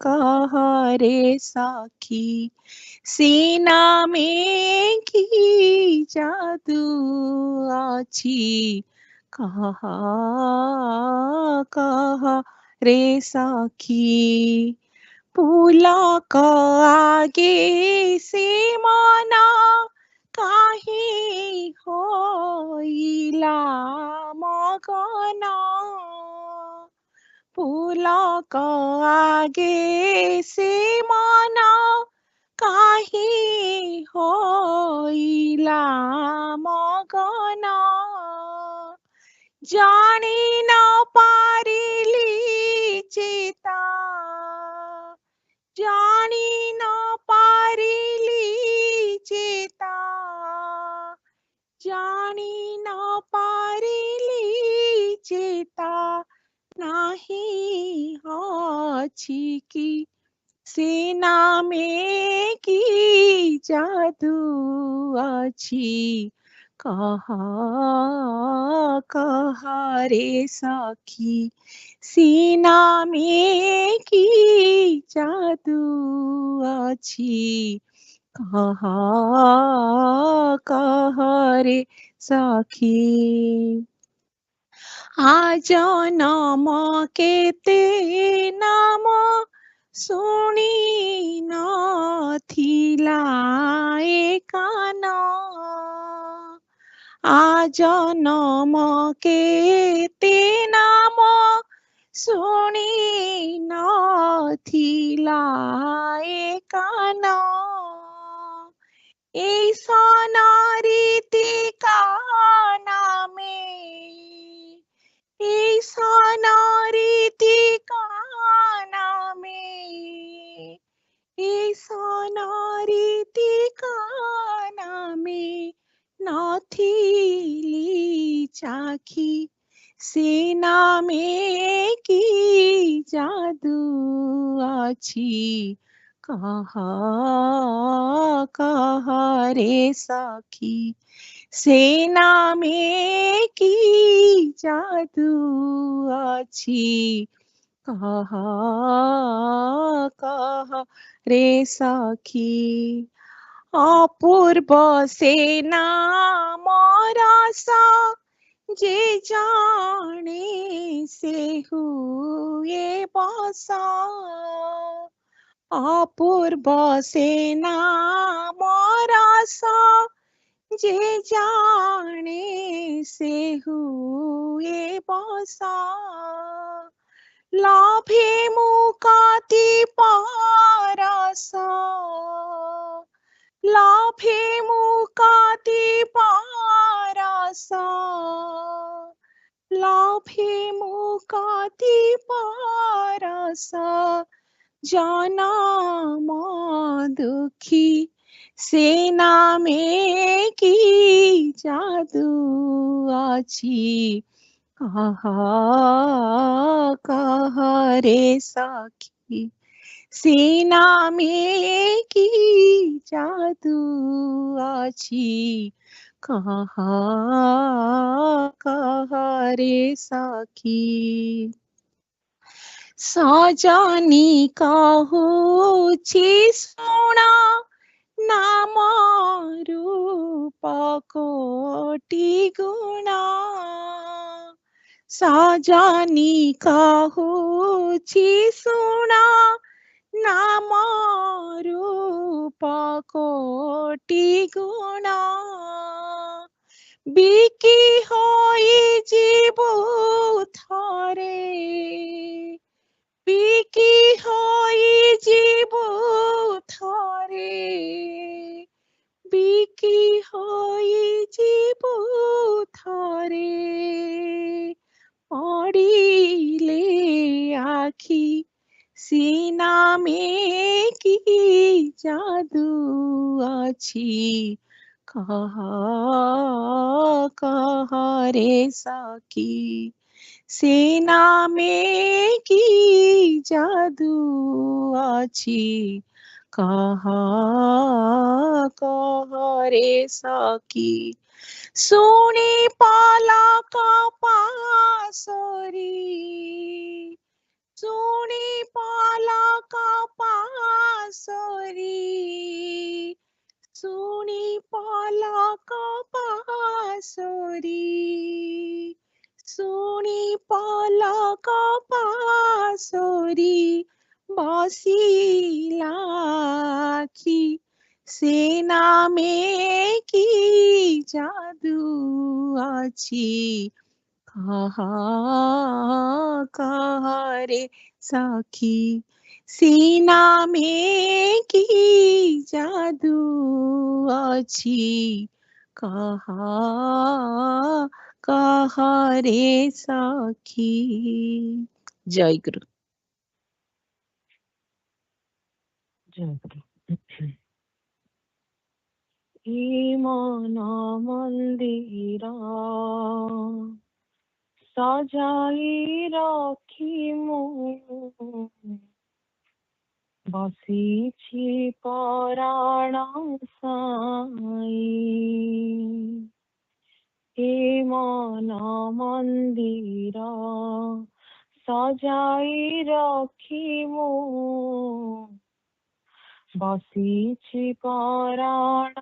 कह रे सखी सीना में की जादू अछि कह रे सखी पुलक आगे से मना काहे होइला मगना पुलक आगे से मना काहे होइला मगना जानी न पारिली चेता जानी न पारिली चेता जानी न पारिली चेता नाही अछि की सेना में की जादू अछि कह रे सखी सीना में की जादू अछि कह रे सखी आज नाम केते नाम शुणी नथिला एकाना आज नाम केते नाम शुणी नथिला एकाना ऐसा नारीति का नामे ऐसा नारीति का नामे ऐसा नारीति का नामे नथिली चाखी सेना में की जादू अछि कह रे सखी सेना में की जादू अछि कह रे सखी अपूर्व सेना मरसा जे जाने से हुए बसा अपूर्व सेना मरसा जे जाने से हुए बसा लाभे मुकाति पारस लाभे मुकाति पारस लाभे मुकाति पारस जन्म दुखी सेना में की जादू अछि कह रे सखी सेना में की जादू अछि कह रे सखी सजनी कहूछि सुना नाम रूप कोटि गुणा सजनी कहूछि सुना नाम रूप कोटि गुणा बिकी होई जीवु थरे बिकी होई जीवु थरे बिकी होई जीवु थरे पड़िले आखी सीना में की जादू अछि कह रे सखी सेना में की जादू अछि कह रे सखी सुनी पाला का पासोरी सुनी पाला का बसीलाखी सेना में की जादू अच्छी कहा कहा रे सखी सेना में की जादू अच्छी कहा कहा रे सखी। जय गुरु। जय गुरु। मन मंदिरा सजाई रखी मु बसीछि पराण साई हे मन मंदिरा सजाई रखी मु बसीछि पराण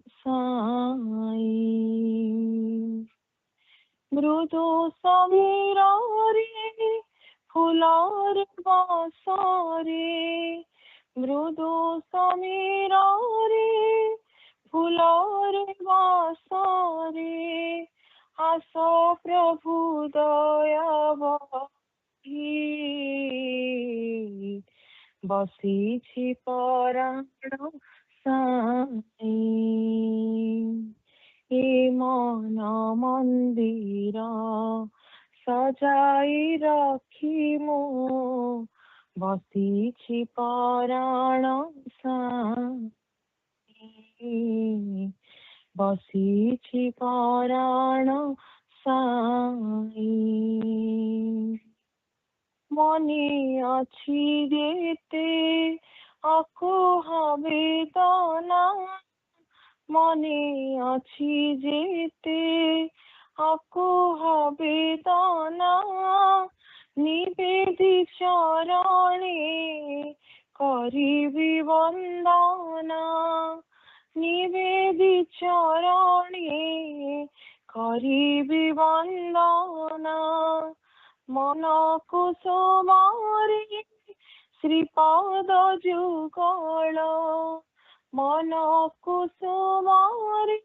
साई मृदु समीर रे फुलार बासारे मृदु समीर रे फुलार बासारे आस प्रभु दया बसीछि पराण साई हे मन मंदिरा सजाई रखी मु बसीछि पराण साई बसीछि पराण साई मनी अछि जेते अकुह वेदना मनी अछि जेते अकुह वेदना निवेदि चरणे करिबि वंदना निवेदि चरणे करिबि वंदना मन कुसुमारे श्रीपाद जुगल मन कुसुमारे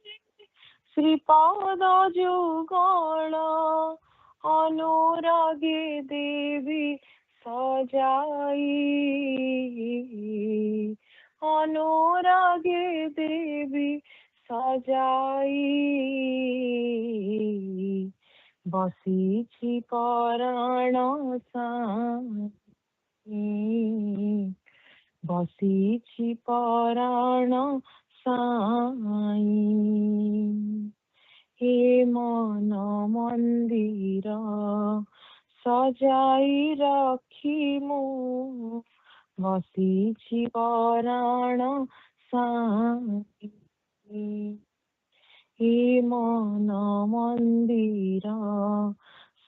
श्रीपाद जुगल अनुरागे देवी सजाई अनुरागे देवी सजाई बसीछि पराण साई बसीछि पराण साई हे मन मंदिरा सजाई रखी मु बसीछि पराण साई हे मन मंदिरा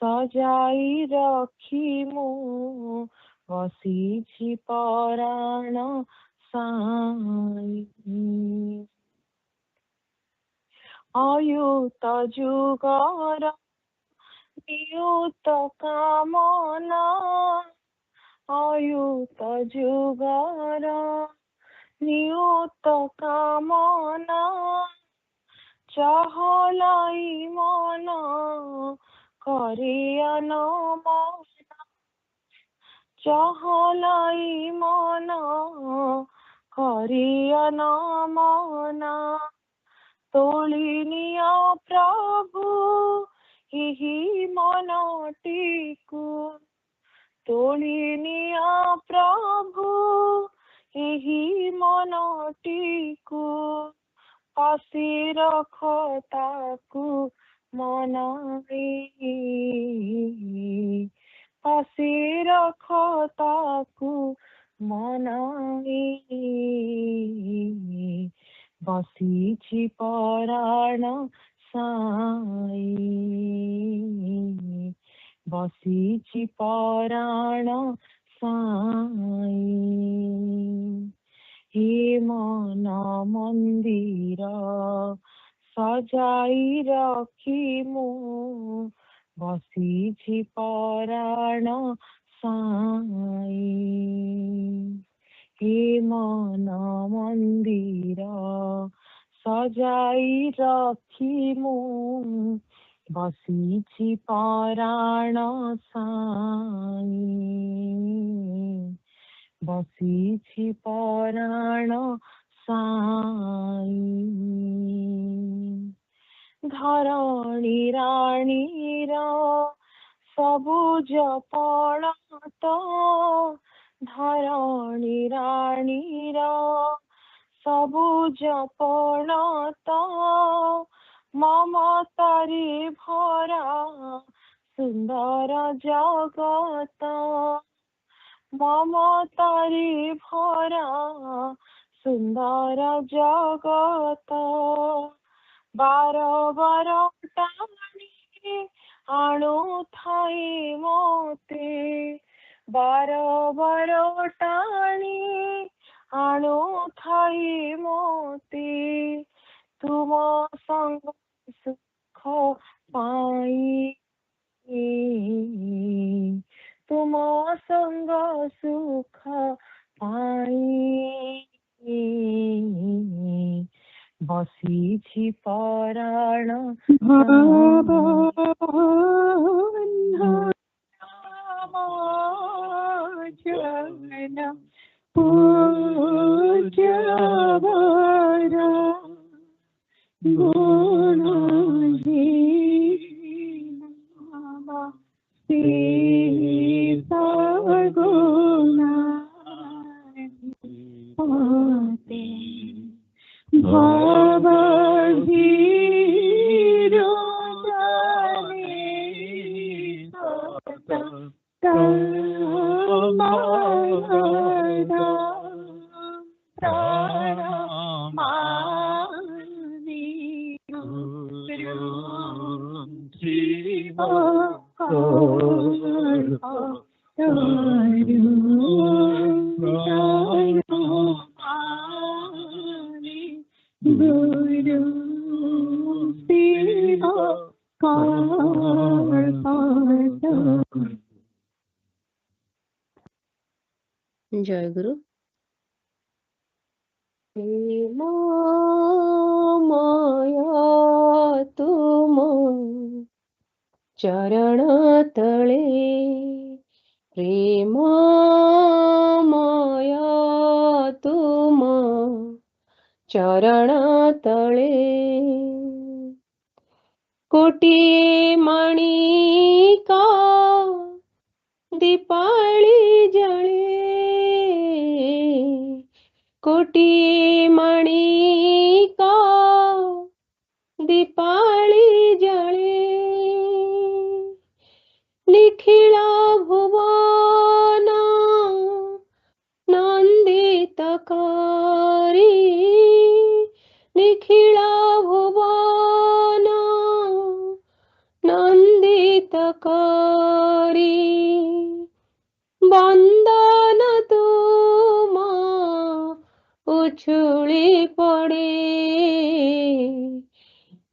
सजाई रखी मु बसीछि पराण साई अयुत जुगर नियुत कामना अयुत जुगर नियुत कामना चहलाई मन करियन मन चहलाई मन करियन मन तोलिनिया प्रभु यही मनटिकु तोलिनिया प्रभु यही मनटिकु पासी रख ताकु मनाई पासी रख ताकु मनाई बसीछि पराण साई बसीछि पराण साई हे मन मंदिरा सजाई रखी मु बसीछि पराण साई मन मंदिर सजाई रखिमु बसीछि पराण साई बसीछि पराण साई धरणी राणीर सबुज पणत धरणी राणीर सबुज पणत ममतारी भरा सुंदर जगत ममतारी भरा सुंदर जगत बार बार टाणी आणु थाई मोते बार बार टाणी आणु थाई मोते तुम संग सुख पाई तुम संग सुख पाई बसीछि पराण जन पूजवर गुणहीन सगुणाते भवधीरो जाने तमारा प्राणमानि गुरुं शिव जय गुरु। माया तुम चरण तले प्रेम माया तुम चरण तले कोटिए मणिका दीपाली जले कोटिए मणिका दीपाली जले निखिला भुवन नंदित कारी निखिला भुवन नंदित कारी बंदन तुम उछुली पड़े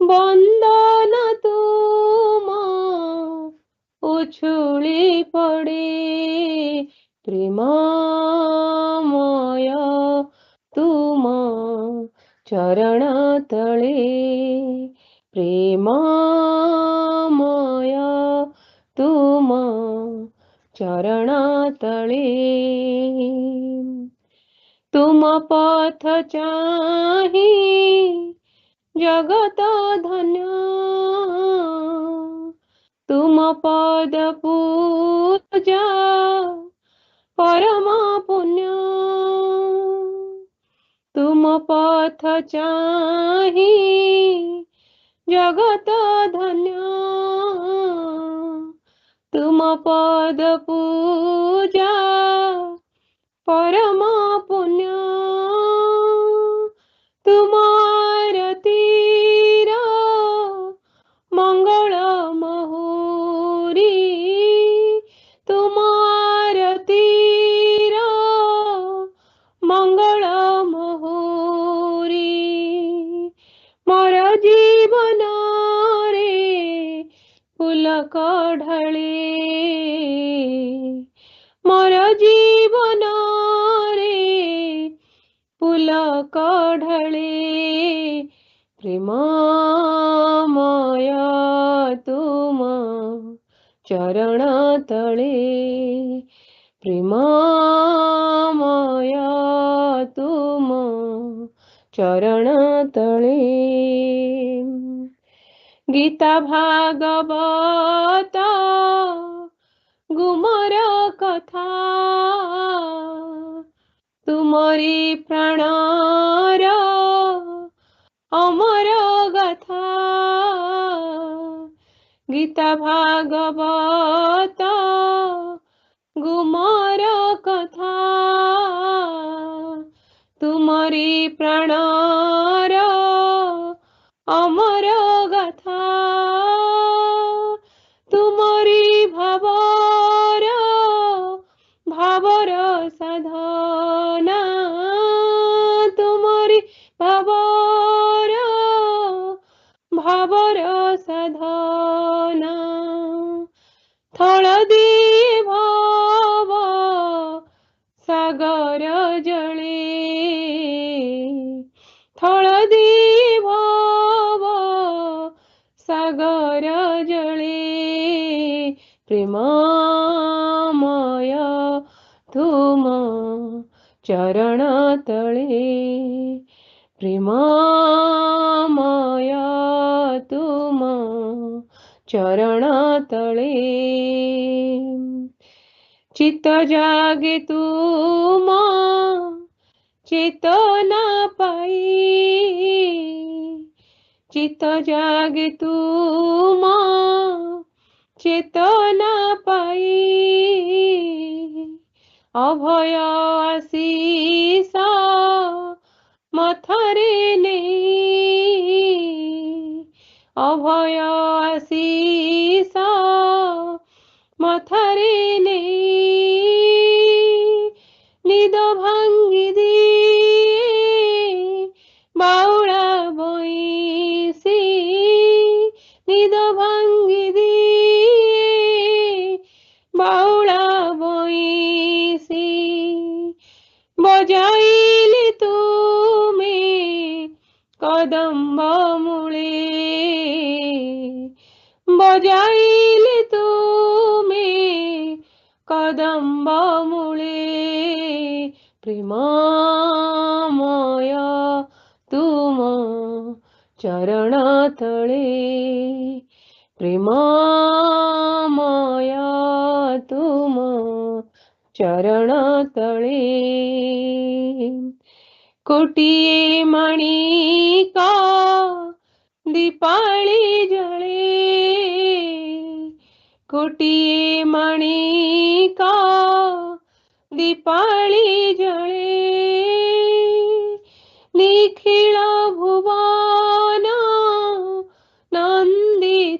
बंदन तुम उछुली पड़े प्रेममय तुम चरण तले प्रेममय तुम चरण तले तुम पथ चाहि जगत धन्य तुम पद पूजा परम पुण्य तुम पथ चाहि जगत धन्य तुम पद पूजा परम पुण्य तुमार तीर मंगल महुरी तुमार तीर मंगल महुरी मोर जीवन रे पुलक ढले मोर जीवन रे ढळे प्रेमामय तुम चरण तळे प्रेमामय तुम चरण तळे गीता भागवत गुमर कथा तुमरी प्राणार अमर गाथा गीता भागवत गुमर कथा तुमरी प्राणार अमर गाथा तुमरी भावर साधना तुमरी भावर साधना थळ दी भाव सागर जळे थळ दी भाव सागर जळे प्रेमामय तुम चरण तळे प्रेमामय तुम चरण तळे चित्त जागे तुम चेतना पाई चित्त जागे तुम चेतना पाई अभय आशीष मथरे नहीं अभय आशीष मथरे नहीं निद भांगी दिए बाउला बईसी निद भांगी दिए बाउला बईसी बजाइली तुमे कदम्ब मूले बजाइली तुमे कदम्ब मूले प्रेमामय तुम चरण तळे प्रेमामय तुम चरण तळे कोटिये माणिका दीपाळी जळे कोटिये माणिका दीपाळी जळे निखिळ भुवन नंदितकारी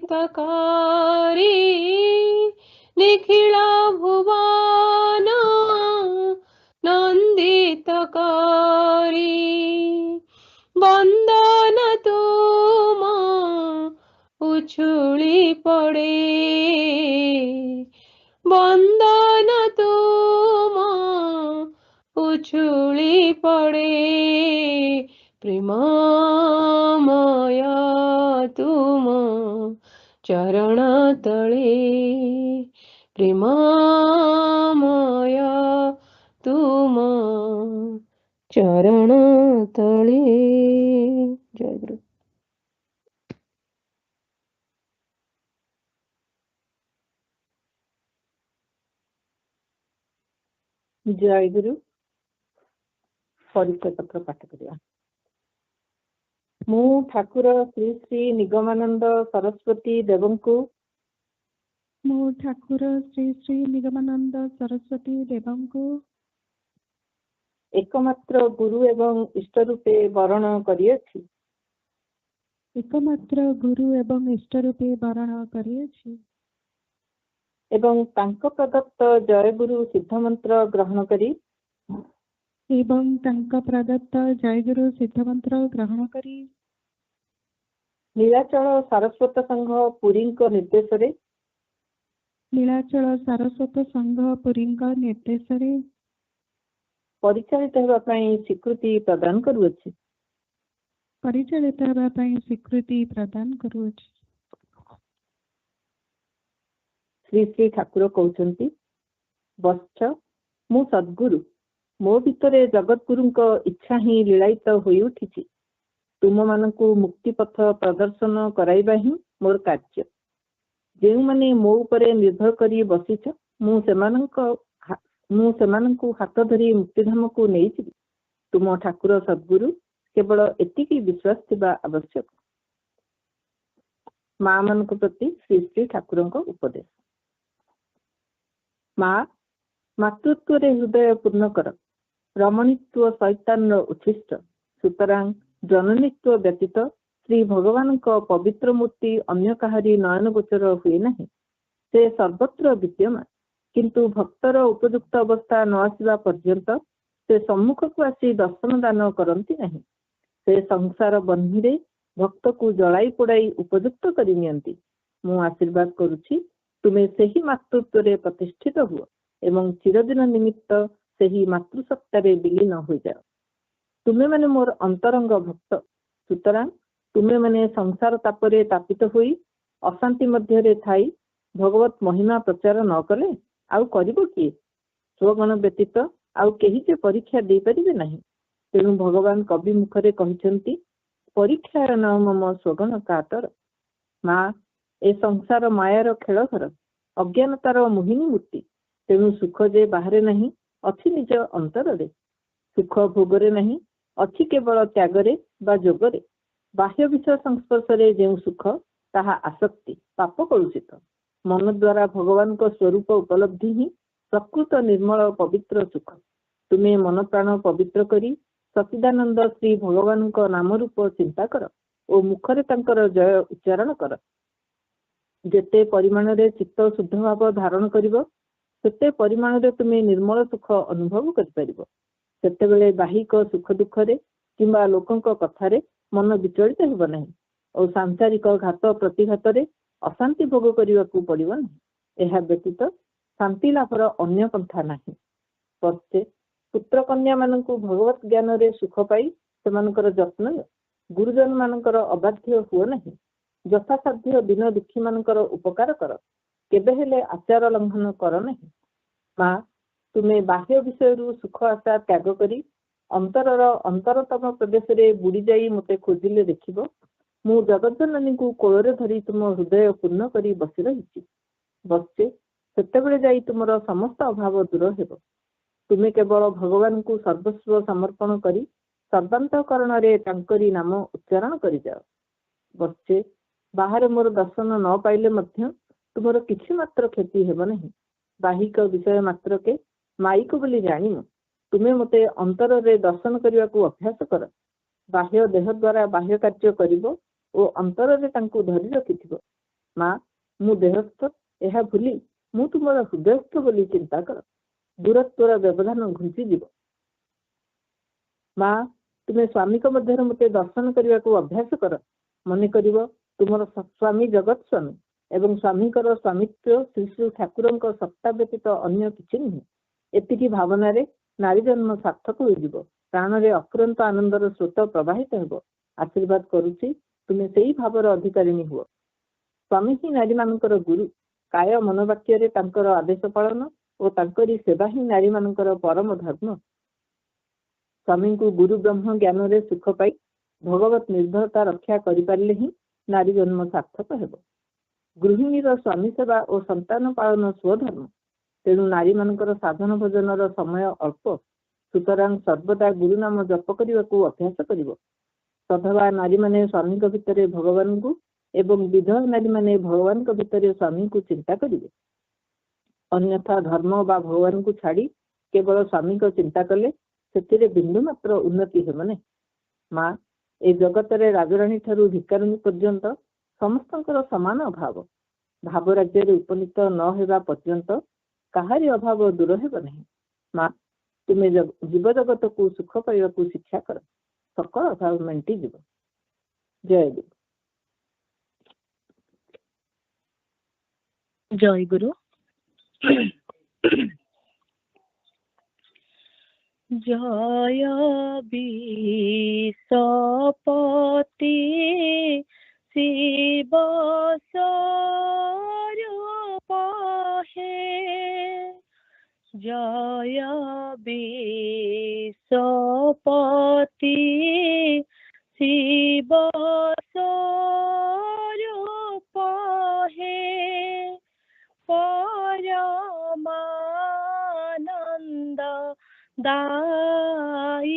निखिळ भुवन नंदितकारी बंदन तुम उछुळी पडे बंदन तुम उछुळी पडे प्रेमामय तुम चरण तळे प्रेमामय तुम चरण तळे जय गुरु जयगुरु परिचय पत्र पाठ करिया मु ठाकुर श्री श्री निगमानंद सरस्वती देवंकु मु ठाकुर श्री श्री निगमानंद सरस्वती देवंकु एकमात्र गुरु एवं इष्ट रूपे वरण करिएछि एकमात्र गुरु एवं इष्ट रूपे वरण करिएछि एवं तांक प्रदत्त जयगुरु सिद्ध मंत्र ग्रहण करी एवं तांक प्रदत्त जयगुरु सिद्ध मंत्र ग्रहण करी नीलाचल सारस्वत संघ पुरीଙ୍କ निर्देशरे नीलाचल सारस्वत संघ पुरीଙ୍କ निर्देशरे ପରିଚାଳିତ ହେବା ପାଇଁ ସ୍ୱୀକୃତି ପ୍ରଦାନ କରୁଅଛି। ପରିଚାଳିତ ହେବା ପାଇଁ ସ୍ୱୀକୃତି ପ୍ରଦାନ କରୁଅଛି। ଶ୍ରୀ ଶ୍ରୀ ଠାକୁର କହୁଛନ୍ତି, ବତ୍ସ, ମୁଁ ସଦ୍ଗୁରୁ, ମୋ ଭିତରେ ଜଗତଗୁରୁଙ୍କ ଇଚ୍ଛା ହିଁ ଲୀଳାୟିତ ହୋଇ ଉଠିଛି। ତୁମମାନଙ୍କୁ ମୁକ୍ତିପଥ ପ୍ରଦର୍ଶନ କରାଇବା ହିଁ ମୋର କାର୍ଯ୍ୟ। ଯେଉଁମାନେ ମୋ ଉପରେ ନିର୍ଭର କରି ବସିଛ, ମୁଁ ସେମାନଙ୍କୁ ହାତ ଧରି ମୁକ୍ତିଧାମକୁ ନେଇଯିବି। ତୁମ ଠାକୁର ସଦ୍ଗୁରୁ କେବଳ ଏତିକି ବିଶ୍ୱାସ ଥିବା ଆବଶ୍ୟକ। ମା ମାନଙ୍କ ପ୍ରତି ଶ୍ରୀ ଶ୍ରୀ ଠାକୁରଙ୍କ ଉପଦେଶ। ମା, ମାତୃତ୍ୱରେ ହୃଦୟ ପୂର୍ଣ୍ଣ କର। ରମଣୀତ୍ୱ ଶୈତାନର ଉଚ୍ଛିଷ୍ଟ। ସୁତରାଂ ଜନନୀତ୍ୱ ବ୍ୟତୀତ ଶ୍ରୀ ଭଗବାନଙ୍କ ପବିତ୍ର ମୂର୍ତ୍ତି ଅନ୍ୟ କାହାରି ନୟନ ଗୋଚର ହୁଏ ନାହିଁ। ସେ ସର୍ବତ୍ର ବିଦ୍ୟମାନ, କିନ୍ତୁ ଭକ୍ତର ଉପଯୁକ୍ତ ଅବସ୍ଥା ନ ଆସିବା ପର୍ଯ୍ୟନ୍ତ ସେ ସମ୍ମୁଖକୁ ଆସି ଦର୍ଶନ ଦାନ କରନ୍ତି ନାହିଁ। ସେ ସଂସାର ବହ୍ନିରେ ଭକ୍ତକୁ ଜଳାଇ ପୋଡ଼ାଇ ଉପଯୁକ୍ତ କରି ନିଅନ୍ତି। ମୁଁ ଆଶୀର୍ବାଦ କରୁଛି, ତୁମେ ସେହି ମାତୃତ୍ୱରେ ପ୍ରତିଷ୍ଠିତ ହୁଅ ଏବଂ ଚିରଦିନ ନିମିତ୍ତ ସେହି ମାତୃସତ୍ତାରେ ବିଲୀନ ହୋଇଯାଅ। ତୁମେମାନେ ମୋର ଅନ୍ତରଙ୍ଗ ଭକ୍ତ। ସୁତରାଂ ତୁମେମାନେ ସଂସାର ତାପରେ ତାପିତ ହୋଇ ଅଶାନ୍ତି ମଧ୍ୟରେ ଥାଇ ଭଗବତ ମହିମା ପ୍ରଚାର ନ କଲେ ଆଉ କରିବ କିଏ? ସ୍ୱଗଣ ବ୍ୟତୀତ ଆଉ କେହି ଯେ ପରୀକ୍ଷା ଦେଇପାରିବେ ନାହିଁ। ତେଣୁ ଭଗବାନ କବି ମୁଖରେ କହିଛନ୍ତି, ପରୀକ୍ଷାର ନ ମମ ସ୍ୱଗଣ କାତର। ମା, ଏ ସଂସାର ମାୟାର ଖେଳ ଘର, ଅଜ୍ଞାନତାର ମୋହିନୀ ମୂର୍ତ୍ତି। ତେଣୁ ସୁଖ ଯେ ବାହାରେ ନାହିଁ, ଅଛି ନିଜ ଅନ୍ତରରେ। ସୁଖ ଭୋଗରେ ନାହିଁ, ଅଛି କେବଳ ତ୍ୟାଗରେ ବା ଯୋଗରେ। ବାହ୍ୟ ବିଷୟ ସଂସ୍ପର୍ଶରେ ଯେଉଁ ସୁଖ, ତାହା ଆସକ୍ତି, ପାପ କଳୁଷିତ। ମନ ଦ୍ୱାରା ଭଗବାନଙ୍କ ସ୍ୱରୂପ ଉପଲବ୍ଧି ହିଁ ପ୍ରକୃତ ନିର୍ମଳ ପବିତ୍ର ସୁଖ। ତୁମେ ମନ ପ୍ରାଣ ପବିତ୍ର କରି ସଚିଦାନନ୍ଦ ଶ୍ରୀ ଭଗବାନଙ୍କ ନାମ ରୂପ ଚିନ୍ତା କର ଓ ମୁଖରେ ତାଙ୍କର ଜୟ ଉଚ୍ଚାରଣ କର। ଯେତେ ପରିମାଣରେ ଚିତ୍ତ ଶୁଦ୍ଧ ଭାବ ଧାରଣ କରିବ, ସେତେ ପରିମାଣରେ ତୁମେ ନିର୍ମଳ ସୁଖ ଅନୁଭବ କରିପାରିବ। ସେତେବେଳେ ବାହିକ ସୁଖ ଦୁଃଖରେ କିମ୍ବା ଲୋକଙ୍କ କଥାରେ ମନ ବିଚଳିତ ହେବ ନାହିଁ ଓ ସାଂସାରିକ ଘାତ ପ୍ରତିଘାତରେ ଅଶାନ୍ତି ଭୋଗ କରିବାକୁ ପଡ଼ିବ ନାହିଁ। ଏହା ବ୍ୟତୀତ ଶାନ୍ତି ଲାଭର ଅନ୍ୟ ପନ୍ଥା ନାହିଁ। ପଶ୍ଚେ ପୁତ୍ର କନ୍ୟା ମାନଙ୍କୁ ଭଗବତ ଜ୍ଞାନରେ ସୁଖ ପାଇ ସେମାନଙ୍କର ଯତ୍ନ ନିଅ। ଗୁରୁଜନ ମାନଙ୍କର ଅବାଧ୍ୟ ହୁଅ ନାହିଁ। ଯଥାସାଧ୍ୟ ଦୀନ ଦୁଃଖୀ ମାନଙ୍କର ଉପକାର କର। କେବେ ହେଲେ ଆଚାର ଲଙ୍ଘନ କର ନାହିଁ। ମା, ତୁମେ ବାହ୍ୟ ବିଷୟରୁ ସୁଖ ଆଶା ତ୍ୟାଗ କରି ଅନ୍ତରର ଅନ୍ତରତମ ପ୍ରଦେଶରେ ବୁଡ଼ି ଯାଇ ମୋତେ ଖୋଜିଲେ ଦେଖିବ, ମୁଁ ଜଗଜ୍ଜନନୀଙ୍କୁ କୋଳରେ ଧରି ତୁମ ହୃଦୟ ପୂର୍ଣ୍ଣ କରି ବସି ରହିଛି। ବଶ୍ଚେ ସେତେବେଳେ ଯାଇ ତୁମର ସମସ୍ତ ଅଭାବ ଦୂର ହେବ। ତୁମେ କେବଳ ଭଗବାନଙ୍କୁ ସର୍ବସ୍ୱ ସମର୍ପଣ କରି ସର୍ବାନ୍ତଃକରଣରେ ତାଙ୍କରି ନାମ ଉଚ୍ଚାରଣ କରିଯାଅ। ବଶ୍ଚେ ବାହାରେ ମୋର ଦର୍ଶନ ନ ପାଇଲେ ମଧ୍ୟ ତୁମର କିଛି ମାତ୍ର କ୍ଷତି ହେବ ନାହିଁ। ବାହିକ ବିଷୟ ମାତ୍ରକେ ମାଇକ ବୋଲି ଜାଣିବ। ତୁମେ ମୋତେ ଅନ୍ତରରେ ଦର୍ଶନ କରିବାକୁ ଅଭ୍ୟାସ କର। ବାହ୍ୟ ଦେହ ଦ୍ୱାରା ବାହ୍ୟ କାର୍ଯ୍ୟ କରିବ ଓ ଅନ୍ତରରେ ତାଙ୍କୁ ଧରି ରଖିଥିବ। ମା, ମୁଁ ଦେହସ୍ଥ, ଏହା ଭୁଲି ମୁଁ ତୁମର ହୃଦୟସ୍ଥ ବୋଲି ଚିନ୍ତା କର। ଦୂରତ୍ୱର ବ୍ୟବଧାନ ଘୁଞ୍ଚିଯିବ। ମା, ତୁମେ ସ୍ୱାମୀଙ୍କ ମଧ୍ୟରେ ମୋତେ ଦର୍ଶନ କରିବାକୁ ଅଭ୍ୟାସ କର। ମନେ କରିବ ତୁମର ସ୍ୱାମୀ ଜଗତ ସ୍ୱାମୀ ଏବଂ ସ୍ୱାମୀଙ୍କର ସ୍ୱାମିତ୍ୱ ଶ୍ରୀ ଶ୍ରୀ ଠାକୁରଙ୍କ ସତ୍ତା ବ୍ୟତୀତ ଅନ୍ୟ କିଛି ନୁହେଁ। ଏତିକି ଭାବନାରେ ନାରୀ ଜନ୍ମ ସାର୍ଥକ ହୋଇଯିବ। ପ୍ରାଣରେ ଅକ୍ରାନ୍ତ ଆନନ୍ଦର ସ୍ରୋତ ପ୍ରବାହିତ ହେବ। ଆଶୀର୍ବାଦ କରୁଛି, ତୁମେ ସେଇ ଭାବର ଅଧିକାରିଣୀ ହୁଅ। ସ୍ୱାମୀ ହିଁ ନାରୀମାନଙ୍କର ଗୁରୁ। କାୟ ମନୋବାକ୍ୟରେ ତାଙ୍କର ଆଦେଶ ପାଳନ ଓ ତାଙ୍କରି ସେବା ହିଁ ନାରୀମାନଙ୍କର ପରମ ଧର୍ମ। ସ୍ୱାମୀଙ୍କୁ ଗୁରୁ ବ୍ରହ୍ମ ଜ୍ଞାନରେ ସୁଖ ପାଇ ଭଗବତ ନିର୍ଭରତା ରକ୍ଷା କରିପାରିଲେ ହିଁ ନାରୀ ଜନ୍ମ ସାର୍ଥକ ହେବ। ଗୃହିଣୀର ସ୍ୱାମୀ ସେବା ଓ ସନ୍ତାନ ପାଳନ ସ୍ୱଧର୍ମ। ତେଣୁ ନାରୀମାନଙ୍କର ସାଧନ ଭୋଜନର ସମୟ ଅଳ୍ପ। ସୁତରାଂ ସର୍ବଦା ଗୁରୁ ନାମ ଜପ କରିବାକୁ ଅଭ୍ୟାସ କରିବ। ସଧବା ନାରୀମାନେ ସ୍ୱାମୀଙ୍କ ଭିତରେ ଭଗବାନଙ୍କୁ ଏବଂ ବିଧବା ନାରୀମାନେ ଭଗବାନଙ୍କ ଭିତରେ ସ୍ୱାମୀଙ୍କୁ ଚିନ୍ତା କରିବେ। ଅନ୍ୟଥା ଧର୍ମ ବା ଭଗବାନଙ୍କୁ ଛାଡ଼ି କେବଳ ସ୍ୱାମୀଙ୍କ ଚିନ୍ତା କଲେ ସେଥିରେ ବିନ୍ଦୁ ମାତ୍ର ଉନ୍ନତି ହେବ ନାହିଁ। ମା, ଏ ଜଗତରେ ରାଜରାଣୀ ଠାରୁ ଭିକାରୁଣୀ ପର୍ଯ୍ୟନ୍ତ ସମସ୍ତଙ୍କର ସମାନ ଅଭାବ। ଭାବ ରାଜ୍ୟରେ ଉପନୀତ ନ ହେବା ପର୍ଯ୍ୟନ୍ତ କାହାରି ଅଭାବ ଦୂର ହେବ ନାହିଁ। ମା, ତୁମେ ଜୀବଜଗତକୁ ସୁଖ ପାଇବାକୁ ଶିକ୍ଷା କର। ସକଳ ଅଭାବ ମେଣ୍ଟିଯିବ। ଜୟ ଗୁରୁ। ଜୟ ଗୁରୁ। जय विश्वपति शिव स्वरूप हे जय विश्वपति शिव स्वरूप हे परमानंद दाई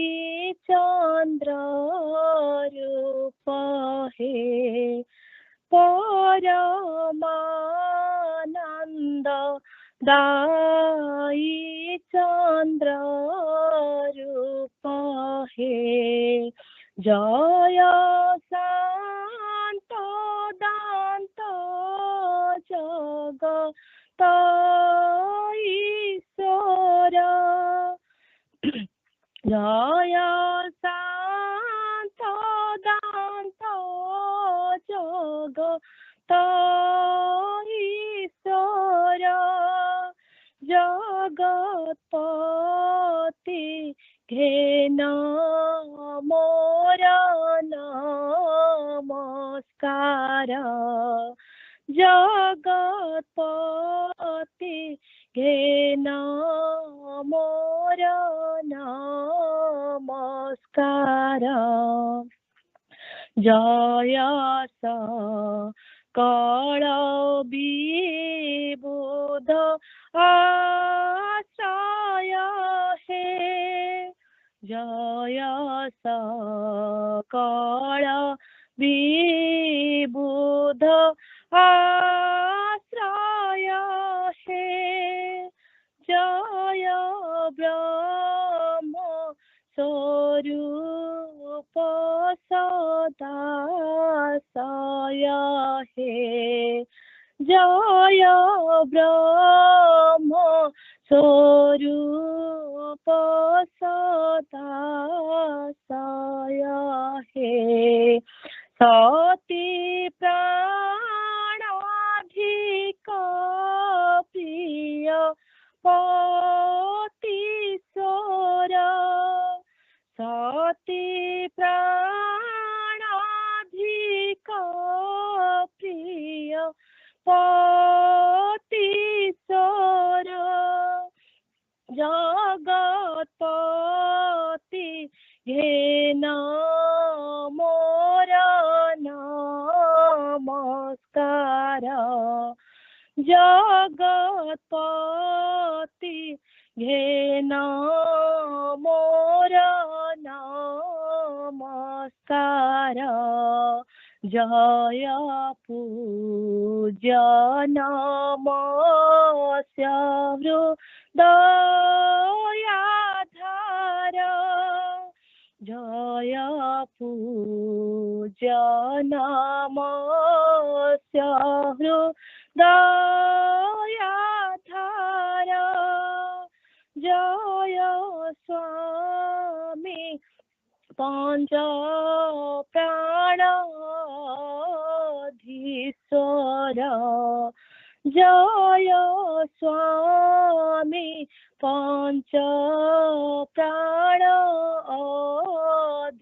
चंद्र रूप हे परमानंद दाई चंद्र रूप हे जय शांत दांत जगत ईश्वर जय शांत दांत जगत ईश्वर जगतपति घेन मोर नमस्कार जगतपति घेन मोर नमस्कार जय सकल विबुध आश्रय हे जय सकल विबुध आश्रय हे जय ब्रह्म स्वरूप सदाशय हे जय ब्रह्म स्वरूप सदाशय हे सती प्राणाधिक प्रिय पतिश्वर सती प्राणाधिक प्रिय पतिश्वर जगतपति घेन मोर नमस्कार जगतपति घेन मोर नमस्कार जय पूज्य नमस्य हृदयाधार जय पूज्य नमस्य हृदयाधार जय स्वामी पंच प्राणाधीश्वर जय स्वामी पंच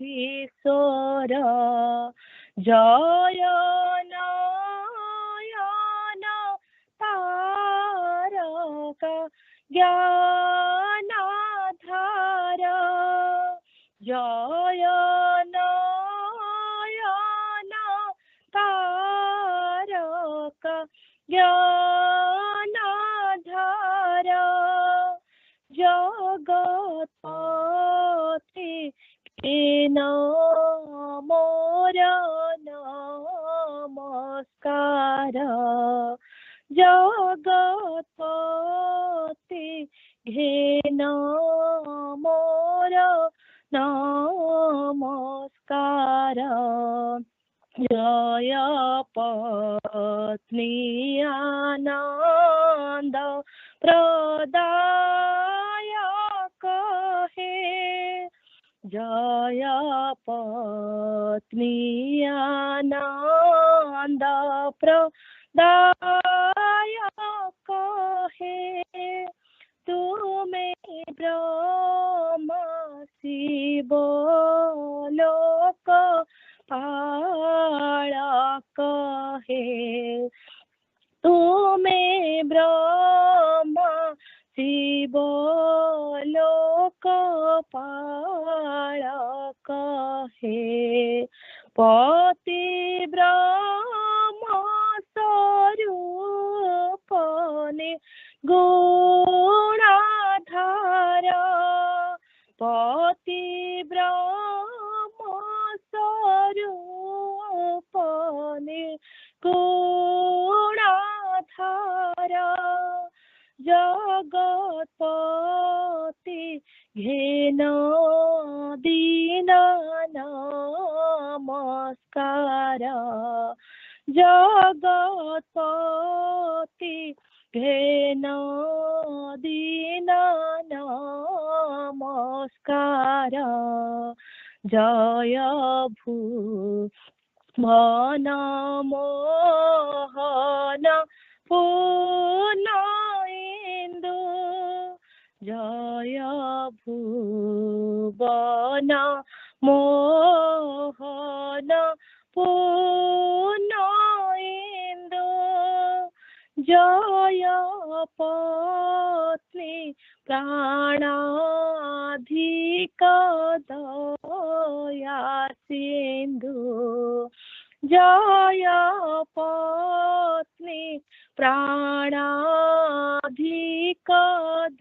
प्राणाधीश्वर जय नयन तारक ज्ञानाधार जय नयन तारक ज्ञानाधार जगतपति घेन मोर नमस्कार जगतपति घेन मोर नमस्कार जय पत्नी आनंद प्रदायक हे जय पत्नी आनंद प्रदायक हे तुम्हें ब्रह्म कहे। तुम्हें ब्रह्मा शिव लोकपाल कहे। पति ब्रह्म स्वरूप ने गुणाधार। पति ब्रह्म स्वरूप ने गुणाधार। जगत्पति घेन दीन नमस्कार। जगत्पति घेन दीन नमस्कार। जय भुवन मोहन पूर्ण इंदु। जय भुवन मोहन पूर्ण इंदु। जय पत्नी प्राणाधिक दया सिंधु। जय पत्नी प्राणाधिक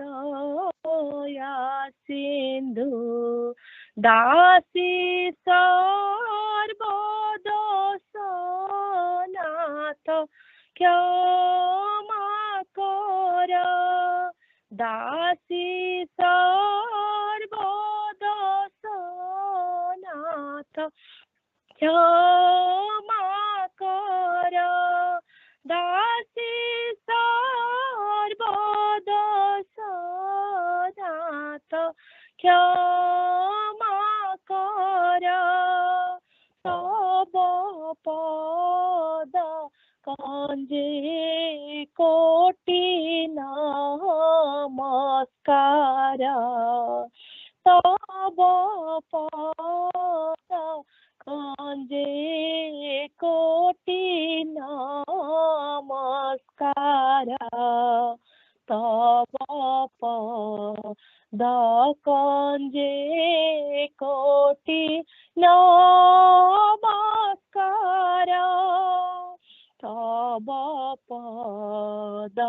दया सिंधु। दासी सर्वदोषनाथ क्षमा कर। दासी सर्वदोषनाथ क्षमा कर। दासी सर्वदोषनाथ क्षमा कर। तब पद कंजे कोटि नमस्कार। तब पद कंजे कोटि नमस्कार। तब पद कंजे कोटि नमस्कार। तब पद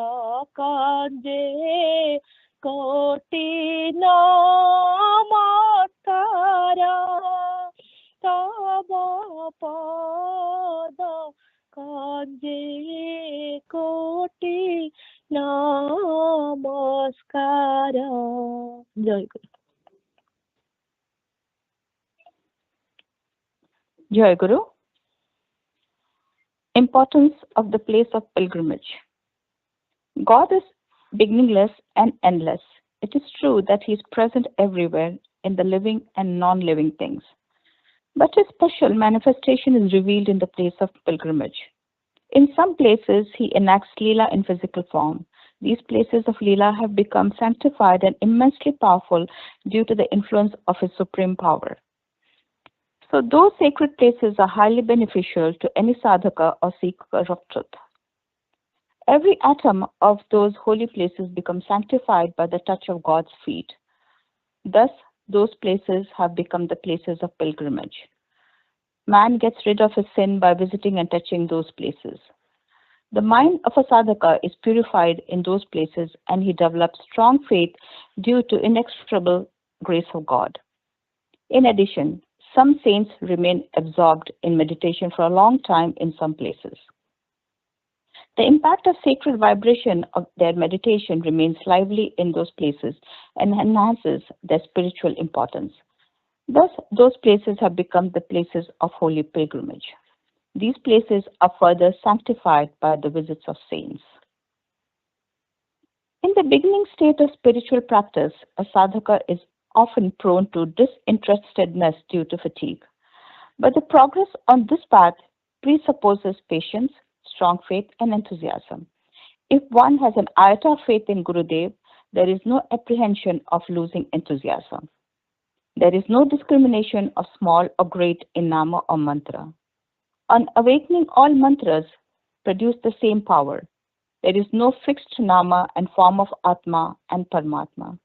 कंजे कोटि नमस्कार। तब पद कंजे कोटि नमस्कार। जय गुरु। Jayaguru. Importance of the place of pilgrimage. God is beginningless and endless. It is true that He is present everywhere in the living and non-living things. But His special manifestation is revealed in the place of pilgrimage. In some places, He enacts Leela in physical form. These places of Leela have become sanctified and immensely powerful due to the influence of His supreme power. So those sacred places are highly beneficial to any sadhaka or seeker of truth. Every atom of those holy places becomes sanctified by the touch of God's feet. Thus, those places have become the places of pilgrimage. Man gets rid of his sin by visiting and touching those places. The mind of a sadhaka is purified in those places and he develops strong faith due to inexpressible grace of God. In addition, some saints remain absorbed in meditation for a long time in some places. The impact of sacred vibration of their meditation remains lively in those places and enhances their spiritual importance. Thus, those places have become the places of holy pilgrimage. These places are further sanctified by the visits of saints. In the beginning state of spiritual practice, a sadhaka is often prone to disinterestedness due to fatigue. But the progress on this path presupposes patience, strong faith, and enthusiasm. If one has an iota of faith in Gurudev, there is no apprehension of losing enthusiasm. There is no discrimination of small or great in nama or mantra. On awakening all mantras, produce the same power. There is no fixed nama and form of Atma and Paramatma.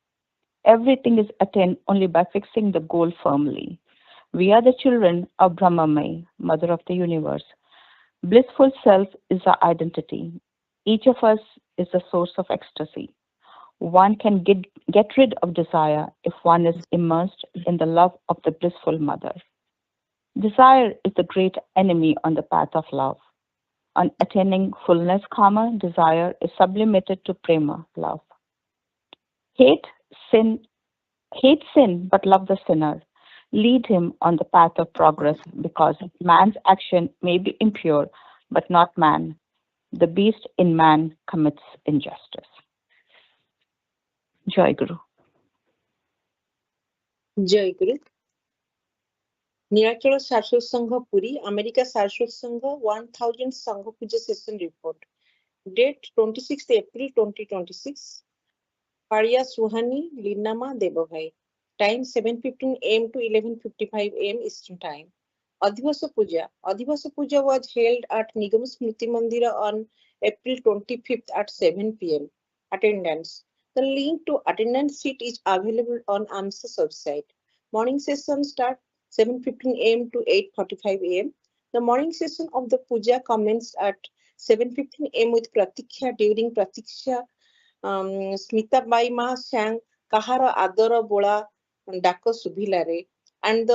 Everything is attained only by fixing the goal firmly. We are the children of Brahmamay, Mother of the Universe. Blissful self is our identity. Each of us is the source of ecstasy. One can get rid of desire if one is immersed in the love of the blissful mother. Desire is the great enemy on the path of love. On attaining fullness, karma, desire is sublimated to prema, love. Hate sin, but love the sinner. Lead him on the path of progress, because man's action may be impure, but not man. The beast in man commits injustice. Jai Guru. Jayaguru. Nirachal Saraswat Sangha Puri, America Saraswat Sangha 1000 Sangha Puja Session Report. Date 26th April 2026. Parya Suhani, Linama Devabhai. Time 7:15 am to 11:55 am Eastern Time. Adhibasa Puja. Adhibasa Puja was held at Nigam Smriti Mandira on April 25th at 7 pm. Attendance. The link to attendance sheet is available on AMSA's website. Morning session start 7:15 am to 8:45 am. The morning session of the puja commenced at 7:15 am with Pratiksha. During Pratiksha, Smita Bai Ma sang Kahara Adara Bola Dako Subhilare, and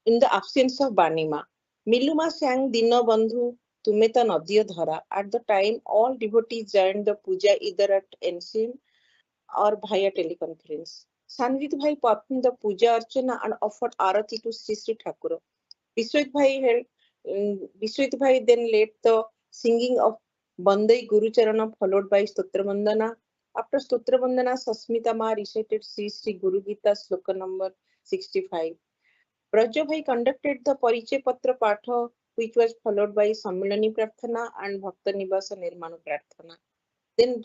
in the absence of Banima. Miluma sang Dina Bandhu Tumeta Nadiya Dhara. At the time, all devotees joined the puja either at NCM or via teleconference. Sanjit Bhai performed the puja archana and offered arati to Shree Shree Thakur. Vishwat Bhai then led the singing of Bandai Guru Charana followed by Stotra Vandana. After Stotra Vandana, Sasmita Ma recited Sri Sri Guru Gita sloka number 65. Braja Bhai conducted the Pariche Patra Patha, which was followed by Sammilani Prarthana and Bhakta Nivasa Nirmanu Prarthana. Then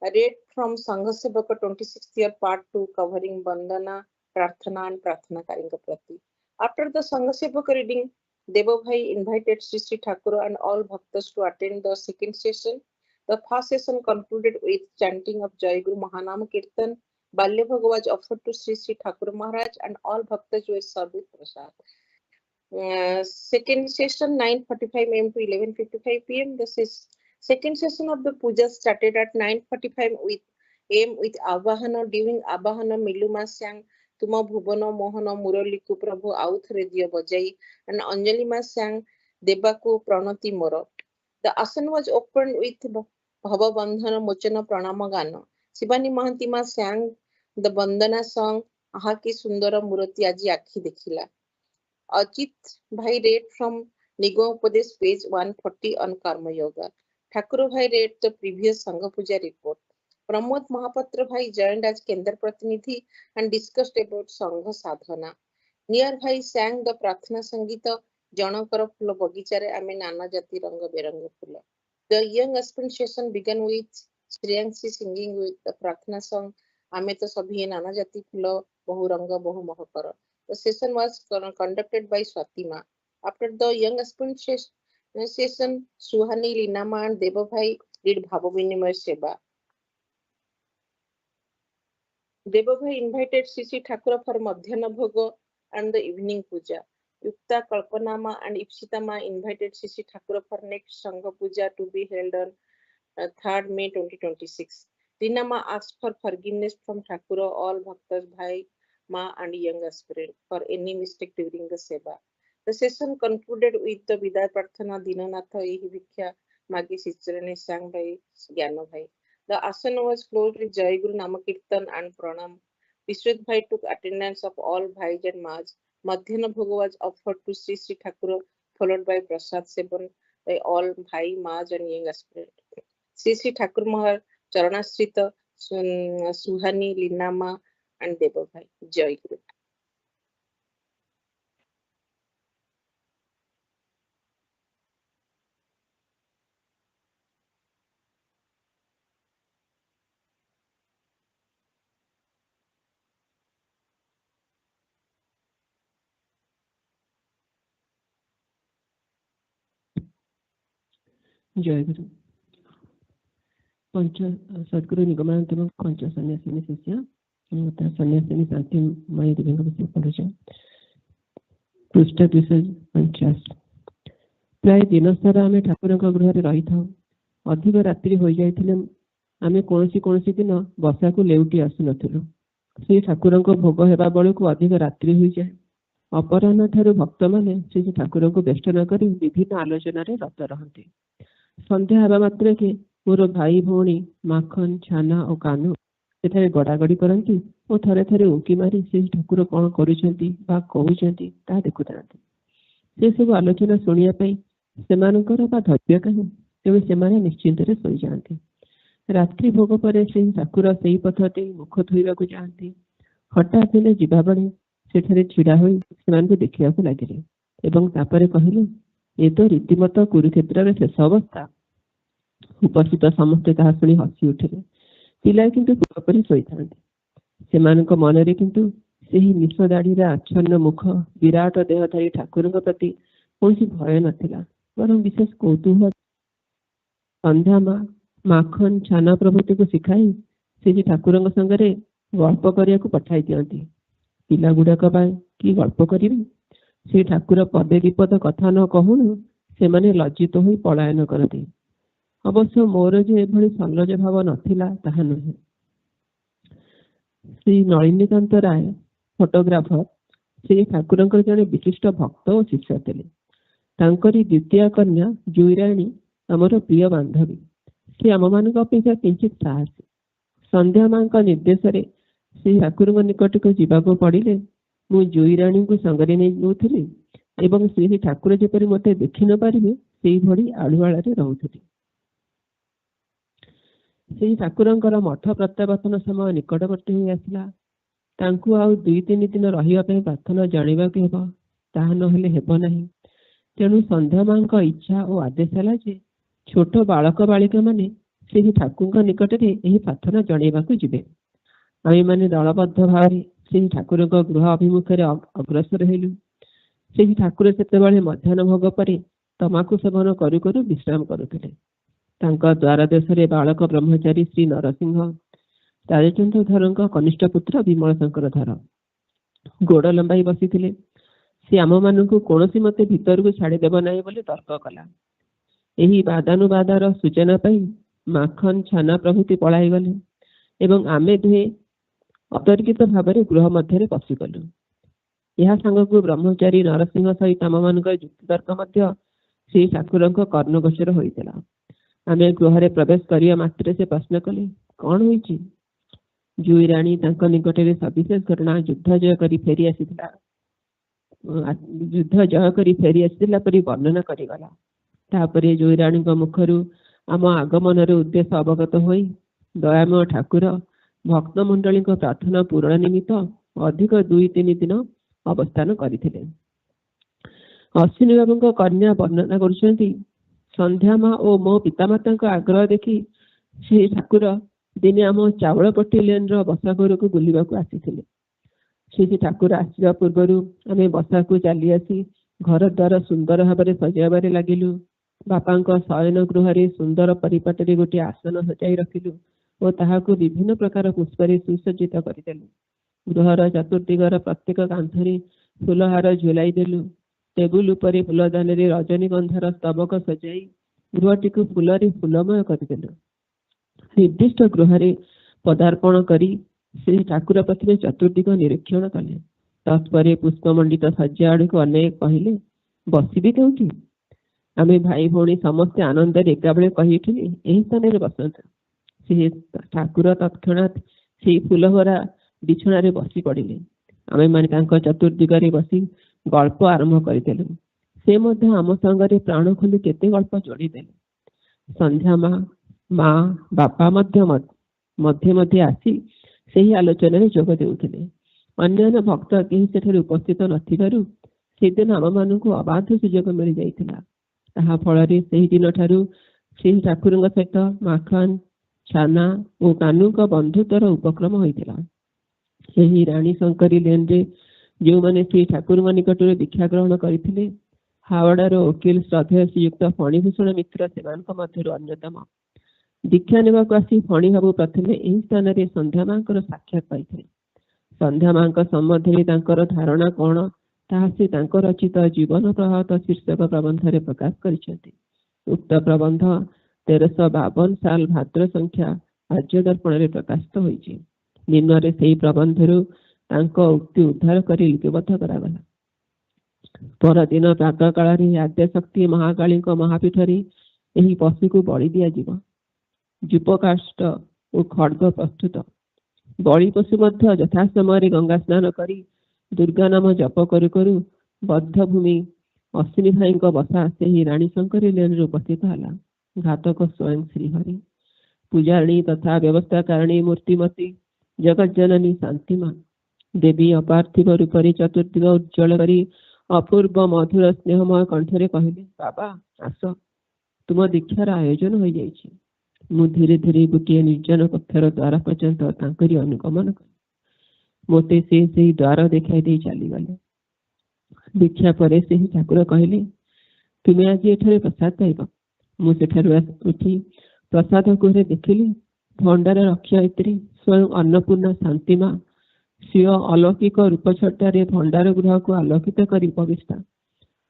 read from Sangha Sevaka 26th year part 2 covering Bandana, Prarthana and Prarthana Karinga Prati. After the Sangha Sevaka reading, Devabhai invited Sri Sri Thakur and all bhaktas to attend the second session. The first session concluded with chanting of Jayaguru Mahanama Kirtan. Balya Bhog was offered to Sri Sri Thakur Maharaj and all bhaktas were served with prasad. Second session 9:45 am to 11:55 pm. The second session of the puja started at 9:45 am with Avahana. During Avahana, Miluma sang Tuma Bhuvana Mohana Muraliku Prabhu Authre Diya Bajai, and Anjalima sang Debaku Pranati Moro. The asan was opened with Bhava Bandhana Mochana Pranama Gana. Shivani Mahantima sang the Bandana song Ahaki Sundara Murati Aji Akhi Dekhila. Ajit Bhai read from Nigopadesh page 140 on Karma Yoga. Thakur Bhai read the previous Sangha Puja report. Pramod Mahapatra Bhai joined as Kendra Pratinidhi and discussed about Sangha Sadhana. Niyar Bhai sang the Prathna Sangita Janakara Phula Bagichare Ame Nana Jati Ranga Beranga Phula. The young aspirant session began with Shreyanshi singing with the Prathna song Ame To Sabhi Nana Jati Phula Bahu Ranga Bahu Mahakara. The session was conducted by Swatima. After the young aspirant session, Suhani, Linama and Devabhai did Bhavavinimaya Seva. Devabhai invited Sri Sri Thakur for Madhyana Bhoga and the evening puja. Yukta, Kalpanama and Ipsitama invited Sri Sri Thakur for next Sangha Puja to be held on 3rd May 2026. Linama asked for forgiveness from Thakur, all Bhaktas, Bhai, Ma and young aspirant for any mistake during the seva. The session concluded with the Vidya Prarthana Dinanatha Ehi Vikya Magi Sistrane sang by Gyana Bhai. The asana was closed with Jayaguru Namakirtan and Pranam. Vishwat Bhai took attendance of all Bhais and Mas. Madhyana Bhoga was offered to Sri Sri Thakur, followed by Prasad Sevan by all Bhai, Mas and young aspirant. Sri Sri Thakur Maharaj, Charanashrita, Suhani, Linama and Devabhai. Jai Guru. ଜୟଗୁରୁ। ପଞ୍ଚ ସଦ୍ଗୁରୁ ନିଗମାନନ୍ଦ ଏବଂ ପଞ୍ଚ ସନ୍ନ୍ୟାସିନୀ ଶିଷ୍ୟ ସନ୍ନ୍ୟାସିନୀ ଶାନ୍ତିମୟୀ ଦେବୀଙ୍କ ବିଷୟ ପଢ଼ୁଛୁ। ପୃଷ୍ଠ 250। ପ୍ରାୟ ଦିନ ସାରା ଆମେ ଠାକୁରଙ୍କ ଗୃହରେ ରହିଥାଉ। ଅଧିକ ରାତ୍ରି ହୋଇଯାଇଥିଲେ ଆମେ କୌଣସି ଦିନ ବସାକୁ ଲେଉଟି ଆସୁନଥିଲୁ। ଶ୍ରୀ ଠାକୁରଙ୍କ ଭୋଗ ହେବା ବେଳକୁ ଅଧିକ ରାତ୍ରି ହୋଇଯାଏ। ଅପରାହ୍ନ ଠାରୁ ଭକ୍ତମାନେ ଶ୍ରୀ ଠାକୁରଙ୍କୁ ବେଷ୍ଟନ କରି ବିଭିନ୍ନ ଆଲୋଚନାରେ ରତ ରହନ୍ତି। ସନ୍ଧ୍ୟା ହେବା ମାତ୍ରକେ ମୋର ଭାଇ ଭଉଣୀ ମାଖନ, ଛାନା ଓ କାନୁ ସେଠାରେ ଗଡ଼ାଗଡ଼ି କରନ୍ତି ଓ ଥରେ ଥରେ ଉଙ୍କି ମାରି ଶ୍ରୀ ଠାକୁର କ'ଣ କରୁଛନ୍ତି ବା କହୁଛନ୍ତି ତାହା ଦେଖୁଥାନ୍ତି। ସେସବୁ ଆଲୋଚନା ଶୁଣିବା ପାଇଁ ସେମାନଙ୍କର ବା ଧୈର୍ଯ୍ୟ କାହିଁ, ତେଣୁ ସେମାନେ ନିଶ୍ଚିନ୍ତରେ ଶୋଇଯାଆନ୍ତି। ରାତ୍ରି ଭୋଗ ପରେ ଶ୍ରୀ ଠାକୁର ସେହି ପଥ ଦେଇ ମୁଖ ଧୋଇବାକୁ ଯାଆନ୍ତି। ହଠାତ୍ ଦିନେ ଯିବାବେଳେ ସେଠାରେ ଛିଡ଼ା ହୋଇ ସେମାନଙ୍କୁ ଦେଖିବାକୁ ଲାଗିଲେ ଏବଂ ତାପରେ କହିଲେ, ଏ ତ ରୀତିମତ କୁରୁକ୍ଷେତ୍ରରେ ଶେଷ ଅବସ୍ଥା। ଉପସ୍ଥିତ ସମସ୍ତେ ତାହା ଶୁଣି ହସି ଉଠିଲେ। ପିଲା କିନ୍ତୁ ପୁଅପରି ଶୋଇଥାନ୍ତି। ସେମାନଙ୍କ ମନରେ କିନ୍ତୁ ସେହି ନିଶ ଦାଢ଼ିରେ ଆଚ୍ଛନ୍ନ ମୁଖ, ବିରାଟ ଦେହଧାରୀ ଠାକୁରଙ୍କ ପ୍ରତି କୌଣସି ଭୟ ନଥିଲା, ବରଂ ବିଶେଷ କୌତୂହଳ। ସନ୍ଧ୍ୟା ମାଖନ, ଛାନା ପ୍ରଭୃତିକୁ ଶିଖାଇ ଶ୍ରୀ ଠାକୁରଙ୍କ ସାଙ୍ଗରେ ଗଳ୍ପ କରିବାକୁ ପଠାଇ ଦିଅନ୍ତି। ପିଲା ଗୁଡ଼ାକ ପାଇଁ କି ଗଳ୍ପ କରିବେ? ଶ୍ରୀ ଠାକୁର ପଦେ ବିପଦ କଥା ନ କହୁଣୁ ସେମାନେ ଲଜ୍ଜିତ ହୋଇ ପଳାୟନ କରନ୍ତି। ଅବଶ୍ୟ ମୋର ଯେ ଏଭଳି ସଲ୍ଲଜ ଭାବ ନଥିଲା ତାହା ନୁହେଁ। ଶ୍ରୀ ନଳିନୀକାନ୍ତ ରାୟ ଫଟୋଗ୍ରାଫର ଶ୍ରୀ ଠାକୁରଙ୍କର ଜଣେ ବିଶିଷ୍ଟ ଭକ୍ତ ଓ ଶିଷ୍ୟ ଥିଲେ। ତାଙ୍କରି ଦ୍ୱିତୀୟ କନ୍ୟା ଜୁଇରାଣୀ ଆମର ପ୍ରିୟ ବାନ୍ଧବୀ। ସେ ଆମମାନଙ୍କ ଅପେକ୍ଷା କିଞ୍ଚିତ ସାହସୀ। ସନ୍ଧ୍ୟା ମାଙ୍କ ନିର୍ଦ୍ଦେଶରେ ଶ୍ରୀ ଠାକୁରଙ୍କ ନିକଟକୁ ଯିବାକୁ ପଡ଼ିଲେ ମୁଁ ଜୁଇରାଣୀଙ୍କୁ ସାଙ୍ଗରେ ନେଇ ଯାଉଥିଲି ଏବଂ ଶ୍ରୀ ଠାକୁର ଯେପରି ମୋତେ ଦେଖି ନ ପାରିବେ ସେଇଭଳି ଆଢ଼ୁଆଳରେ ରହୁଥିଲି। ଶ୍ରୀ ଠାକୁରଙ୍କର ମଠ ପ୍ରତ୍ୟାବର୍ତ୍ତନ ସମୟ ନିକଟବର୍ତ୍ତୀ ହୋଇ ଆସିଲା। ତାଙ୍କୁ ଆଉ 2-3 ଦିନ ରହିବା ପାଇଁ ପ୍ରାର୍ଥନା ଜଣାଇବାକୁ ହେବ, ତାହା ନହେଲେ ହେବ ନାହିଁ। ତେଣୁ ସନ୍ଧ୍ୟା ମାଙ୍କ ଇଚ୍ଛା ଓ ଆଦେଶ ହେଲା ଯେ ଛୋଟ ବାଳକ ବାଳିକାମାନେ ଶ୍ରୀ ଠାକୁରଙ୍କ ନିକଟରେ ଏହି ପ୍ରାର୍ଥନା ଜଣାଇବାକୁ ଯିବେ। ଆମେମାନେ ଦଳବଦ୍ଧ ଭାବରେ ଶ୍ରୀ ଠାକୁରଙ୍କ ଗୃହ ଅଭିମୁଖରେ ଅଗ୍ରସର ହେଲୁ। ଶ୍ରୀ ଠାକୁର ସେତେବେଳେ ମଧ୍ୟାହ୍ନ ଭୋଗ ପରେ ତମାଖୁ ସେବନ କରୁ କରୁ ବିଶ୍ରାମ କରୁଥିଲେ। ତାଙ୍କ ଦ୍ୱାର ଦେଶରେ ବାଳକ ବ୍ରହ୍ମଚାରୀ ଶ୍ରୀ ନରସିଂହ, ରାଜଚନ୍ଦ୍ର ଧରଙ୍କ କନିଷ୍ଠ ପୁତ୍ର ବିମଳ ଶଙ୍କର ଧର ଗୋଡ଼ ଲମ୍ବାଇ ବସିଥିଲେ। ସେ ଆମମାନଙ୍କୁ କୌଣସି ମତେ ଭିତରକୁ ଛାଡ଼ିଦେବ ନାହିଁ ବୋଲି ତର୍କ କଲା। ଏହି ବାଦାନୁବାଦର ସୂଚନା ପାଇଁ ମାଖନ, ଛାନା ପ୍ରଭୃତି ପଳାଇଗଲେ ଏବଂ ଆମେ ଦୁହେଁ ଅତର୍କିତ ଭାବରେ ଗୃହ ମଧ୍ୟରେ ପଶିଗଲୁ। ଏହା ସାଙ୍ଗକୁ ବ୍ରହ୍ମଚାରୀ ନରସିଂହ ସହିତ ଆମମାନଙ୍କର ଯୁକ୍ତିତର୍କ ମଧ୍ୟ ଶ୍ରୀ ଠାକୁରଙ୍କ କର୍ଣ୍ଣଗୋଚର ହୋଇଥିଲା। ଆମେ ଗୃହରେ ପ୍ରବେଶ କରିବା ମାତ୍ରେ ସେ ପ୍ରଶ୍ନ କଲେ, କ'ଣ ହୋଇଛି? ଜୁଇରାଣୀ ତାଙ୍କ ନିକଟରେ ସବିଶେଷ ଘଟଣା ଯୁଦ୍ଧ ଜୟ କରି ଫେରି ଆସିଥିଲା ପରି ବର୍ଣ୍ଣନା କରିଗଲା। ତାପରେ ଜୁଇରାଣୀଙ୍କ ମୁଖରୁ ଆମ ଆଗମନର ଉଦ୍ଦେଶ୍ୟ ଅବଗତ ହୋଇ ଦୟାମୟ ଠାକୁର ଭକ୍ତମଣ୍ଡଳୀଙ୍କ ପ୍ରାର୍ଥନା ପୂରଣ ନିମିତ୍ତ ଅଧିକ 2-3 ଦିନ ଅବସ୍ଥାନ କରିଥିଲେ। ଅଶ୍ୱିନୀ ବାବୁଙ୍କ କନ୍ୟା ବର୍ଣ୍ଣନା କରୁଛନ୍ତି, ସନ୍ଧ୍ୟା ମା ଓ ମୋ ପିତାମାତାଙ୍କ ଆଗ୍ରହ ଦେଖି ଶ୍ରୀ ଠାକୁର ଦିନେ ଆମ ଚାଉଳପଟି ଲେନ୍ର ବସାଘରକୁ ବୁଲିବାକୁ ଆସିଥିଲେ। ଶ୍ରୀ ଠାକୁର ଆସିବା ପୂର୍ବରୁ ଆମେ ବସାକୁ ଚାଲି ଆସି ଘର ଦ୍ୱାର ସୁନ୍ଦର ଭାବରେ ସଜାଇବାରେ ଲାଗିଲୁ। ବାପାଙ୍କ ଶୟନ ଗୃହରେ ସୁନ୍ଦର ପରିପାଟରେ ଗୋଟିଏ ଆସନ ସଜାଇ ରଖିଲୁ ଓ ତାହାକୁ ବିଭିନ୍ନ ପ୍ରକାର ପୁଷ୍ପରେ ସୁସଜ୍ଜିତ କରିଦେଲୁ। ଗୃହର ଚତୁର୍ଦିଗର ପ୍ରତ୍ୟେକ କାନ୍ଥରେ ଫୁଲହାର ଝୁଲାଇ ଦେଲୁ। ଟେବୁଲ ଉପରେ ଫୁଲଦାନୀରେ ରଜନୀଗନ୍ଧାର ସ୍ତବକ ସଜାଇ ଗୃହଟିକୁ ଫୁଲରେ ଫୁଲମୟ କରିଦେଲୁ। ନିର୍ଦ୍ଦିଷ୍ଟ ଗୃହରେ ପଦାର୍ପଣ କରି ଶ୍ରୀ ଠାକୁର ପ୍ରଥମେ ଚତୁର୍ଦିଗ ନିରୀକ୍ଷଣ କଲେ। ତତ୍ପରେ ପୁଷ୍ପମଣ୍ଡିତ ଶଯ୍ୟା ଆଡ଼କୁ ଅନେକ କହିଲେ, ବସିବି କେଉଁଠି? ଆମେ ଭାଇ ଭଉଣୀ ସମସ୍ତେ ଆନନ୍ଦରେ ଏକାବେଳେ କହି ଉଠିଲେ, ଏହି ସ୍ଥାନରେ ବସନ୍ତୁ। ଶ୍ରୀ ଠାକୁର ତତ୍କ୍ଷଣାତ୍ ସେହି ଫୁଲଭରା ବିଛଣାରେ ବସି ପଡ଼ିଲେ। ଆମେମାନେ ତାଙ୍କ ଚତୁର୍ଦିଗରେ ବସି ଗଳ୍ପ ଆରମ୍ଭ କରିଦେଲୁ। ସେ ମଧ୍ୟ ଆମ ସାଙ୍ଗରେ ପ୍ରାଣ ଖୋଲି କେତେ ଗଳ୍ପ ଯୋଡ଼ିଦେଲେ। ସନ୍ଧ୍ୟା ମା ବାପା ମଧ୍ୟ ମଧ୍ୟେ ଆସି ସେହି ଆଲୋଚନାରେ ଯୋଗ ଦେଉଥିଲେ। ଅନ୍ୟାନ୍ୟ ଭକ୍ତ କେହି ସେଠାରେ ଉପସ୍ଥିତ ନଥିବାରୁ ସେଦିନ ଆମମାନଙ୍କୁ ଅବାଧ ସୁଯୋଗ ମିଳିଯାଇଥିଲା। ତାହା ଫଳରେ ସେହି ଦିନ ଠାରୁ ଶ୍ରୀ ଠାକୁରଙ୍କ ସହିତ ମାଖନ, ଛାନା ଓ କାନୁଙ୍କ ବନ୍ଧୁତ୍ୱର ଉପକ୍ରମ ହୋଇଥିଲା। ସେହି ରାଣୀ ଶଙ୍କରୀ ଲେନ୍ରେ ଯେଉଁମାନେ ଶ୍ରୀ ଠାକୁରଙ୍କ ନିକଟରେ ଦୀକ୍ଷା ଗ୍ରହଣ କରିଥିଲେ ହାୱଡ଼ାର ଓକିଲ ଶ୍ରଦ୍ଧେୟ ଶ୍ରୀଯୁକ୍ତ ଫଣୀଭୂଷଣ ମିତ୍ର ସେମାନଙ୍କ ମଧ୍ୟରୁ ଅନ୍ୟତମ। ଦୀକ୍ଷା ନେବାକୁ ଆସି ଫଣୀ ବାବୁ ପ୍ରଥମେ ଏହି ସ୍ଥାନରେ ସନ୍ଧ୍ୟା ମାଙ୍କର ସାକ୍ଷାତ ପାଇଥିଲେ। ସନ୍ଧ୍ୟା ମାଙ୍କ ସମ୍ବନ୍ଧରେ ତାଙ୍କର ଧାରଣା କ'ଣ ତାହା ସେ ତାଙ୍କ ରଚିତ ଜୀବନ ପ୍ରଭାତ ଶୀର୍ଷକ ପ୍ରବନ୍ଧରେ ପ୍ରକାଶ କରିଛନ୍ତି। ଉକ୍ତ ପ୍ରବନ୍ଧ 1352 ସାଲ ଭାଦ୍ର ସଂଖ୍ୟା ଆର୍ଯ୍ୟ ଦର୍ପଣରେ ପ୍ରକାଶିତ ହୋଇଛି। ନିମ୍ନରେ ସେହି ପ୍ରବନ୍ଧରୁ ତାଙ୍କ ଉକ୍ତି ଉଦ୍ଧାର କରି ଲିପିବଦ୍ଧ କରାଗଲା। ପରଦିନ ପ୍ରାତଃ କାଳରେ ଆଦ୍ୟଶକ୍ତି ମହାକାଳୀଙ୍କ ମହାପୀଠରେ ଏହି ପଶୁକୁ ବଳି ଦିଆଯିବ। ଯୂପକାଷ୍ଠ ଓ ଖଡ୍ଗ ପ୍ରସ୍ତୁତ। ବଳି ପଶୁ ମଧ୍ୟ ଯଥା ସମୟରେ ଗଙ୍ଗା ସ୍ନାନ କରି ଦୁର୍ଗା ନାମ ଜପ କରୁ କରୁ ବଦ୍ଧଭୂମି ଅଶ୍ବିନୀ ଭାଇଙ୍କ ବସା ସେହି ରାଣୀ ଶଙ୍କରୀ ଲେନ୍ରେ ଉପସ୍ଥିତ ହେଲା। ଘାତକ ସ୍ୱୟଂ ଶ୍ରୀହରି। ପୂଜାରିଣୀ ତଥା ବ୍ୟବସ୍ଥାକାରିଣୀ ମୂର୍ତ୍ତିମତୀ ଜଗଜ୍ଜନନୀ ଶାନ୍ତିମା ଦେବୀ ଅପାର୍ଥିବ ରୂପରେ ଚତୁର୍ଦିଗ ଉଜ୍ଜ୍ୱଳ କରି ଅପୂର୍ବ ମଧୁର ସ୍ନେହମୟ କଣ୍ଠରେ କହିଲେ, ବାବା ଆସ, ତୁମ ଦୀକ୍ଷାର ଆୟୋଜନ ହୋଇଯାଇଛି। ମୁଁ ଧୀରେ ଧୀରେ ଗୋଟିଏ ନିର୍ଜନ କକ୍ଷର ଦ୍ୱାର ପର୍ଯ୍ୟନ୍ତ ତାଙ୍କରି ଅନୁଗମନ କଲି। ମୋତେ ସେ ସେହି ଦ୍ୱାର ଦେଖାଇ ଦେଇ ଚାଲିଗଲେ। ଦୀକ୍ଷା ପରେ ସେହି ଠାକୁର କହିଲେ, ତୁମେ ଆଜି ଏଠାରେ ପ୍ରସାଦ ପାଇବ। ମୁଁ ସେଠାରୁ ଉଠି ପ୍ରସାଦ ଗୃହରେ ଦେଖିଲି ଭଣ୍ଡାର ରକ୍ଷୟିତ୍ରୀ ସ୍ୱୟଂ ଅନ୍ନପୂର୍ଣ୍ଣା ଶାନ୍ତିମା ସ୍ୱୀୟ ଅଲୌକିକ ରୂପଛଟାରେ ଭଣ୍ଡାର ଗୃହକୁ ଆଲୋକିତ କରି ଉପବିଷ୍ଟା।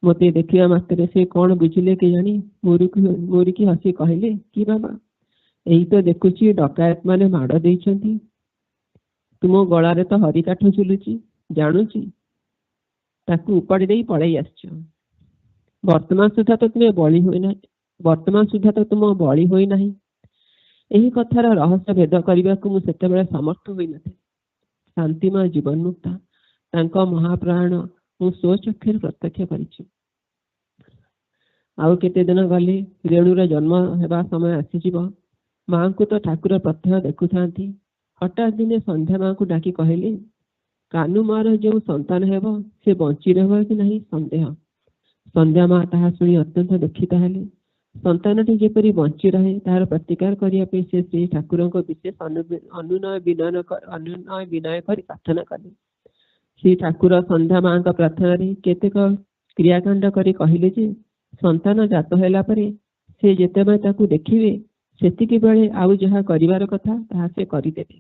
ମୋତେ ଦେଖିବା ମାତ୍ରେ ସେ କ'ଣ ବୁଝିଲେ କେଜାଣି ମୁରୁକି ହସି କହିଲେ, କି ବାବା, ଏଇ ତ ଦେଖୁଛି ଡକାୟତ ମାନେ ମାଡ଼ ଦେଇଛନ୍ତି। ତୁମ ଗଳାରେ ତ ହରିକାଠ ଝୁଲୁଛି, ଜାଣୁଛି, ତାକୁ ଉପାଡ଼ି ଦେଇ ପଳେଇ ଆସିଛ। ବର୍ତ୍ତମାନ ସୁଦ୍ଧା ତ ତୁମ ବଳି ହୋଇନାହିଁ। ଏହି କଥାର ରହସ୍ୟ ଭେଦ କରିବାକୁ ମୁଁ ସେତେବେଳେ ସମର୍ଥ ହୋଇନଥିଲି। ଶାନ୍ତିମା ଜୀବନ୍ମୁକ୍ତା, ତାଙ୍କ ମହାପ୍ରାଣ ମୁଁ ସ୍ୱଚକ୍ଷୁରେ ପ୍ରତ୍ୟକ୍ଷ କରିଛି। ଆଉ କେତେ ଦିନ ଗଲେ ରେଣୁର ଜନ୍ମ ହେବା ସମୟ ଆସିଯିବ। ମାଙ୍କୁ ତ ଠାକୁର ପ୍ରତ୍ୟହ ଦେଖୁଥାନ୍ତି। ହଠାତ୍ ଦିନେ ସନ୍ଧ୍ୟା ମାଙ୍କୁ ଡାକି କହିଲେ, କାନୁ ମାର ଯେଉଁ ସନ୍ତାନ ହେବ ସେ ବଞ୍ଚି ରହିବ କି ନାହିଁ ସନ୍ଦେହ। ସନ୍ଧ୍ୟା ମା ତାହା ଶୁଣି ଅତ୍ୟନ୍ତ ଦୁଃଖିତ ହେଲେ। ସନ୍ତାନଟି ଯେପରି ବଞ୍ଚି ରହେ ତାହାର ପ୍ରତିକାର କରିବା ପାଇଁ ସେ ଶ୍ରୀ ଠାକୁରଙ୍କ ବିଶେଷ ଅନୁନୟ ବିନୟ କରି ପ୍ରାର୍ଥନା କଲେ। ଶ୍ରୀ ଠାକୁର ସନ୍ଧ୍ୟା ମାଙ୍କ ପ୍ରାର୍ଥନାରେ କେତେକ କ୍ରିୟାକାଣ୍ଡ କରି କହିଲେ ଯେ ସନ୍ତାନ ଜାତ ହେଲା ପରେ ସେ ଯେତେବେଳେ ତାକୁ ଦେଖିବେ ସେତିକି ବେଳେ ଆଉ ଯାହା କରିବାର କଥା ତାହା ସେ କରିଦେବେ।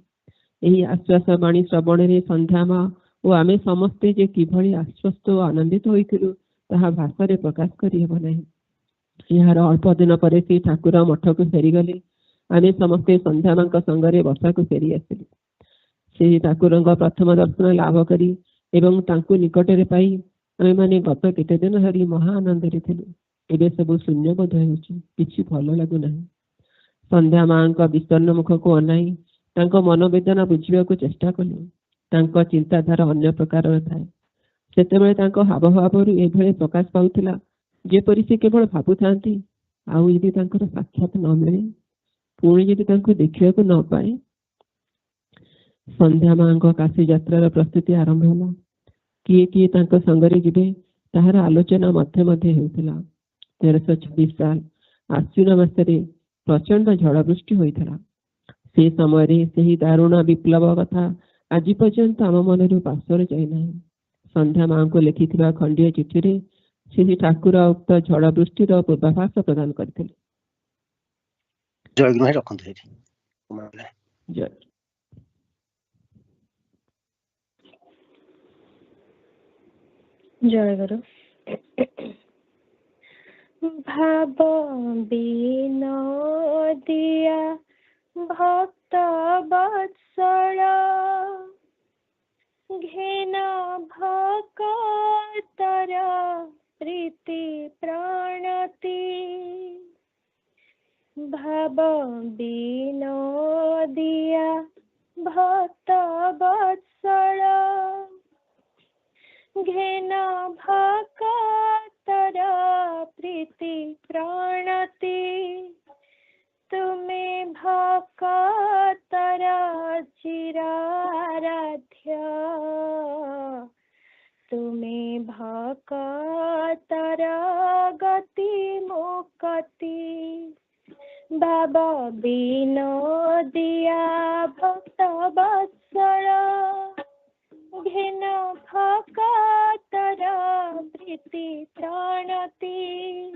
ଏହି ଆଶ୍ୱାସ ବାଣୀ ଶ୍ରବଣରେ ସନ୍ଧ୍ୟା ମା ଓ ଆମେ ସମସ୍ତେ ଯେ କିଭଳି ଆଶ୍ୱସ୍ତ ଓ ଆନନ୍ଦିତ ହୋଇଥିଲୁ ତାହା ଭାଷାରେ ପ୍ରକାଶ କରିହେବ ନାହିଁ। ଏହାର ଅଳ୍ପ ଦିନ ପରେ ଶ୍ରୀ ଠାକୁର ମଠକୁ ଫେରିଗଲେ। ଆମେ ସମସ୍ତେ ସନ୍ଧ୍ୟା ମାଙ୍କ ସଙ୍ଗରେ ବର୍ଷାକୁ ଫେରି ଆସିଲୁ। ସେହି ଠାକୁରଙ୍କ ପ୍ରଥମ ଦର୍ଶନ ଲାଭ କରି ଏବଂ ତାଙ୍କୁ ନିକଟରେ ପାଇ ଆମେମାନେ ଗତ କେତେ ଦିନ ଧରି ମହା ଆନନ୍ଦରେ ଥିଲୁ। ଏବେ ସବୁ ଶୂନ୍ୟବୋଧ ହେଉଛି, କିଛି ଭଲ ଲାଗୁନାହିଁ। ସନ୍ଧ୍ୟା ମାଙ୍କ ବିଷର୍ଣ୍ଣ ମୁଖକୁ ଅନାଇ ତାଙ୍କ ମନୋବେଦନା ବୁଝିବାକୁ ଚେଷ୍ଟା କଲୁ। ତାଙ୍କ ଚିନ୍ତାଧାରା ଅନ୍ୟ ପ୍ରକାରର ଥାଏ। ସେତେବେଳେ ତାଙ୍କ ହାବଭାବରୁ ଏଭଳି ପ୍ରକାଶ ପାଉଥିଲା ଯେପରି ସେ କେବଳ ଭାବୁଥାନ୍ତି, ଆଉ ଯଦି ତାଙ୍କର ସାକ୍ଷାତ ନ ମିଳେ, ପୁଣି ଯଦି ତାଙ୍କୁ ଦେଖିବାକୁ ନ ପାଏ। ସନ୍ଧ୍ୟା ମାଙ୍କ କାଶୀ ଯାତ୍ରାର ପ୍ରସ୍ତୁତି ଆରମ୍ଭ ହେଲା। କିଏ କିଏ ତାଙ୍କ ସଙ୍ଗରେ ଯିବେ ତାହାର ଆଲୋଚନା ମଧ୍ୟ ହେଉଥିଲା। 1326 ସାଲ ଆଶ୍ୱିନ ମାସରେ ପ୍ରଚଣ୍ଡ ଝଡ଼ ବୃଷ୍ଟି ହୋଇଥିଲା। ସେ ସମୟରେ ସେହି ଦାରୁଣ ବିପ୍ଳବ କଥା ଆଜି ପର୍ଯ୍ୟନ୍ତ ଆମ ମନରୁ ପାର୍ଶ୍ୱରେ ଯାଇନାହିଁ। ସନ୍ଧ୍ୟା ମାଙ୍କୁ ଲେଖିଥିବା ଖଣ୍ଡିଏ ଚିଠିରେ ଶ୍ରୀ ଠାକୁର ଉକ୍ତ ଝଡ଼ ବୃଷ୍ଟିର ପୂର୍ବାଭାସ ପ୍ରଦାନ କରିଥିଲେ। ଜୟଗୁରୁ ଭାଇ ରଖନ୍ତୁ ଏଠି। ଜୟଗୁରୁ। ଭାବ ବିନୋଦିଆ ଭକ୍ତ ବତ୍ସଳ ଘେନ ଭକତର ପ୍ରୀତି ପ୍ରାଣତି। ଭାବ ବିନୋଦିଆ ଭକ୍ତ ବତ୍ସଳ ଘେନ ଭକତର ପ୍ରୀତି ପ୍ରାଣତି। ତୁମେ ଭକତର ଚିରାରାଧ୍ୟ, ତୁମେ ଭକତର ଗତି ମୁକ୍ତି। ଭାବ ବିନୋଦିଆ ଭକ୍ତ ବତ୍ସଳ ଘେନ ଭକତର प्रीति प्रणति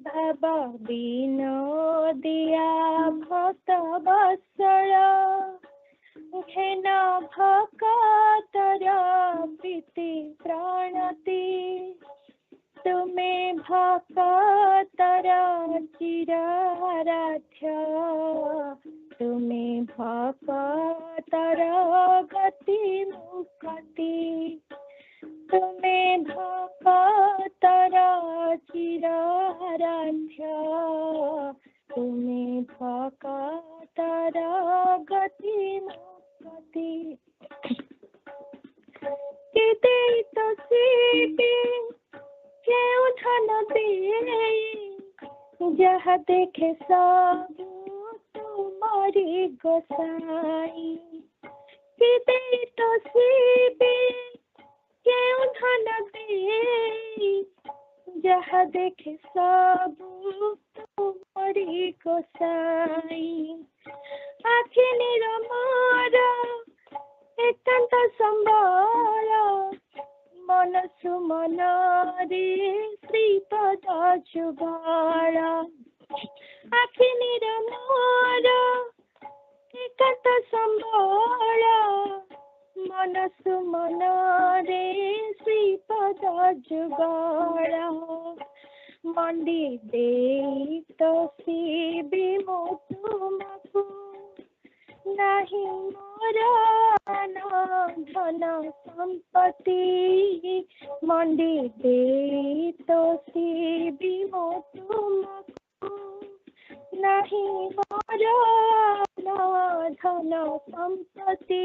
बाबा विनोदिया भक्त वत्सल घेन भक्तर प्रीति प्रणति तुमे भक्तर चिर आराध्य तुमे भक्तर गति मुक्ति तुमे भक्तर चिर आराध्य तुमे भक्तर गति मुक्ति केते तो सीबे क्यों धन दे जहाँ देखे सब तुम्हारी गोसाई केते तो सीबे क्यों धन दे जहाँ देखे सब तुम्हारी गोसाई आखि निरमर एकांत संबल मन सुमन रे श्रीपद जुगल आखि निरमर एकांत संबल मन सुमन रे श्रीपद जुगल मंडी दे तो शिवी मो तुमको नहीं मोर धन संपत्ति मंडी दे तो शिवी मो तुमको नहीं मोर धन संपत्ति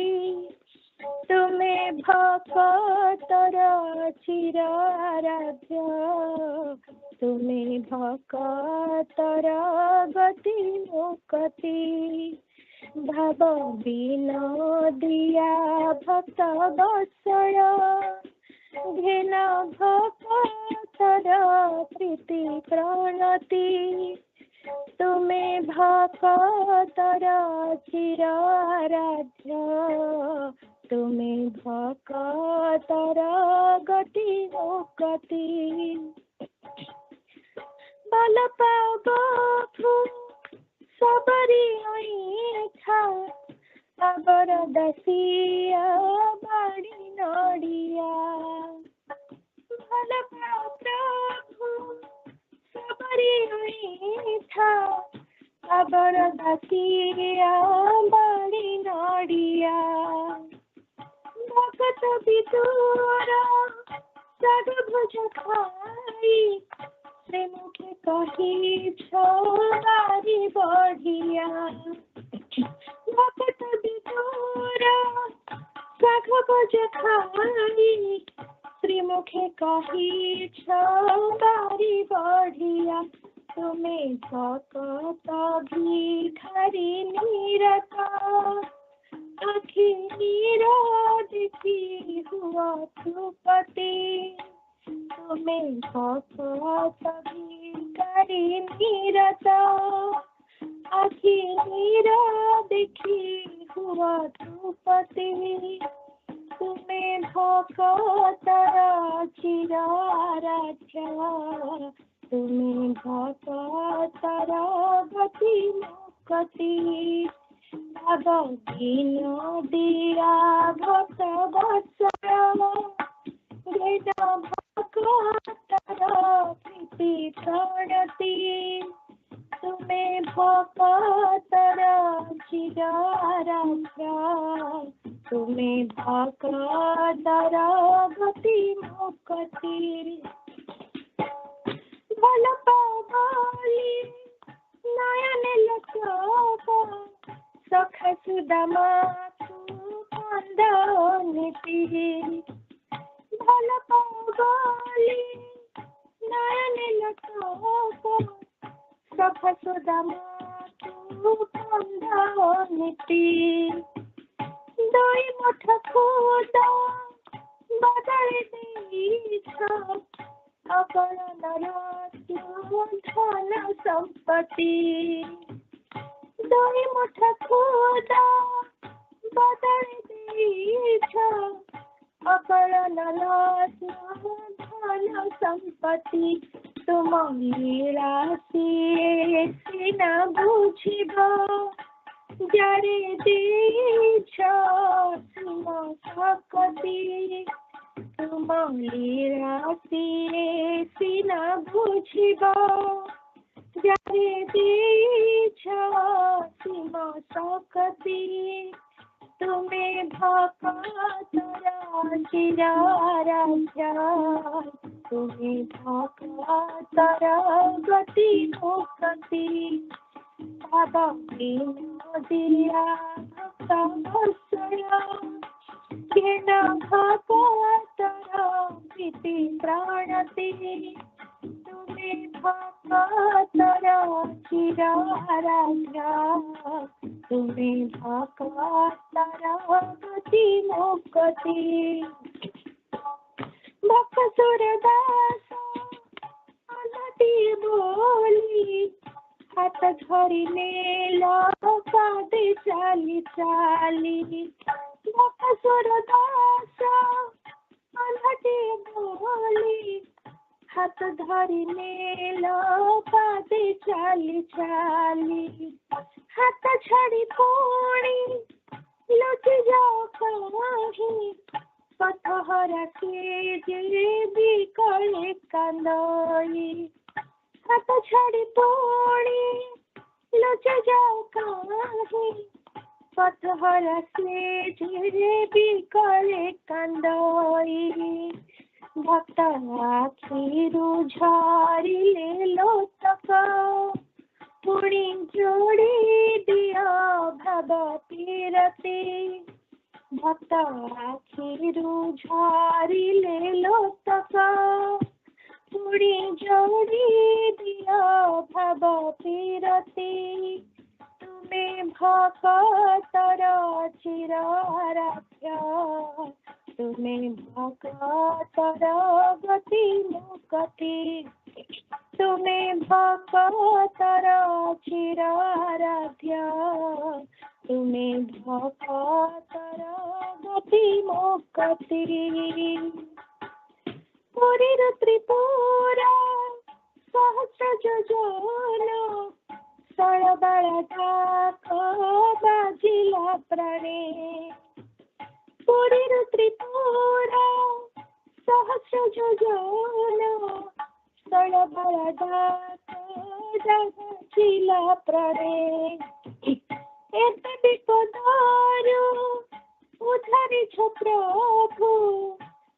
तुमे भक्तर चिर आराध्य तुमे भक्तर गति मुक्ति भाव विनोदिया भक्त वत्सल घेन भक्तर प्रीति प्रणति तुमे भक्तर चिर आराध्य तुमे भक्तर गति मुक्ति बल पाबु सबरी था अबर दसिया बाड़ी नड़िया भल प्रभु सबरी था अबर दसिया बाड़ी नड़िया भगत विदुर सग भुज खाई से मुखे कही छोरी बढ़िया भगत विदुर सग भुज खाई श्री मुखे कही छोरी बढ़िया तुमे भक्त भिखारी निरत आखि नीरा देखी हुआ सुपति तुमे भक्त भिखारी निरत आखि नीरा देखी हुआ सुपति तुमे भक्तर चिर आराध्य तुमे भक्तर गति मुक्ति भाव विनोदिया भक्त वत्सल घेन भक्तर प्रीति प्रणति तुमे भक्तर चिर आराध्य तुमे भक्तर गति मुक्ति भल पावली नयन लचक सखा सुदामा नीति भल पावली नयन लचक सखा सुदामा नीति दई मठ खुद बदल दीछ अपरण धन संपत्ति दई मठ खुद बदल दीछ अपरण धन धन संपत्ति तुम लीला सिना बुझिब जारे देछ तुम सकति तुम लीला सिना बुझिब जारे देछ तुम सकति तुम्हें भक्तरा चिराराध्या तुम्हें भक्तरा गति मुक्ति बाबा दिया भक्त भत्सरा केन भक्तरा प्रीति प्राणति तुम्हें भक्तरा चिराराध्या तुम्हें भक्तरा गति मुक्ति भक्तसुरदास अनति बोली हाथ धरी नेला पादे चाली चाली भक्तसुरदास अनति बोली हाथ धरी नेला पादे चाली चाली हाथ छाड़ी पुणी लुचि जाओ कहीं पथहरा के जे बिकले कांदई हाथ छाड़ी पुणी लुचि जाओ कहीं पथहरा के जे बिकले कांदई भक्त आखिरु झारिले लोटक पुणी जोड़ी दिया भव पीरती भक्त आखिरु झारिले लोटक पुणी जोड़ी दिया भव पीरती तुम्हें भक्तर चिराराध्या तुम्हें भक्तर गति मुक्ति तुम्हें भक्तर चिराराध्या तुम्हें भक्तर गति मुक्ति पुरी त्रिपुरा सहस्र योजन सळबळ डाक बाजिला प्राणे पुरी त्रिपुरा सहस्र योजन सळबळ डाक बाजिला प्राणे एते विपदारु उद्धारिछ प्रभु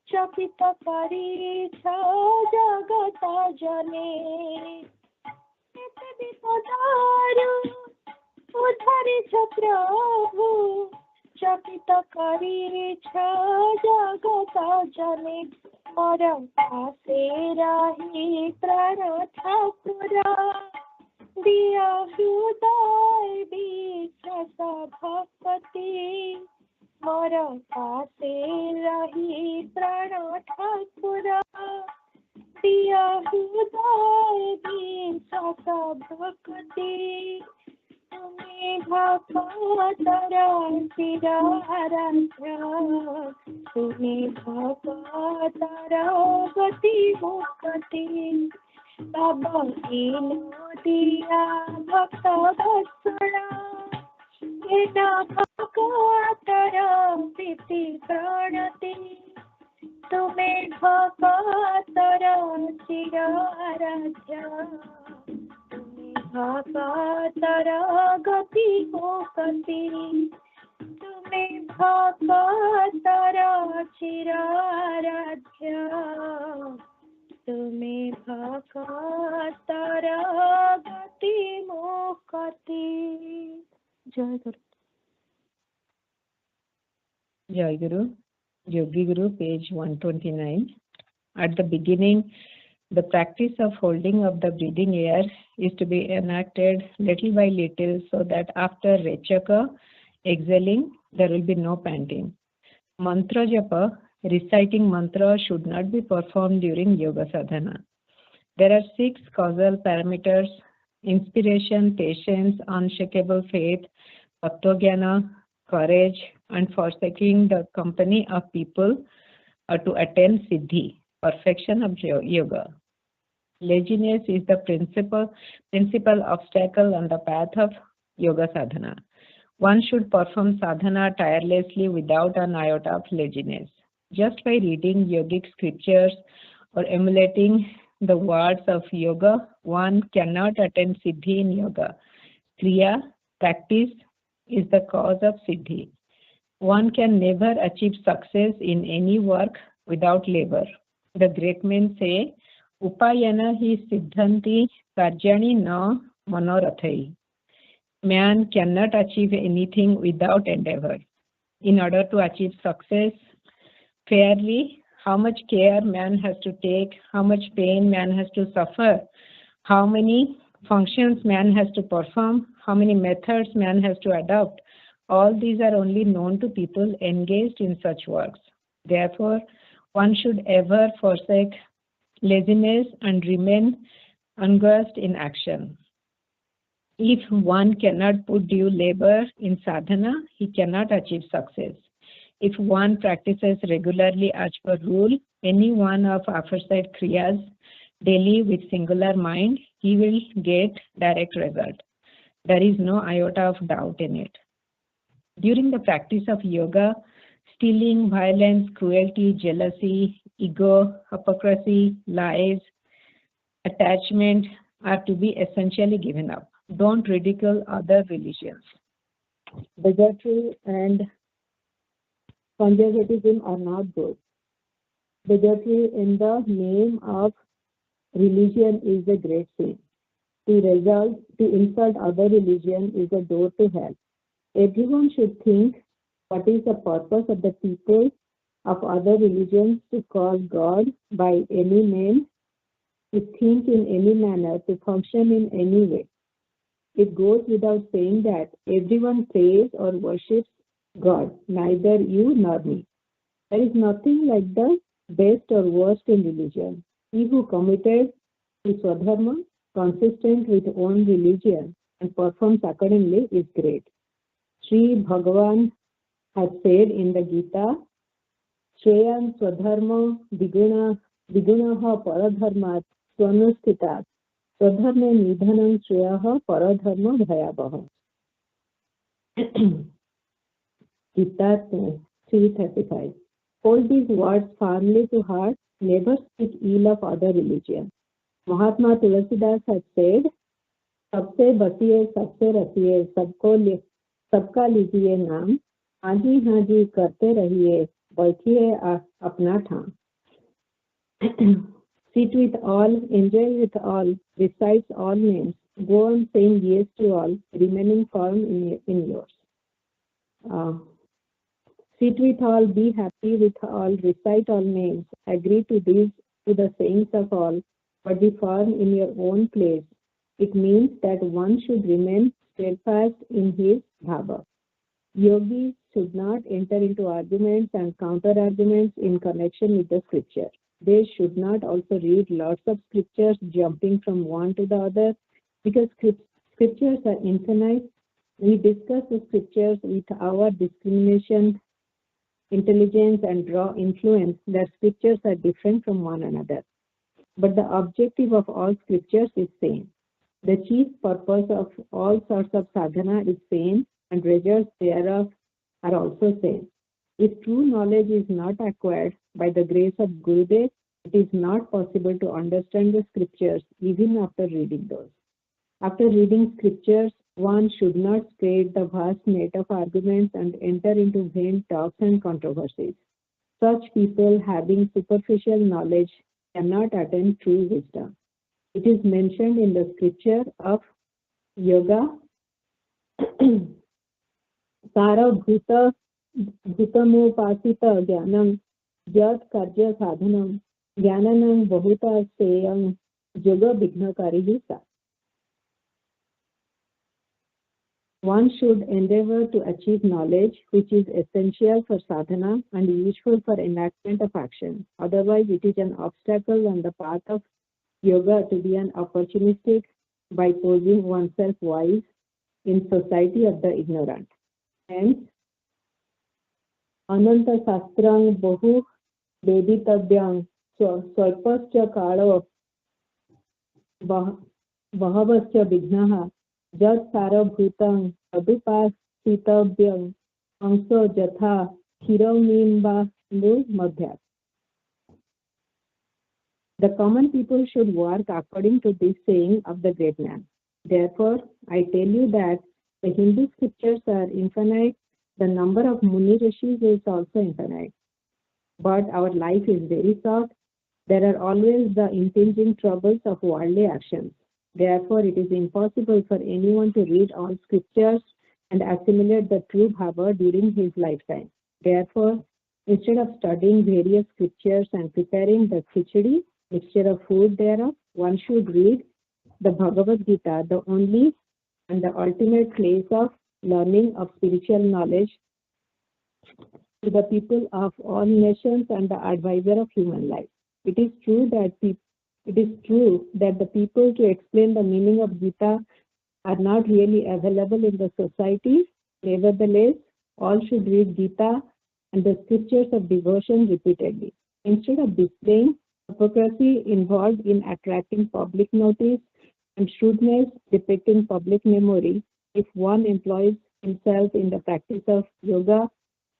चकित करिछ जगत जने एते विपदारु उद्धारिछ प्रभु चकित करिछ जगत जने मोर पासे रही प्राण ठाकुर दिया हृदय विश्वास भक्ति मोर पासे रही प्राण ठाकुर दिया हृदय विश्वास भक्ति तुम्हें भक्तर चिराराध्या तुम्हें भक्तर गति मुक्ति बाबा दिया भक्त भत्सरा केना भक्तर प्रीति प्राणति तुम्हें भक्तर चिराराध्या भक्तर गति मुक्ति तुम्हें भक्तर चिराराध्या तुम्हें भक्तर गति मुक्ति जय गुरु Jayaguru, Yogi Guru, page 129. At the beginning, the practice of holding of the breathing air is to be enacted little by little so that after Rechaka, exhaling, there will be no panting. Mantra japa, reciting mantra should not be performed during yoga sadhana. There are 6 causal parameters: inspiration, patience, unshakable faith, tattvajnana, courage, and forsaking the company of people to attain siddhi. perfection of yoga. Laziness is the principal obstacle on the path of yoga sadhana. One should perform sadhana tirelessly without an iota of laziness. Just by reading yogic scriptures or emulating the words of yoga, one cannot attain siddhi in yoga. Kriya, practice, is the cause of siddhi. One can never achieve success in any work without labor. The great men say, Upayana hi siddhanti karjani na manorathai. Man cannot achieve anything without endeavor. In order to achieve success fairly, how much care man has to take, how much pain man has to suffer, how many functions man has to perform, how many methods man has to adopt, all these are only known to people engaged in such works. Therefore, one should ever forsake laziness and remain engrossed in action. If one cannot put due labor in sadhana, he cannot achieve success. If one practices regularly as per rule any one of aforesaid kriyas daily with singular mind, he will get direct result. There is no iota of doubt in it. During the practice of yoga, stealing, violence, cruelty, jealousy, ego, hypocrisy, lies, attachment are to be essentially given up. Don't ridicule other religions. Bigotry and conservatism are not good. Bigotry in the name of religion is a great sin. To insult other religion is a door to hell. Everyone should think what is the purpose of the people of other religions to call God by any name, to think in any manner, to function in any way. It goes without saying that everyone prays or worships God, neither you nor me. There is nothing like the best or worst in religion. He who committed to Swadharma, consistent with own religion, and performs accordingly is great. Sri Bhagavan has said in the Gita, Shreyan Swadharma Vigunaha Paradharmat Swanusthitat Swadharme Nidhanam Shreyaha Paradharma Bhayabaha. Gita 3:35. Hold these words firmly to heart, never speak ill of other religion. Mahatma Tulasidas has said, सबसे बसिए सबसे रसिए सबका लीजिए नाम, हाजी हाजी करते रहिए बैठिए अपना ठाम. Sit with all, enjoy with all, recite all names, go on saying yes to all, remaining firm in yours. Sit with all, be happy with all, recite all names, agree to the sayings of all, but be firm in your own place. It means that one should remain steadfast in his bhava. Yogis should not enter into arguments and counter-arguments in connection with the scripture. They should not also read lots of scriptures jumping from one to the other, because scriptures are infinite. We discuss the scriptures with our discrimination, intelligence, and draw influence that scriptures are different from one another. But the objective of all scriptures is same. The chief purpose of all sorts of sadhana is same, and results thereof are also same. If true knowledge is not acquired by the grace of Gurudev, it is not possible to understand the scriptures even after reading those. After reading scriptures, one should not spread the vast net of arguments and enter into vain talks and controversies. Such people, having superficial knowledge, cannot attain true wisdom. It is mentioned in the scripture of yoga, Sara Bhuta Bhutamupasita Jnanam Jat Karja Sadhanam Jnananam Bahuta Seyam Yoga Vignakarihi Sa. One should endeavor to achieve knowledge which is essential for sadhana and useful for enactment of action. Otherwise, it is an obstacle on the path of yoga to be an opportunistic by posing oneself wise in society of the ignorant. Hence, Ananta Sastrang Bahu Veditavyam स्वल्पश्च कालो बहवश्च विघ्नाः यत्सारभूतं तदुपासितव्यम् अंशो यथा क्षीरमिवाम्बुमध्यात्. The common people should work according to this saying of the great man. Therefore, I tell you that the Hindu scriptures are infinite, the number of Muni Rishis is also infinite. But our life is very short. There are always the impinging troubles of worldly actions. Therefore, it is impossible for anyone to read all scriptures and assimilate the true bhava during his lifetime. Therefore, instead of studying various scriptures and preparing the khichdi, mixture of food thereof, one should read the Bhagavad Gita, the only and the ultimate place of learning of spiritual knowledge to the people of all nations and the advisor of human life. It is true that the people to explain the meaning of Gita are not really available in the society. Nevertheless, all should read Gita and the scriptures of devotion repeatedly. Instead of displaying hypocrisy involved in attracting public notice and shrewdness depicting public memory, if one employs himself in the practice of yoga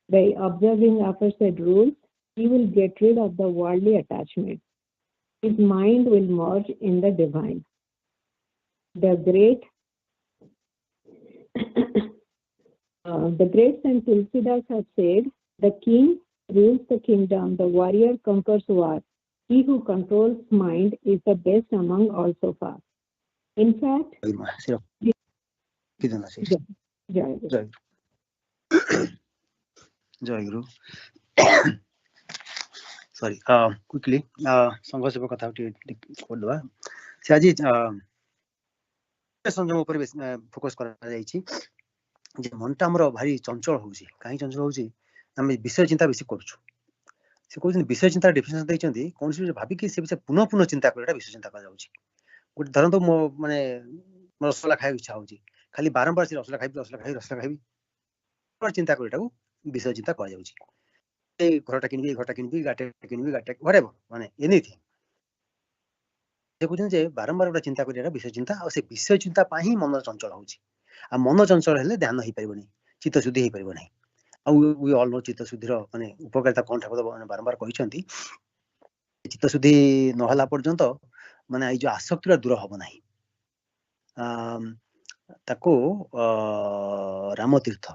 by observing aforesaid rules, he will get rid of the worldly attachment. His mind will merge in the divine. The great Saint Tulsidas has said, "The king rules the kingdom, the warrior conquers war. He who controls mind is the best among all so far." In fact, Jayaguru. Sorry, quickly, संघ सेवा कथा करदवा से आज संयम ऊपर focus करा जायछि जे मनटा हमर भारी चंचल होउछि काहे चंचल होउछि हम विषय चिंता बेसी करछु से कोइ विषय चिंता डेफिनेशन दैछन्ती कोनसी भाबी कि से विषय पुनः पुनः चिंता करैटा विषय चिंता करा जाउछि गुड धरन तो माने रसगोल्ला खाइ इच्छा होउछि खाली बारंबार से रसगोल्ला खाइबी पर चिंता करैटा को विषय चिंता करा जाउछि ए घरटा किनबी गाटा व्हाटएवर माने एनीथिंग से कहते जे बारंबार गोटा चिंता करिया विषय चिंता और से विषय चिंता पा ही मन चंचल होउछि आ मन चंचल हेले ध्यान ही परिबनी चित्त शुद्धि ही परिबनी आ वी ऑल नो चित्त शुद्धिर माने उपकारिता कोन ठाकुर बारंबार कहिसंती चित्त शुद्धि न होला पर्यंत माने आई जो आसक्ति दूर हबो नाही ताको रामतीर्थ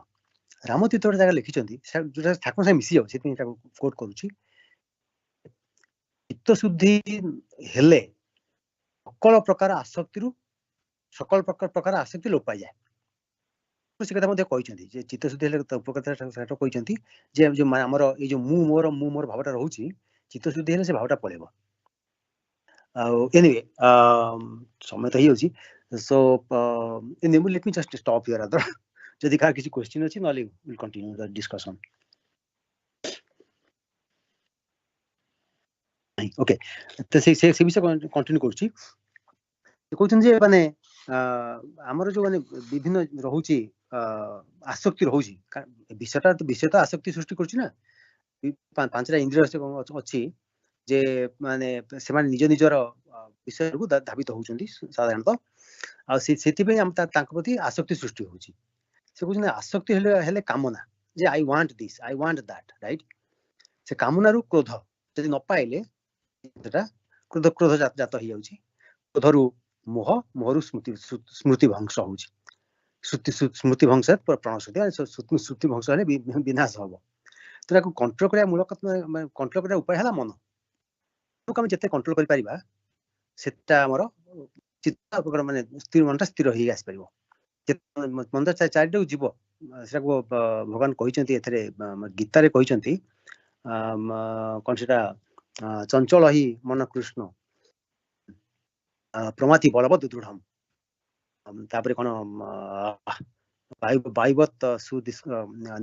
जगह लिखिछंती जो ठाकुर से मिसी जाउ सेति ताको कोट करूछि चित्त शुद्धि हेले सकल प्रकार आसक्ति लोप पाई जाए से कथा मध्ये कहिसंती जे चित्त शुद्धि हेले उपकारिता सेटा कहिसंती जे जो हमर ए जो मु मोर भावटा रहउछि चित्त शुद्धि हेले से भावटा पळेबो एनीवे समय तो ही होछि so anyway let me just stop here other जदि का किसी क्वेश्चन अछि नले will continue the discussion okay तो से विषय कंटिन्यू करछि कहउछन जे माने हमर जो माने विभिन्न रहउछि आसक्ति रहउछि विषय तो आसक्ति सृष्टि करछि ना पांचटा इंद्रिय अछि जे माने से माने निजर विषय को धावित होउछन्ती साधारणतः आ सेति पे हम तांक प्रति आसक्ति सृष्टि होउछि से कहउछन आसक्ति हेले कामना जे I want this I want that right से कामना रु क्रोध जदि न पाइले सेटा क्रोध जात हो जाउछि क्रोधरु मोहरु स्मृति भंश होउछि स्मृति भंश प्रणशति स्मृति भंश हेले विनाश हबो तो ताको कंट्रोल करिया मूलक कंट्रोल करिया उपाय हला मन तो हम जते कंट्रोल करि परिबा सेटा हमर चित्त माने स्थिर मनटा स्थिर होई आस परिबो मन चारिटा जीव सेटा को भगवान कहिसंती एथरे गीता रे कहिसंती कोन सेटा चंचल ही मन कृष्ण प्रमाति बलवत दृढ़म तापरे कोन वायुवत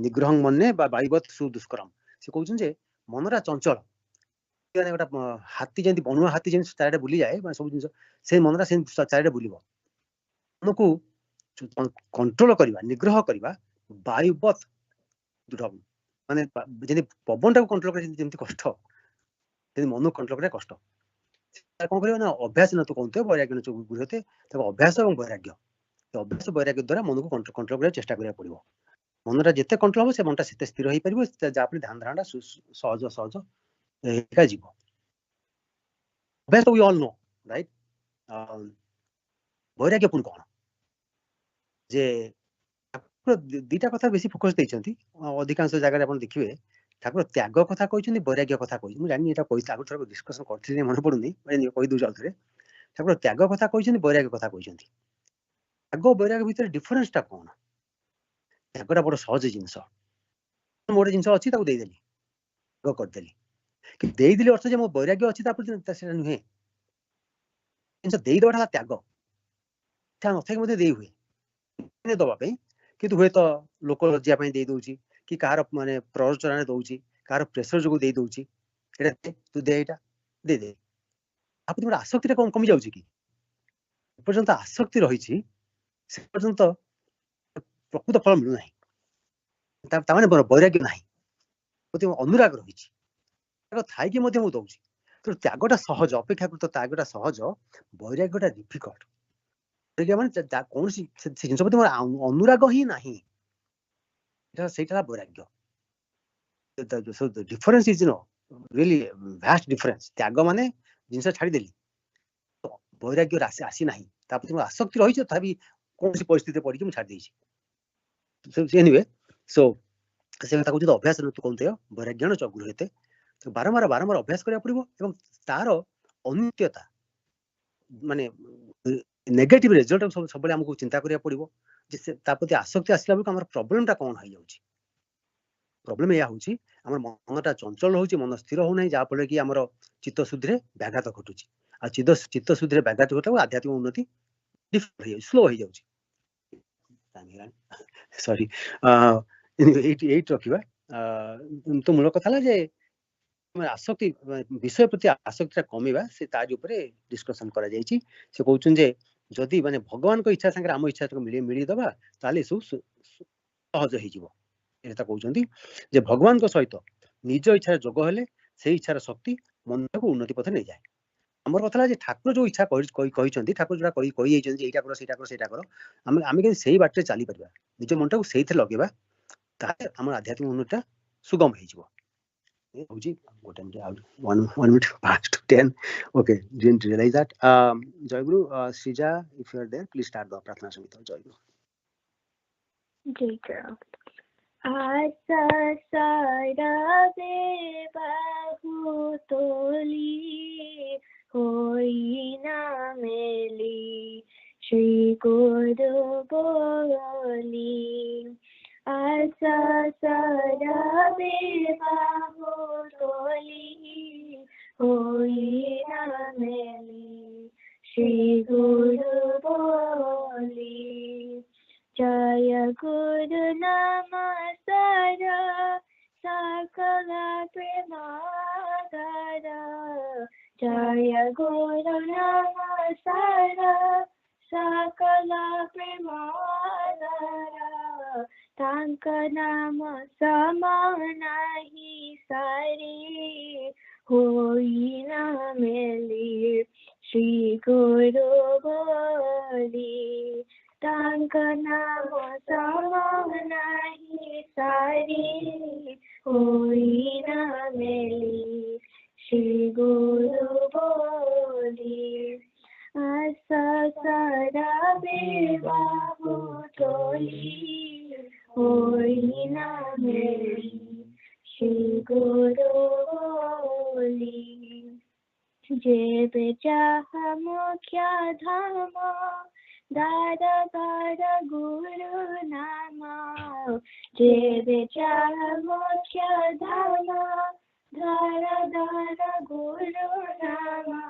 निग्रहं मन्ने वायुवत सुदुष्करम से कहउछन जे मनरा चंचल माने गोटा हाथी जेंति बनुआ हाथी जेंति चारिटा बुली जाए माने सब जिंस से मनरा से चारिटा बुलिबो हमको कंट्रोल करबा निग्रह करबा वायुवत दृढ़म माने जेंति पवनटा को कंट्रोल करे जेंति कष्ट मन कंट्रोल करे कष्ट कौन कर अभ्यास न तो कहते वैराग्य च गृहते अभ्यास और वैराग्य अभ्यास वैराग्य द्वारा मन को कंट्रोल करने चेष्टा करा पड़ो मनटा जिते कंट्रोल हम से मनटा से स्थिर हो पार जहाँ ध्यान धारणा सहज सहज जीव अभ्यास तो वी ऑल नो राइट वैराग्य पुणी कौन जे दीटा कथा बेसी फोकस देइछंती अधिकांश जगह आप देखिए ठाकुर त्याग कथा कहते वैराग्य कथा कहते मुझे जानी आगुरी डिस्कसन कर मन पड़ुनी कही दूसरे आउे ठाकुर त्याग कथा कहते वैराग्य कथा कहते त्याग वैराग्य भितर डिफरेन्स टा कौन त्यागटा बड़ सहज जिनस गोटे जिन अच्छी देदेली त्याग करदेली कि देदेली अर्थ जो मो वैराग्य अच्छी नुहे जिन देदेटा त्याग न दे हुए दवाई किंतु हुए तो लोक लज्जा दे दौची कि कहार माने प्ररोचना दौची कहार प्रेसर जो दे दौची तू दे एटा दे दे आप तुम आसक्ति कौन कमी जाउची कि पर्यंत आसक्ति रही से पर्यंत प्रकृत फल मिलू ना माने वैराग्य ना अनुराग रही थाई कि दौची तो त्यागटा सहज अपेक्षाकृत त्यागटा सहज वैराग्यटा डिफिकल्ट वैराग्य कौन जिन प्रति अनुराग ही ना वैराग्य difference is no really vast difference त्याग माने जिनस छाड़देली वैराग्य आसी ना आसक्ति रही तथापि कौन परिस्थिति पड़ी मुझे छाड़ी एनीवे सो से कथा कहते अभ्यास ऋतु कौन वैराग्य च गृहते बारंबार बारंबार अभ्यास करा पड़ो एवं तार अनित्यता माने नेगेटिव रिजल्ट सब आमको चिंता करिया पड़ो प्रति आसक्ति आसला बेलू आम प्रोब्लेम कौन हो जाउची प्रोब्लेम या हूँ आम मनटा चंचल हो मन स्थिर होना जहाँफल कि आम चित्त शुद्धि में व्याघात घटुची आ चित्त शुद्धि में व्याघात घटा आध्यात्मिक उन्नति स्लो हो जाउची सॉरी एट रखा तो मूल कथा जे आसक्ति विषय प्रति आसक्ति कमेवा से तार ऊपर डिस्कसन करा जायछि से कहउछन जे जदि माने भगवान को इच्छा संगे आम इच्छा मिली दबा ताले सब सहज हो जीवो एटा कहउछंती जे भगवान को सहित निज इच्छा जोग हेले से इच्छार शक्ति मन को उन्नति पथ नहीं जाए हमर कथा जे ठाकुर जो इच्छा कहिछंती ठाकुर जोरा कहि जाइछंती एटा करो सेटा करो आमे के सेही बाटे चली परबा निज मनटा को सेहीथे लगेबा ताहे हमर आध्यात्मिक उन्नति सुगम हो जीवो one minute past 10. Okay, didn't realize that. Jayaguru, Srija, if you are there, please start the Pratna Samhita. Jayaguru. Jayaguru. Asa sarave bahu toli hoi na meli Shri Guru boli Asa sarave bahu toli hoi na meli Shri Guru boli Jayaguru Namasara Sakala Premadara Jayaguru Namasara Sakala Premadara Tanka Nama Samanahi Sari Hoi na meli Shri Guru boli Tanka nama samanahi sari hoi na meli Shri Guru boli Asa sarave bahu toli hoi na meli Shri Guru boli Jebe jaha mukhya dhama Dada Dada Guru Nama Jebe Chaha Moksha Dhamma Dada Dada Guru Nama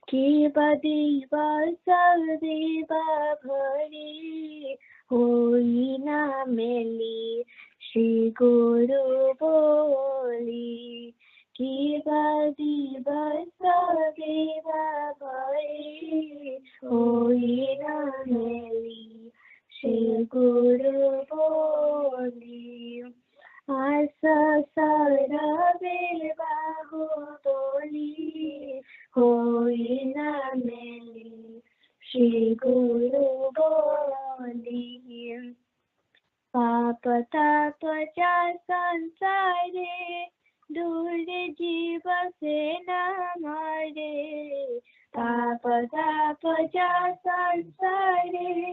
Kiba Diva Sardiva Bhari Hoi na meli Shri Guru boli Kiba Diva Sardiva Bhari Hoi na meli Shri Guru boli Asa sarave bahu toli होई ना मेली श्री गुरु बोली पाप तापच्या संसारे दूर जीव से ना मारे पाप तापच्या संसारे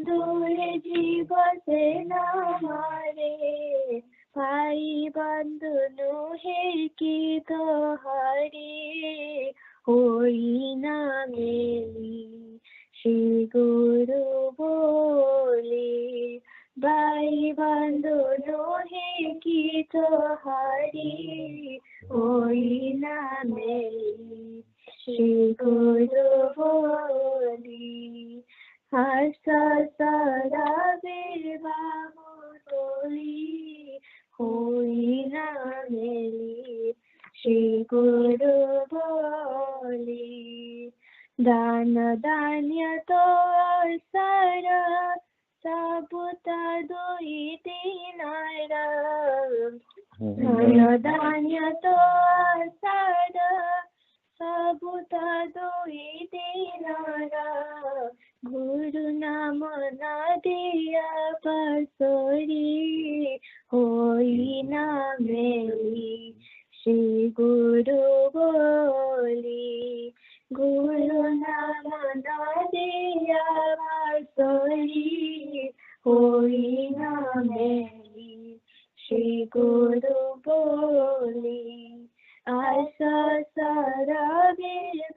दूर जीव से ना मारे भाई बंधु है की तो हरे होई ना मेली श्री गुरु बोली भाई बंधु है की तो हरी होई ना मेली श्री गुरु बोली हर्ष सदा बाहु तोली होई ना मेली श्री गुरु बोली दान दान्य तो सारा सबुता दोई दिनारा दान दान्य तो सारा सबुता दोई दिनारा गुरु नाम ना दिया पसोरी होई ना मेली श्री गुरु बोली गुरु नाम ना दिया पसोरी होई ना मेली श्री गुरु बोली आशा सारा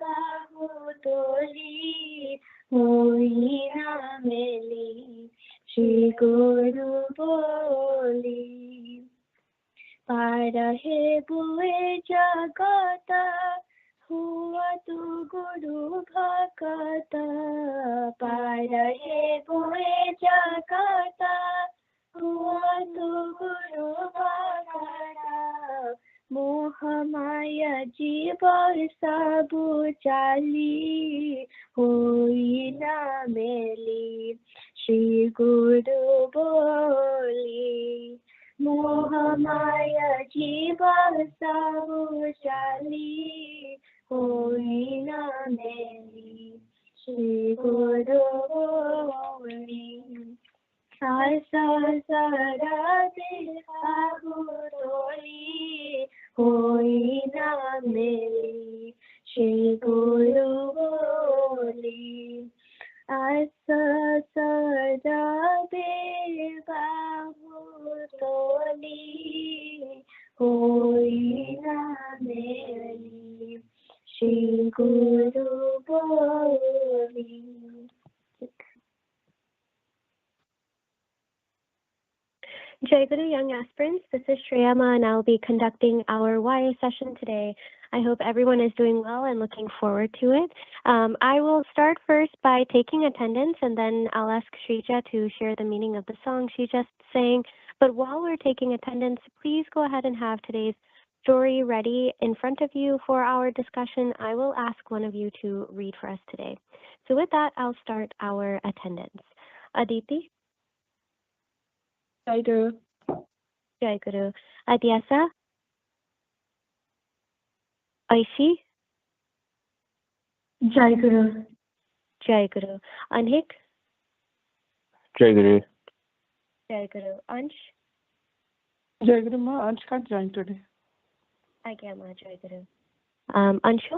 बाहु तोली होई ना मेली श्री गुरु बोली पार हे बुए जगत हुआ तू गुरु भगत पार हे बुए जगत हुआ तू गुरु भगत मोह माया जीव सबु चाली होई ना मेली श्री गुरु बोली मोह माया जीव सबु चाली होई ना मेली श्री गुरु बोली आशा सारा बाहु तोली होई ना मेली श्री गुरु बोली आशा सारा बाहु तोली होई ना मेली श्री गुरु बोली Jayaguru young aspirants, this is Shreyama and I will be conducting our YA session today. I hope everyone is doing well and looking forward to it. I will start first by taking attendance and then I'll ask Shrija to share the meaning of the song she just sang. But while we're taking attendance, please go ahead and have today's story ready in front of you for our discussion. I will ask one of you to read for us today. So with that, I'll start our attendance. Aditi? Jayaguru. Jayaguru. Adhibasa? Aishi? Jayaguru. Jayaguru. Anhik? Jayaguru. Jayaguru. Ansh? Jayaguru ma, Ansh can't join today. Agyama Jayaguru. Anshu?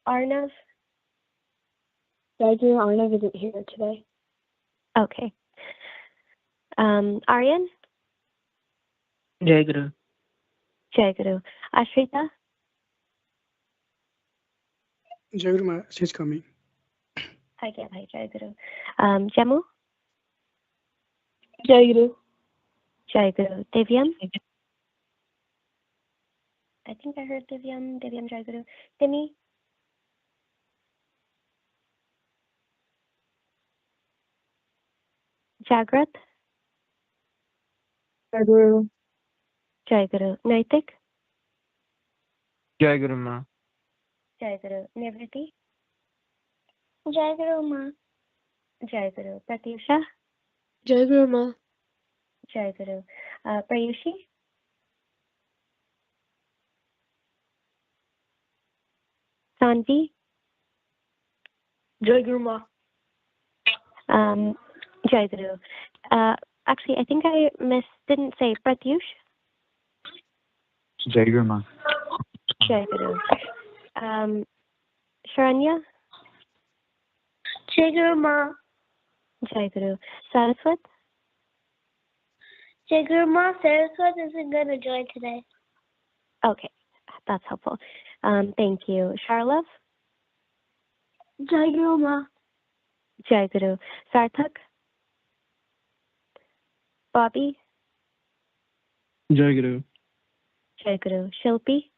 Arnav? Jayaguru, Arnav isn't here today. Okay. Aryan? Jayaguru. Jayaguru. Ashrita? Jayaguru ma, she's coming. Hi, Jayaguru. Jamu? Jayaguru. Jayaguru. Divyam? I think I heard Divyam. Divyam Jayaguru. Timmy? Jagrat? Jayaguru. Jayaguru. Naitik? Jayaguru ma. Jayaguru. Nivriti? Jayaguru ma. Jayaguru. Pratyusha? Jayaguru ma. Jayaguru. Prayushi? Sanvi, Jayaguru Ma. Jayaguru. Actually, I think I didn't say Pratyush. Jayaguru Ma. Jayaguru. Sharanya, Jayaguru Ma. Jayaguru. Saraswat, Jayaguru Ma. Saraswat isn't going to join today. okay, that's helpful. Thank you. Sharlav, Jayaguru Ma. Jayaguru. Sarthak, Bobby, Jayaguru. Jayaguru. Shilpi,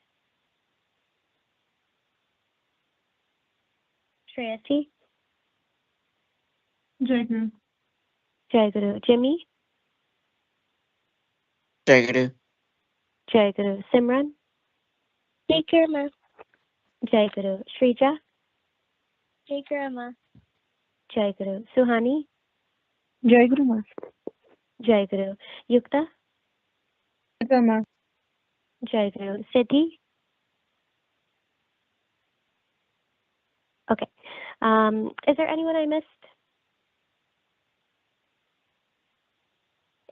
Shreyasi, Jayaguru. Jayaguru. Jimmy, Jayaguru. Jayaguru. Simran, Jayaguru Ma. Jayaguru. Shrija, Jayaguru Ma. Jayaguru. Suhani, Jayaguru Ma. Jayaguru. Yukta, Jayaguru Ma. Jayaguru. Siddhi. Okay. Is there anyone I missed?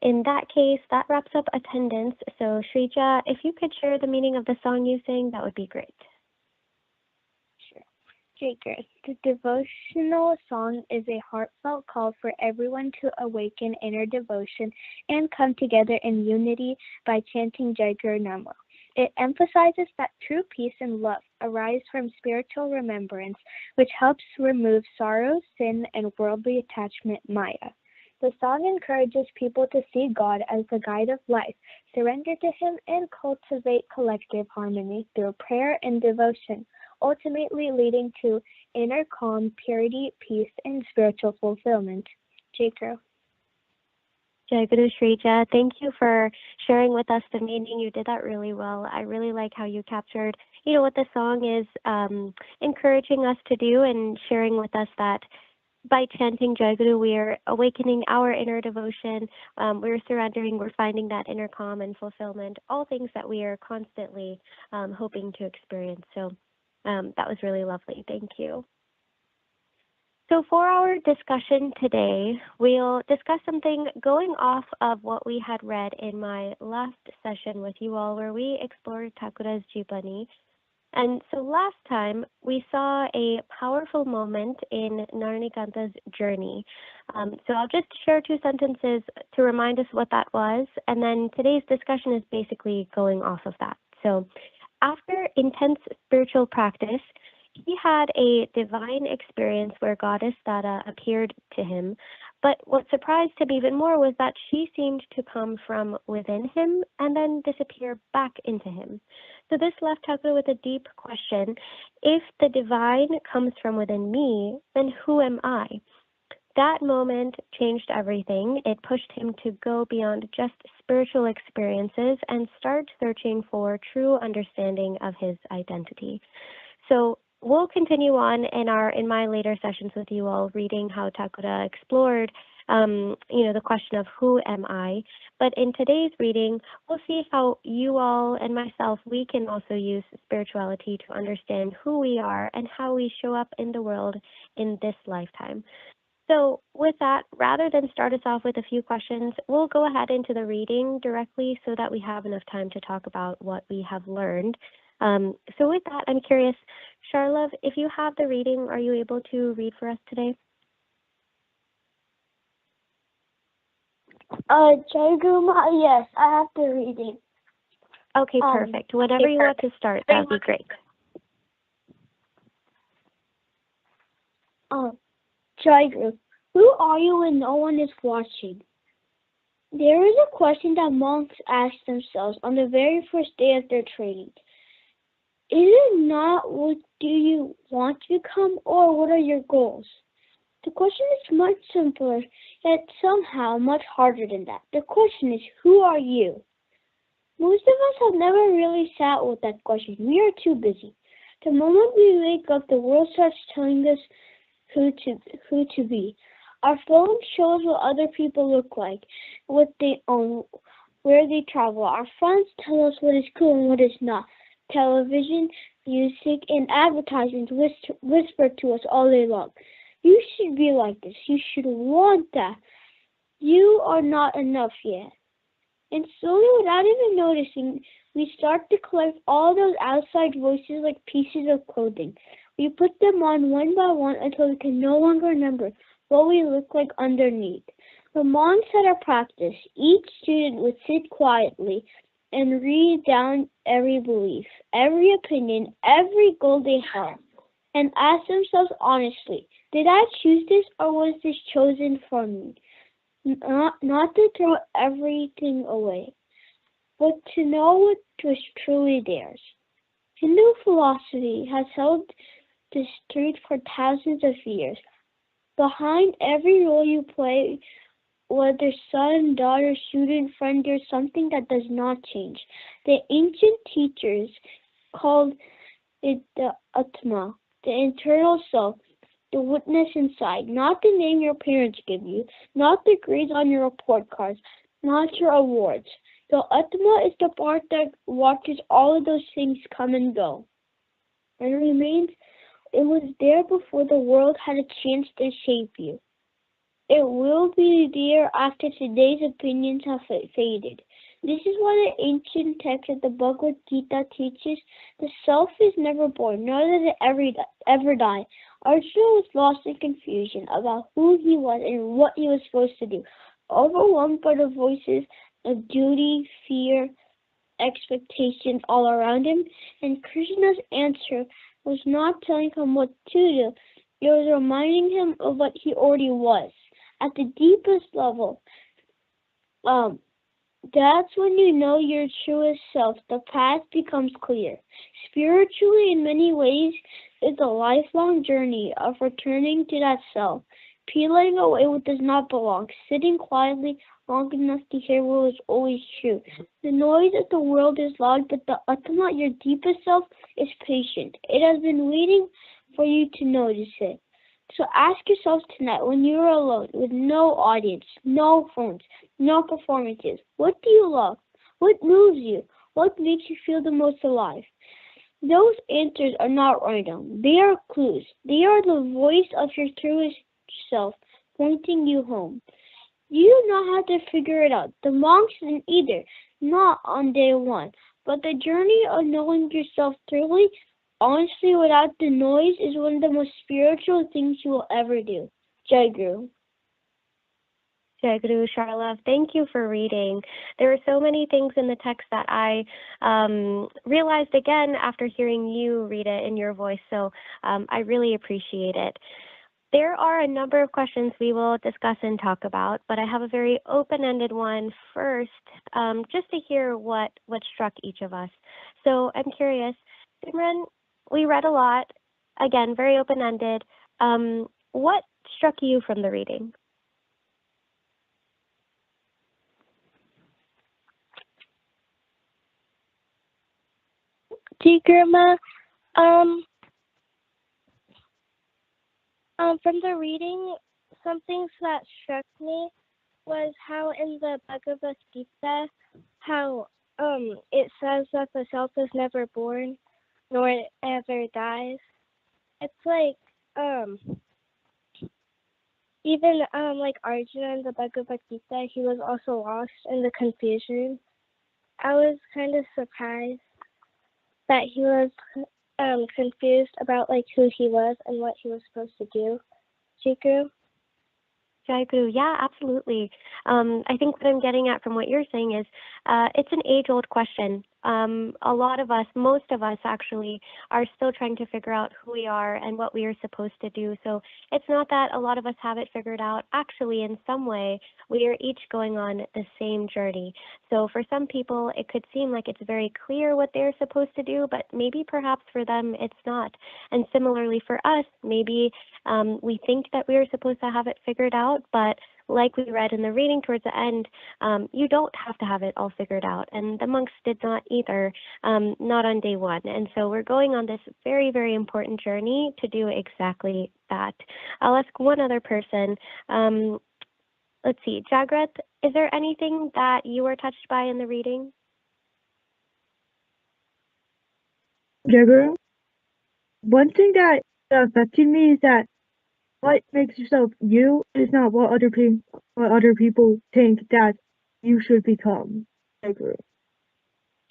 In that case, that wraps up attendance. So, Shrija, if you could share the meaning of the song you sang, that would be great. Jayaguru. The devotional song is a heartfelt call for everyone to awaken inner devotion and come together in unity by chanting Jayaguru Namo. It emphasizes that true peace and love arise from spiritual remembrance, which helps remove sorrow, sin, and worldly attachment, Maya. The song encourages people to see God as the guide of life, surrender to Him, and cultivate collective harmony through prayer and devotion, ultimately leading to inner calm, purity, peace, and spiritual fulfillment. Jayaguru. Jayaguru Shrija, thank you for sharing with us the meaning. You did that really well. I really like how you captured, what the song is encouraging us to do and sharing with us that by chanting Jayaguru, we are awakening our inner devotion. We're surrendering. We're finding that inner calm and fulfillment, all things that we are constantly hoping to experience. So that was really lovely. Thank you. So for our discussion today, we'll discuss something going off of what we had read in my last session with you all, where we explored Thakura's Jivani. And so last time, we saw a powerful moment in Naranikanta's journey. So I'll just share 2 sentences to remind us what that was, and then today's discussion is basically going off of that. So after intense spiritual practice, he had a divine experience where Goddess Dada appeared to him. But what surprised him even more was that she seemed to come from within him and then disappear back into him. So this left Thakura with a deep question. If the divine comes from within me, then who am I? That moment changed everything. It pushed him to go beyond just spiritual experiences and start searching for true understanding of his identity. So we'll continue on in my later sessions with you all, reading how Thakura explored, the question of who am I. But in today's reading, we'll see how you all and myself, we can also use spirituality to understand who we are and how we show up in the world in this lifetime. So with that, rather than start us off with a few questions, we'll go ahead into the reading directly so that we have enough time to talk about what we have learned. So with that, I'm curious, Sharlav, if you have the reading, are you able to read for us today? Jayaguru Ma, yes, I have the reading. Okay, perfect. Whenever you want to start, that'd be great. Jayaguru, who are you when no one is watching? There is a question that monks ask themselves on the very first day of their training. Is it not what do you want to become, or what are your goals? The question is much simpler, yet somehow much harder than that. The question is, who are you? Most of us have never really sat with that question. We are too busy. The moment we wake up, the world starts telling us who to be. Our phone shows what other people look like, what they own, where they travel. Our friends tell us what is cool and what is not. television, music, and advertisements whisper to us all day long. You should be like this. You should want that. You are not enough yet. And slowly, without even noticing, we start to collect all those outside voices like pieces of clothing. We put them on one by one until we can no longer remember what we look like underneath. The monks at our practice, each student would sit quietly and read down every belief, every opinion, every goal they held, and ask themselves honestly, did I choose this or was this chosen for me? Not to throw everything away, but to know what was truly theirs. Hindu philosophy has held this truth for thousands of years. Behind every role you play, whether son, daughter, student, friend, there's something that does not change. The ancient teachers called it the Atma, the internal self, the witness inside, not the name your parents give you, not the grades on your report cards, not your awards. The Atma is the part that watches all of those things come and go. And remains, it was there before the world had a chance to shape you. It will be there after today's opinions have faded. This is why the ancient text of the Bhagavad Gita teaches the self is never born, nor does it ever die. Arjuna was lost in confusion about who he was and what he was supposed to do, overwhelmed by the voices of duty, fear, expectations all around him, and Krishna's answer was not telling him what to do. It was reminding him of what he already was. At the deepest level, that's when you know your truest self. The path becomes clear. Spiritually, in many ways, it's a lifelong journey of returning to that self, peeling away what does not belong, sitting quietly long enough to hear what was always true. The noise of the world is loud, but the Atma, your deepest self, is patient. It has been waiting for you to notice it. So ask yourself tonight, when you are alone, with no audience, no phones, no performances, what do you love? What moves you? What makes you feel the most alive? Those answers are not random. They are clues. They are the voice of your truest self pointing you home. You do not have to figure it out. The monks didn't either, not on day one. But the journey of knowing yourself thoroughly, honestly, without the noise, is one of the most spiritual things you will ever do. Jayaguru. Jayaguru, Sharla, thank you for reading. There are so many things in the text that I realized again after hearing you read it in your voice, so I really appreciate it. There are a number of questions we will discuss and talk about, but I have a very open-ended one first, just to hear what struck each of us. So I'm curious, Simran, we read a lot, again, very open-ended. What struck you from the reading? Grandma, from the reading, some things that struck me was how in the Bhagavad Gita, how it says that the self is never born, nor it ever dies. It's like even like Arjuna in the Bhagavad Gita, he was also lost in the confusion. I was kind of surprised that he was confused about like who he was and what he was supposed to do. Jayaguru, yeah, absolutely. I think what I'm getting at from what you're saying is it's an age-old question. A lot of us, most of us actually, are still trying to figure out who we are and what we are supposed to do. So it's not that a lot of us have it figured out. Actually, in some way, we are each going on the same journey. So for some people, it could seem like it's very clear what they're supposed to do, but maybe perhaps for them, it's not. And similarly for us, maybe we think that we are supposed to have it figured out, but like we read in the reading towards the end, you don't have to have it all figured out. And the monks did not either, not on day one. And so we're going on this very, very important journey to do exactly that. I'll ask one other person. Let's see, Jagrat, is there anything that you were touched by in the reading? Jayaguru, one thing that affected me is that what makes yourself you is not what other people think that you should become. Jayaguru.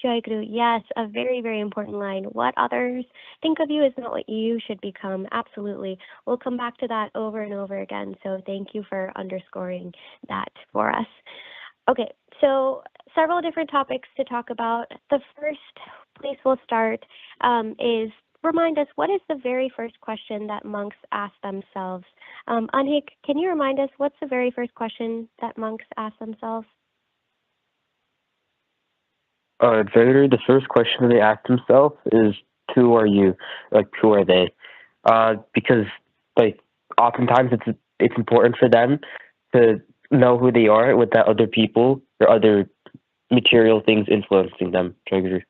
Jayaguru, yes, a very, very important line. What others think of you is not what you should become. Absolutely. We'll come back to that over and over again. So thank you for underscoring that for us. Okay, so several different topics to talk about. The first place we'll start is remind us, what is the very first question that monks ask themselves? Anhik, can you remind us what's the very first question that monks ask themselves? Jayaguru, the first question they ask themselves is, who are you? Like, who are they? Because, like, oftentimes it's important for them to know who they are without other people or other material things influencing them. Jayaguru.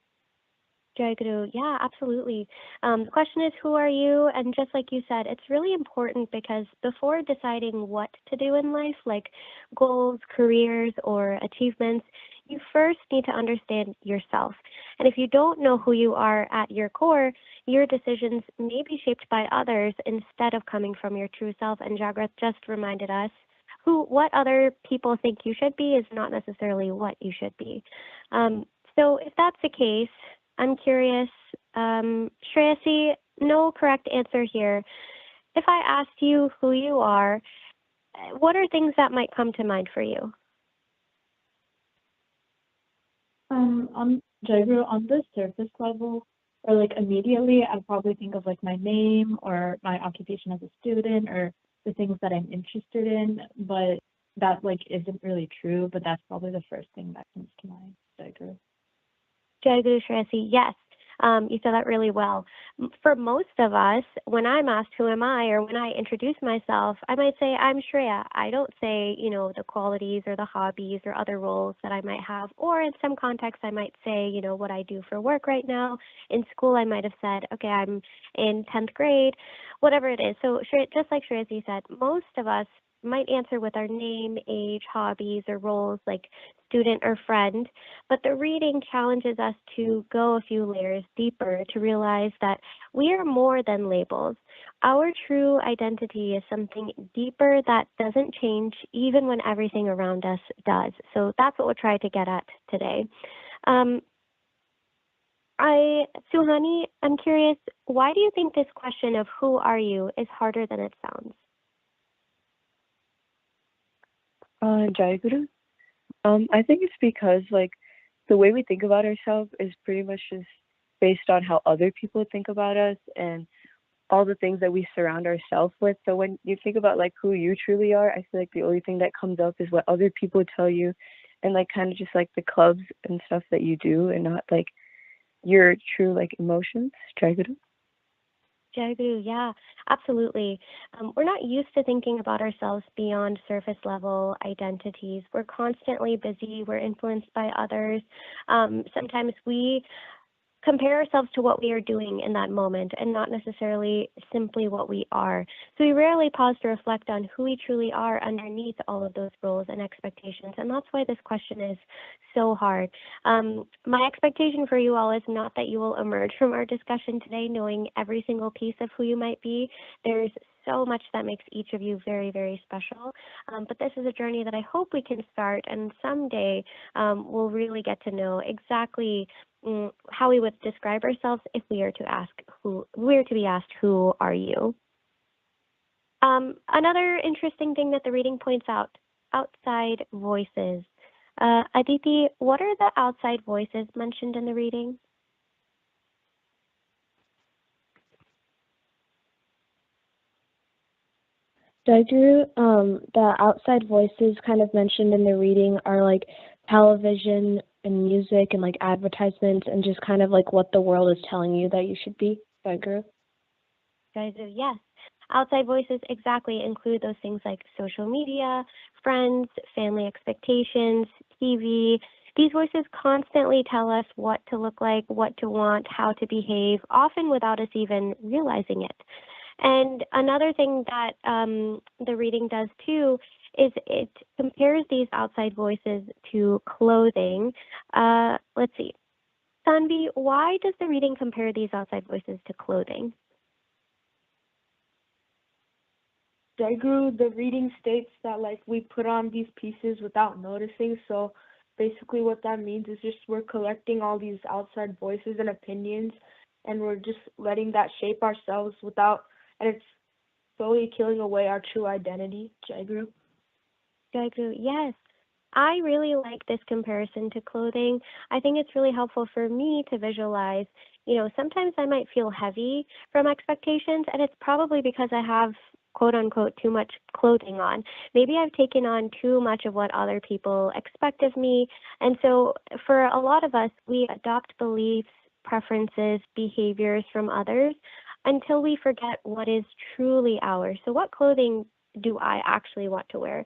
Jayaguru, yeah, absolutely. The question is, who are you? And just like you said, it's really important because before deciding what to do in life, like goals, careers, or achievements, you first need to understand yourself. And if you don't know who you are at your core, your decisions may be shaped by others instead of coming from your true self. And Jagrath just reminded us, what other people think you should be is not necessarily what you should be. So if that's the case, I'm curious, Shreyasi, no correct answer here. If I asked you who you are, what are things that might come to mind for you? On Jayaguru, on the surface level, or like immediately, I probably think of like my name or my occupation as a student or the things that I'm interested in, but that like isn't really true. But that's probably the first thing that comes to mind. Jayaguru. Jayaguru, Shreyasi, yes, you said that really well. For most of us, when I'm asked who am I, or when I introduce myself, I might say I'm Shreya. I don't say, the qualities or the hobbies or other roles that I might have. Or in some contexts, I might say, what I do for work right now. In school, I might have said, okay, I'm in 10th grade, whatever it is. So just like Shreyasi said, most of us might answer with our name, age, hobbies, or roles like student or friend, but the reading challenges us to go a few layers deeper to realize that we are more than labels. Our true identity is something deeper that doesn't change even when everything around us does. So that's what we'll try to get at today. Suhani, I'm curious, why do you think this question of who are you is harder than it sounds? Jayaguru, I think it's because the way we think about ourselves is pretty much just based on how other people think about us and all the things that we surround ourselves with. So when you think about who you truly are, I feel like the only thing that comes up is what other people tell you, and kind of just the clubs and stuff that you do, and not your true emotions. Jayaguru. Jayaguru, yeah, absolutely. We're not used to thinking about ourselves beyond surface level identities. We're constantly busy. We're influenced by others. Sometimes we compare ourselves to what we are doing in that moment and not necessarily simply what we are. So we rarely pause to reflect on who we truly are underneath all of those roles and expectations. And that's why this question is so hard. My expectation for you all is not that you will emerge from our discussion today knowing every single piece of who you might be. There's so much that makes each of you very, very special. But this is a journey that I hope we can start, and someday we'll really get to know exactly how we would describe ourselves if we are to be asked, who are you? Another interesting thing that the reading points out, outside voices. Aditi, what are the outside voices mentioned in the reading? Jayaguru, the outside voices kind of mentioned in the reading are television and music and advertisements and just kind of what the world is telling you that you should be. Jayaguru? Jayaguru, yes. Outside voices exactly include those things like social media, friends, family expectations, TV. These voices constantly tell us what to look like, what to want, how to behave, often without us even realizing it. And another thing that the reading does too is it compares these outside voices to clothing. Let's see. Sanvi, why does the reading compare these outside voices to clothing? Jayaguru, the reading states that like we put on these pieces without noticing. So basically what that means is just we're collecting all these outside voices and opinions, and we're just letting that shape ourselves without, and it's slowly killing away our true identity. Jayaguru. Jayaguru, yes. I really like this comparison to clothing. I think it's really helpful for me to visualize, sometimes I might feel heavy from expectations, and it's probably because I have quote unquote too much clothing on. Maybe I've taken on too much of what other people expect of me. And so for a lot of us, we adopt beliefs, preferences, behaviors from others until we forget what is truly ours. So what clothing do I actually want to wear?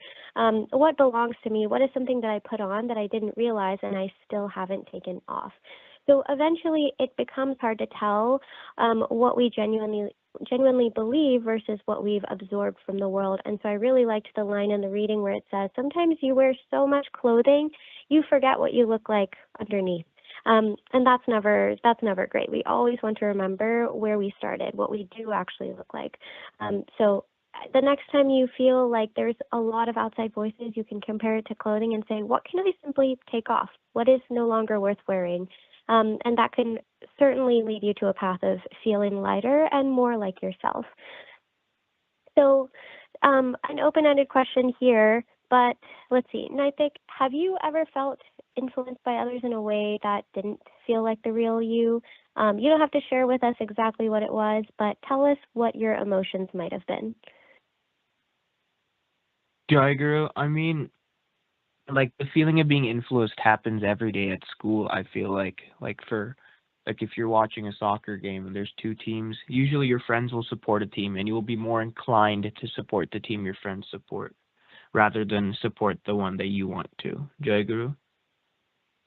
What belongs to me? What is something that I put on that I didn't realize and I still haven't taken off? So eventually it becomes hard to tell what we genuinely believe versus what we've absorbed from the world. And so I really liked the line in the reading where it says, sometimes you wear so much clothing, you forget what you look like underneath. And that's never great. We always want to remember where we started, what we do actually look like. So the next time you feel like there's a lot of outside voices, you can compare it to clothing and say, what can I simply take off? What is no longer worth wearing? And that can certainly lead you to a path of feeling lighter and more like yourself. So an open-ended question here, but let's see. Naithik, have you ever felt influenced by others in a way that didn't feel like the real you? You don't have to share with us exactly what it was, but tell us what your emotions might have been. Jayaguru, I mean, like the feeling of being influenced happens every day at school. I feel like if you're watching a soccer game and there's two teams, usually your friends will support a team and you will be more inclined to support the team your friends support rather than support the one that you want to. Jayaguru?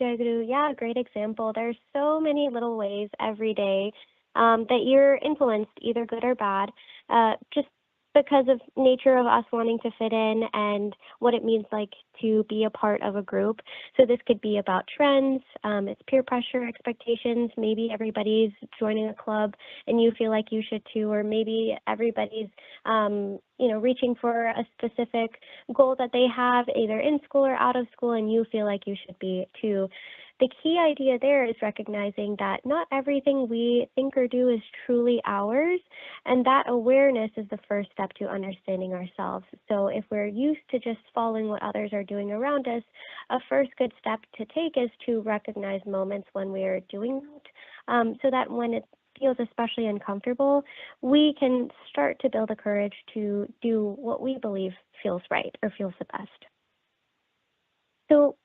Jayaguru, yeah, great example. There's so many little ways every day that you're influenced, either good or bad, just because of nature of us wanting to fit in and what it means like to be a part of a group. So this could be about trends, it's peer pressure, expectations, maybe everybody's joining a club and you feel like you should too, or maybe everybody's reaching for a specific goal that they have either in school or out of school and you feel like you should be too. The key idea there is recognizing that not everything we think or do is truly ours, and that awareness is the first step to understanding ourselves. So if we're used to just following what others are doing around us, a first good step to take is to recognize moments when we are doing that, so that when it feels especially uncomfortable, we can start to build the courage to do what we believe feels right or feels the best. So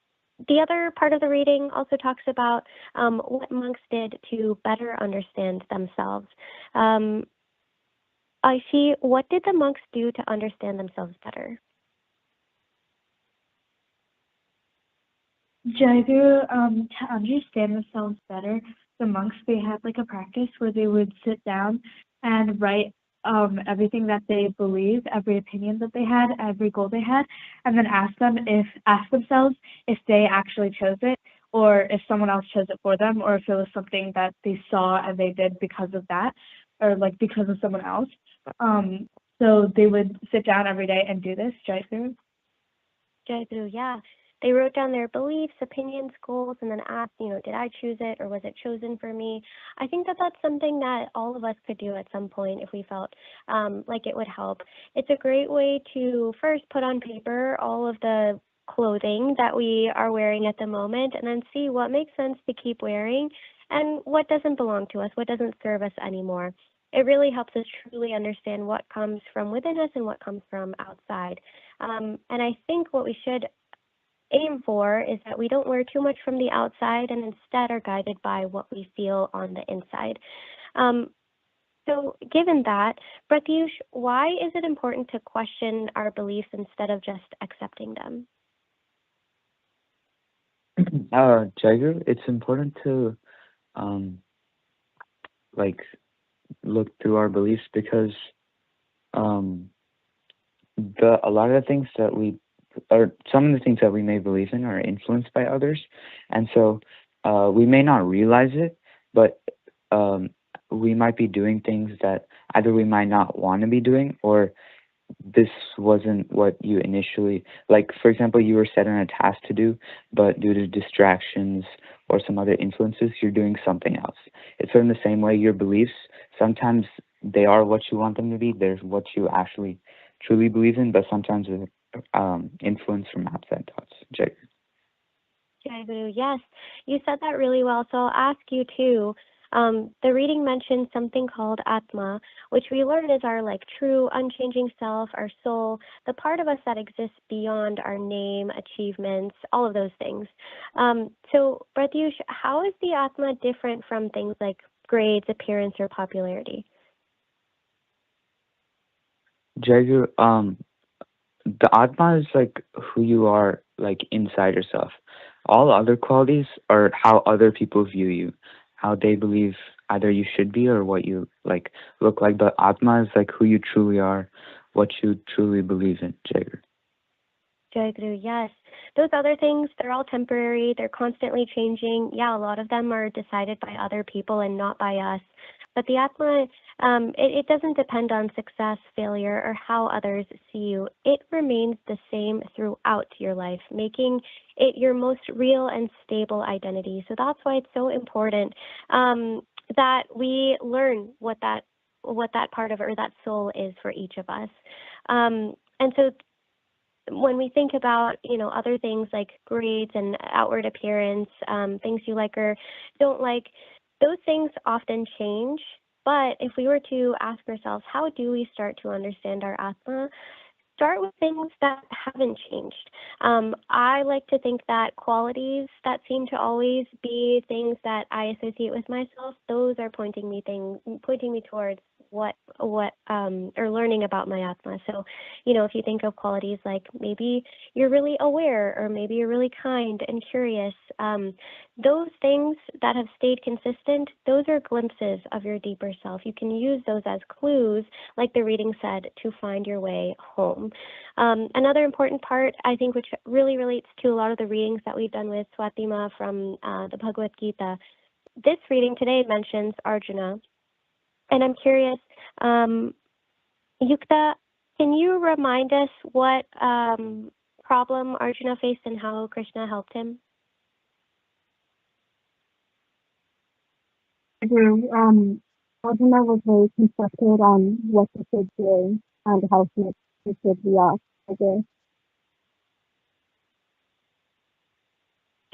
the other part of the reading also talks about what monks did to better understand themselves. I see. What did the monks do to understand themselves better? Jayaguru, to understand themselves better, the monks, they had like a practice where they would sit down and write everything that they believe, every opinion that they had, every goal they had, and then ask themselves if they actually chose it, or if someone else chose it for them, or if it was something that they saw and they did because of that, or like because of someone else. So they would sit down every day and do this. Jayaguru? Jayaguru, yeah. They wrote down their beliefs, opinions, goals, and then asked, did I choose it or was it chosen for me? I think that that's something that all of us could do at some point if we felt like it would help. It's a great way to first put on paper all of the clothing that we are wearing at the moment and then see what makes sense to keep wearing and what doesn't belong to us, what doesn't serve us anymore. It really helps us truly understand what comes from within us and what comes from outside. And I think what we should aim for is that we don't wear too much from the outside and instead are guided by what we feel on the inside. So given that, Pratyush, why is it important to question our beliefs instead of just accepting them? Jayaguru, it's important to look through our beliefs because a lot of the things that some of the things that we may believe in are influenced by others, and so we may not realize it, but we might be doing things that either we might not want to be doing, or this wasn't what you initially, like, for example, you were set on a task to do, but due to distractions or some other influences, you're doing something else. It's sort of the same way your beliefs, sometimes they are what you want them to be, they're what you actually truly believe in, but sometimes they're influence from outside thoughts. Jay. Jayaguru, yes, you said that really well. So I'll ask you too. The reading mentioned something called Atma, which we learn is our like true, unchanging self, our soul, the part of us that exists beyond our name, achievements, all of those things. So, Pratyush, how is the Atma different from things like grades, appearance, or popularity? Jagger, the Atma is like who you are, like inside yourself. All other qualities are how other people view you, how they believe either you should be or what you like look like. But Atma is like who you truly are, what you truly believe in, Jagger. Jayaguru, yes. Those other things, they're all temporary. They're constantly changing. Yeah, a lot of them are decided by other people and not by us. But the Atma, it doesn't depend on success, failure, or how others see you. It remains the same throughout your life, making it your most real and stable identity. So that's why it's so important that we learn what that part of it, or that soul is for each of us. And so when we think about, other things like grades and outward appearance, things you like or don't like, those things often change. But if we were to ask ourselves, how do we start to understand our Atma? Start with things that haven't changed. I like to think that qualities that seem to always be things that I associate with myself, those are pointing me towards what or learning about my Atma. So, if you think of qualities like maybe you're really aware, or maybe you're really kind and curious, those things that have stayed consistent, those are glimpses of your deeper self. You can use those as clues, like the reading said, to find your way home. Another important part, I think, which really relates to a lot of the readings that we've done with Swatima from the Bhagavad Gita, this reading today mentions Arjuna. And I'm curious, Yukta, can you remind us what problem Arjuna faced and how Krishna helped him? Arjuna was very conflicted on what he should do and how he should react, I guess.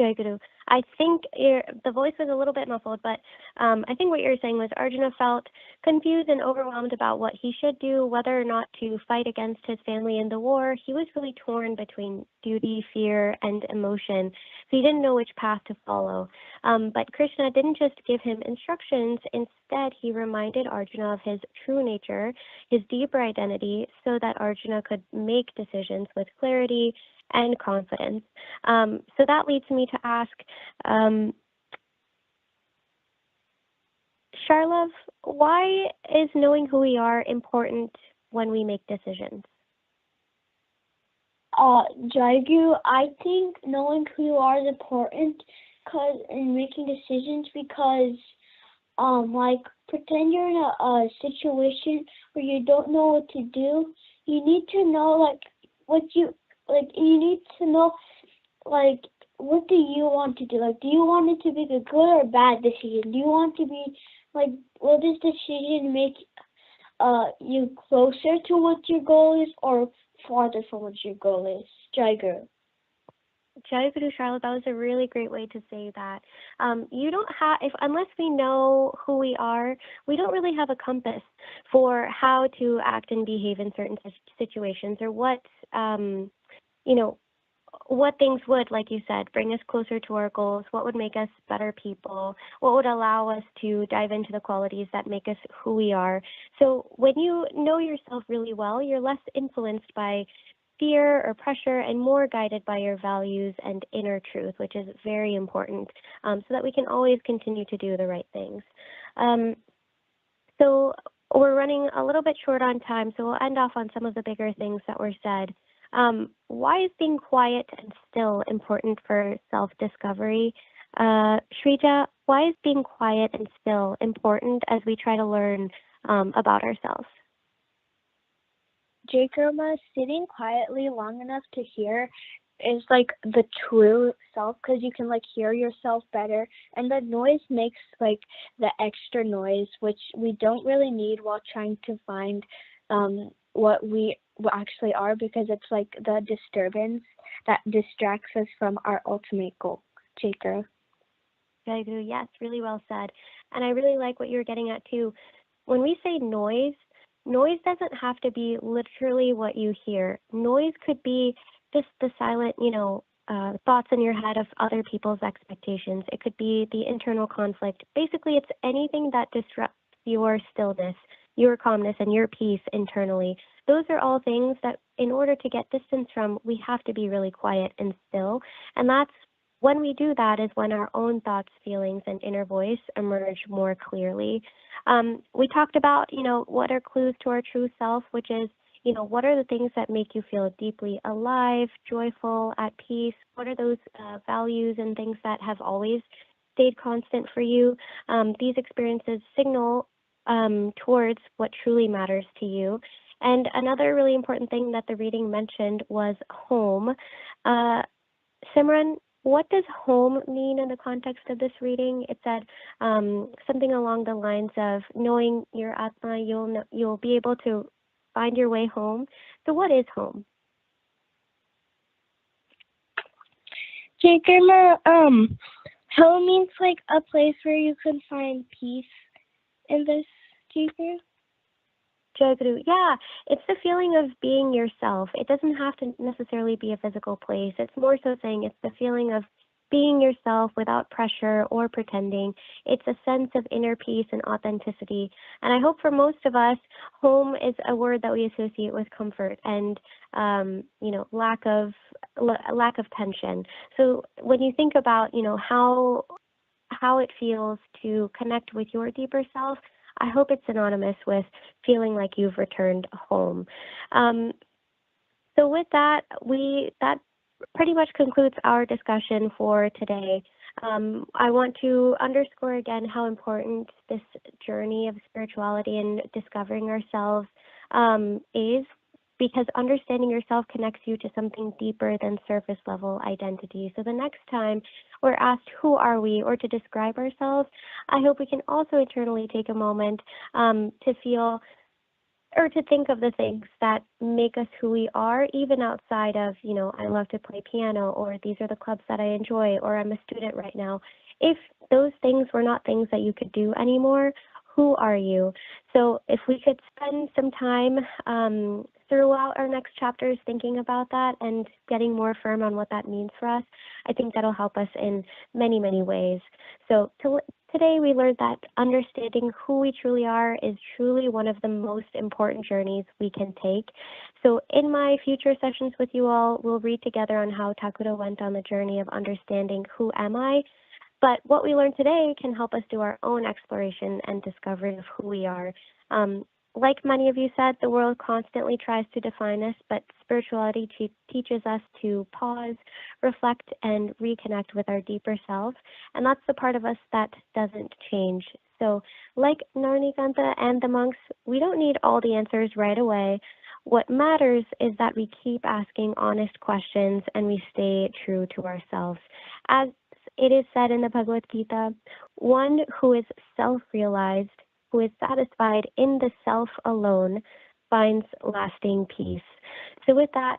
Jayaguru, I think the voice was a little bit muffled, but I think what you're saying was Arjuna felt confused and overwhelmed about what he should do, whether or not to fight against his family in the war. He was really torn between duty, fear, and emotion, so he didn't know which path to follow. But Krishna didn't just give him instructions. Instead, he reminded Arjuna of his true nature, his deeper identity, so that Arjuna could make decisions with clarity and confidence. So that leads me to ask, Charlov, why is knowing who we are important when we make decisions? Jayaguru, I think knowing who you are is important in making decisions because, like, pretend you're in a situation where you don't know what to do. You need to know, you need to know, what do you want to do? Do you want it to be a good or bad decision? Do you want to be, will this decision make you closer to what your goal is or farther from what your goal is? Jayaguru. Jayaguru, Charlotte, that was a really great way to say that. You don't have, unless we know who we are, we don't really have a compass for how to act and behave in certain situations, or what, what things would, like you said, bring us closer to our goals, what would make us better people, what would allow us to dive into the qualities that make us who we are. So when you know yourself really well, you're less influenced by fear or pressure and more guided by your values and inner truth, which is very important, so that we can always continue to do the right things. So we're running a little bit short on time, so we'll end off on some of the bigger things that were said. Why is being quiet and still important for self-discovery? Shrija, why is being quiet and still important as we try to learn about ourselves? Jayaguru, sitting quietly long enough to hear is like the true self, because you can like hear yourself better, and the noise makes like the extra noise, which we don't really need while trying to find what we actually are, because it's like the disturbance that distracts us from our ultimate goal. Jayaguru. Jayaguru, yes, really well said. And I really like what you're getting at too. When we say noise doesn't have to be literally what you hear. Noise could be just the silent, thoughts in your head of other people's expectations. It could be the internal conflict. Basically, it's anything that disrupts your stillness, your calmness, and your peace internally. Those are all things that in order to get distance from, we have to be really quiet and still. And that's when we do that is when our own thoughts, feelings, and inner voice emerge more clearly. We talked about, what are clues to our true self, which is, what are the things that make you feel deeply alive, joyful, at peace? What are those values and things that have always stayed constant for you? These experiences signal towards what truly matters to you. And another really important thing that the reading mentioned was home. Simran, what does home mean in the context of this reading? It said something along the lines of knowing your Atma, you'll be able to find your way home. So what is home? Jayaguru, home means like a place where you can find peace in this, Jayaguru. Jayaguru, yeah, it's the feeling of being yourself. It doesn't have to necessarily be a physical place. It's more so saying it's the feeling of being yourself without pressure or pretending. It's a sense of inner peace and authenticity. And I hope for most of us, home is a word that we associate with comfort and lack of tension. So when you think about how it feels to connect with your deeper self, I hope it's synonymous with feeling like you've returned home. So with that, that pretty much concludes our discussion for today. I want to underscore again how important this journey of spirituality and discovering ourselves is, because understanding yourself connects you to something deeper than surface level identity. So the next time we're asked who are we or to describe ourselves, I hope we can also internally take a moment to feel or to think of the things that make us who we are, even outside of, I love to play piano, or these are the clubs that I enjoy, or I'm a student right now. If those things were not things that you could do anymore, who are you? So if we could spend some time throughout our next chapters thinking about that and getting more firm on what that means for us, I think that'll help us in many, many ways. So today we learned that understanding who we truly are is truly one of the most important journeys we can take. So in my future sessions with you all, we'll read together on how Thakura went on the journey of understanding who am I. But what we learned today can help us do our own exploration and discovery of who we are. Like many of you said, the world constantly tries to define us, but spirituality teaches us to pause, reflect, and reconnect with our deeper self. And that's the part of us that doesn't change. So like Narnikanta and the monks, we don't need all the answers right away. What matters is that we keep asking honest questions and we stay true to ourselves. As it is said in the Bhagavad Gita, one who is self-realized, who is satisfied in the self alone, finds lasting peace. So with that,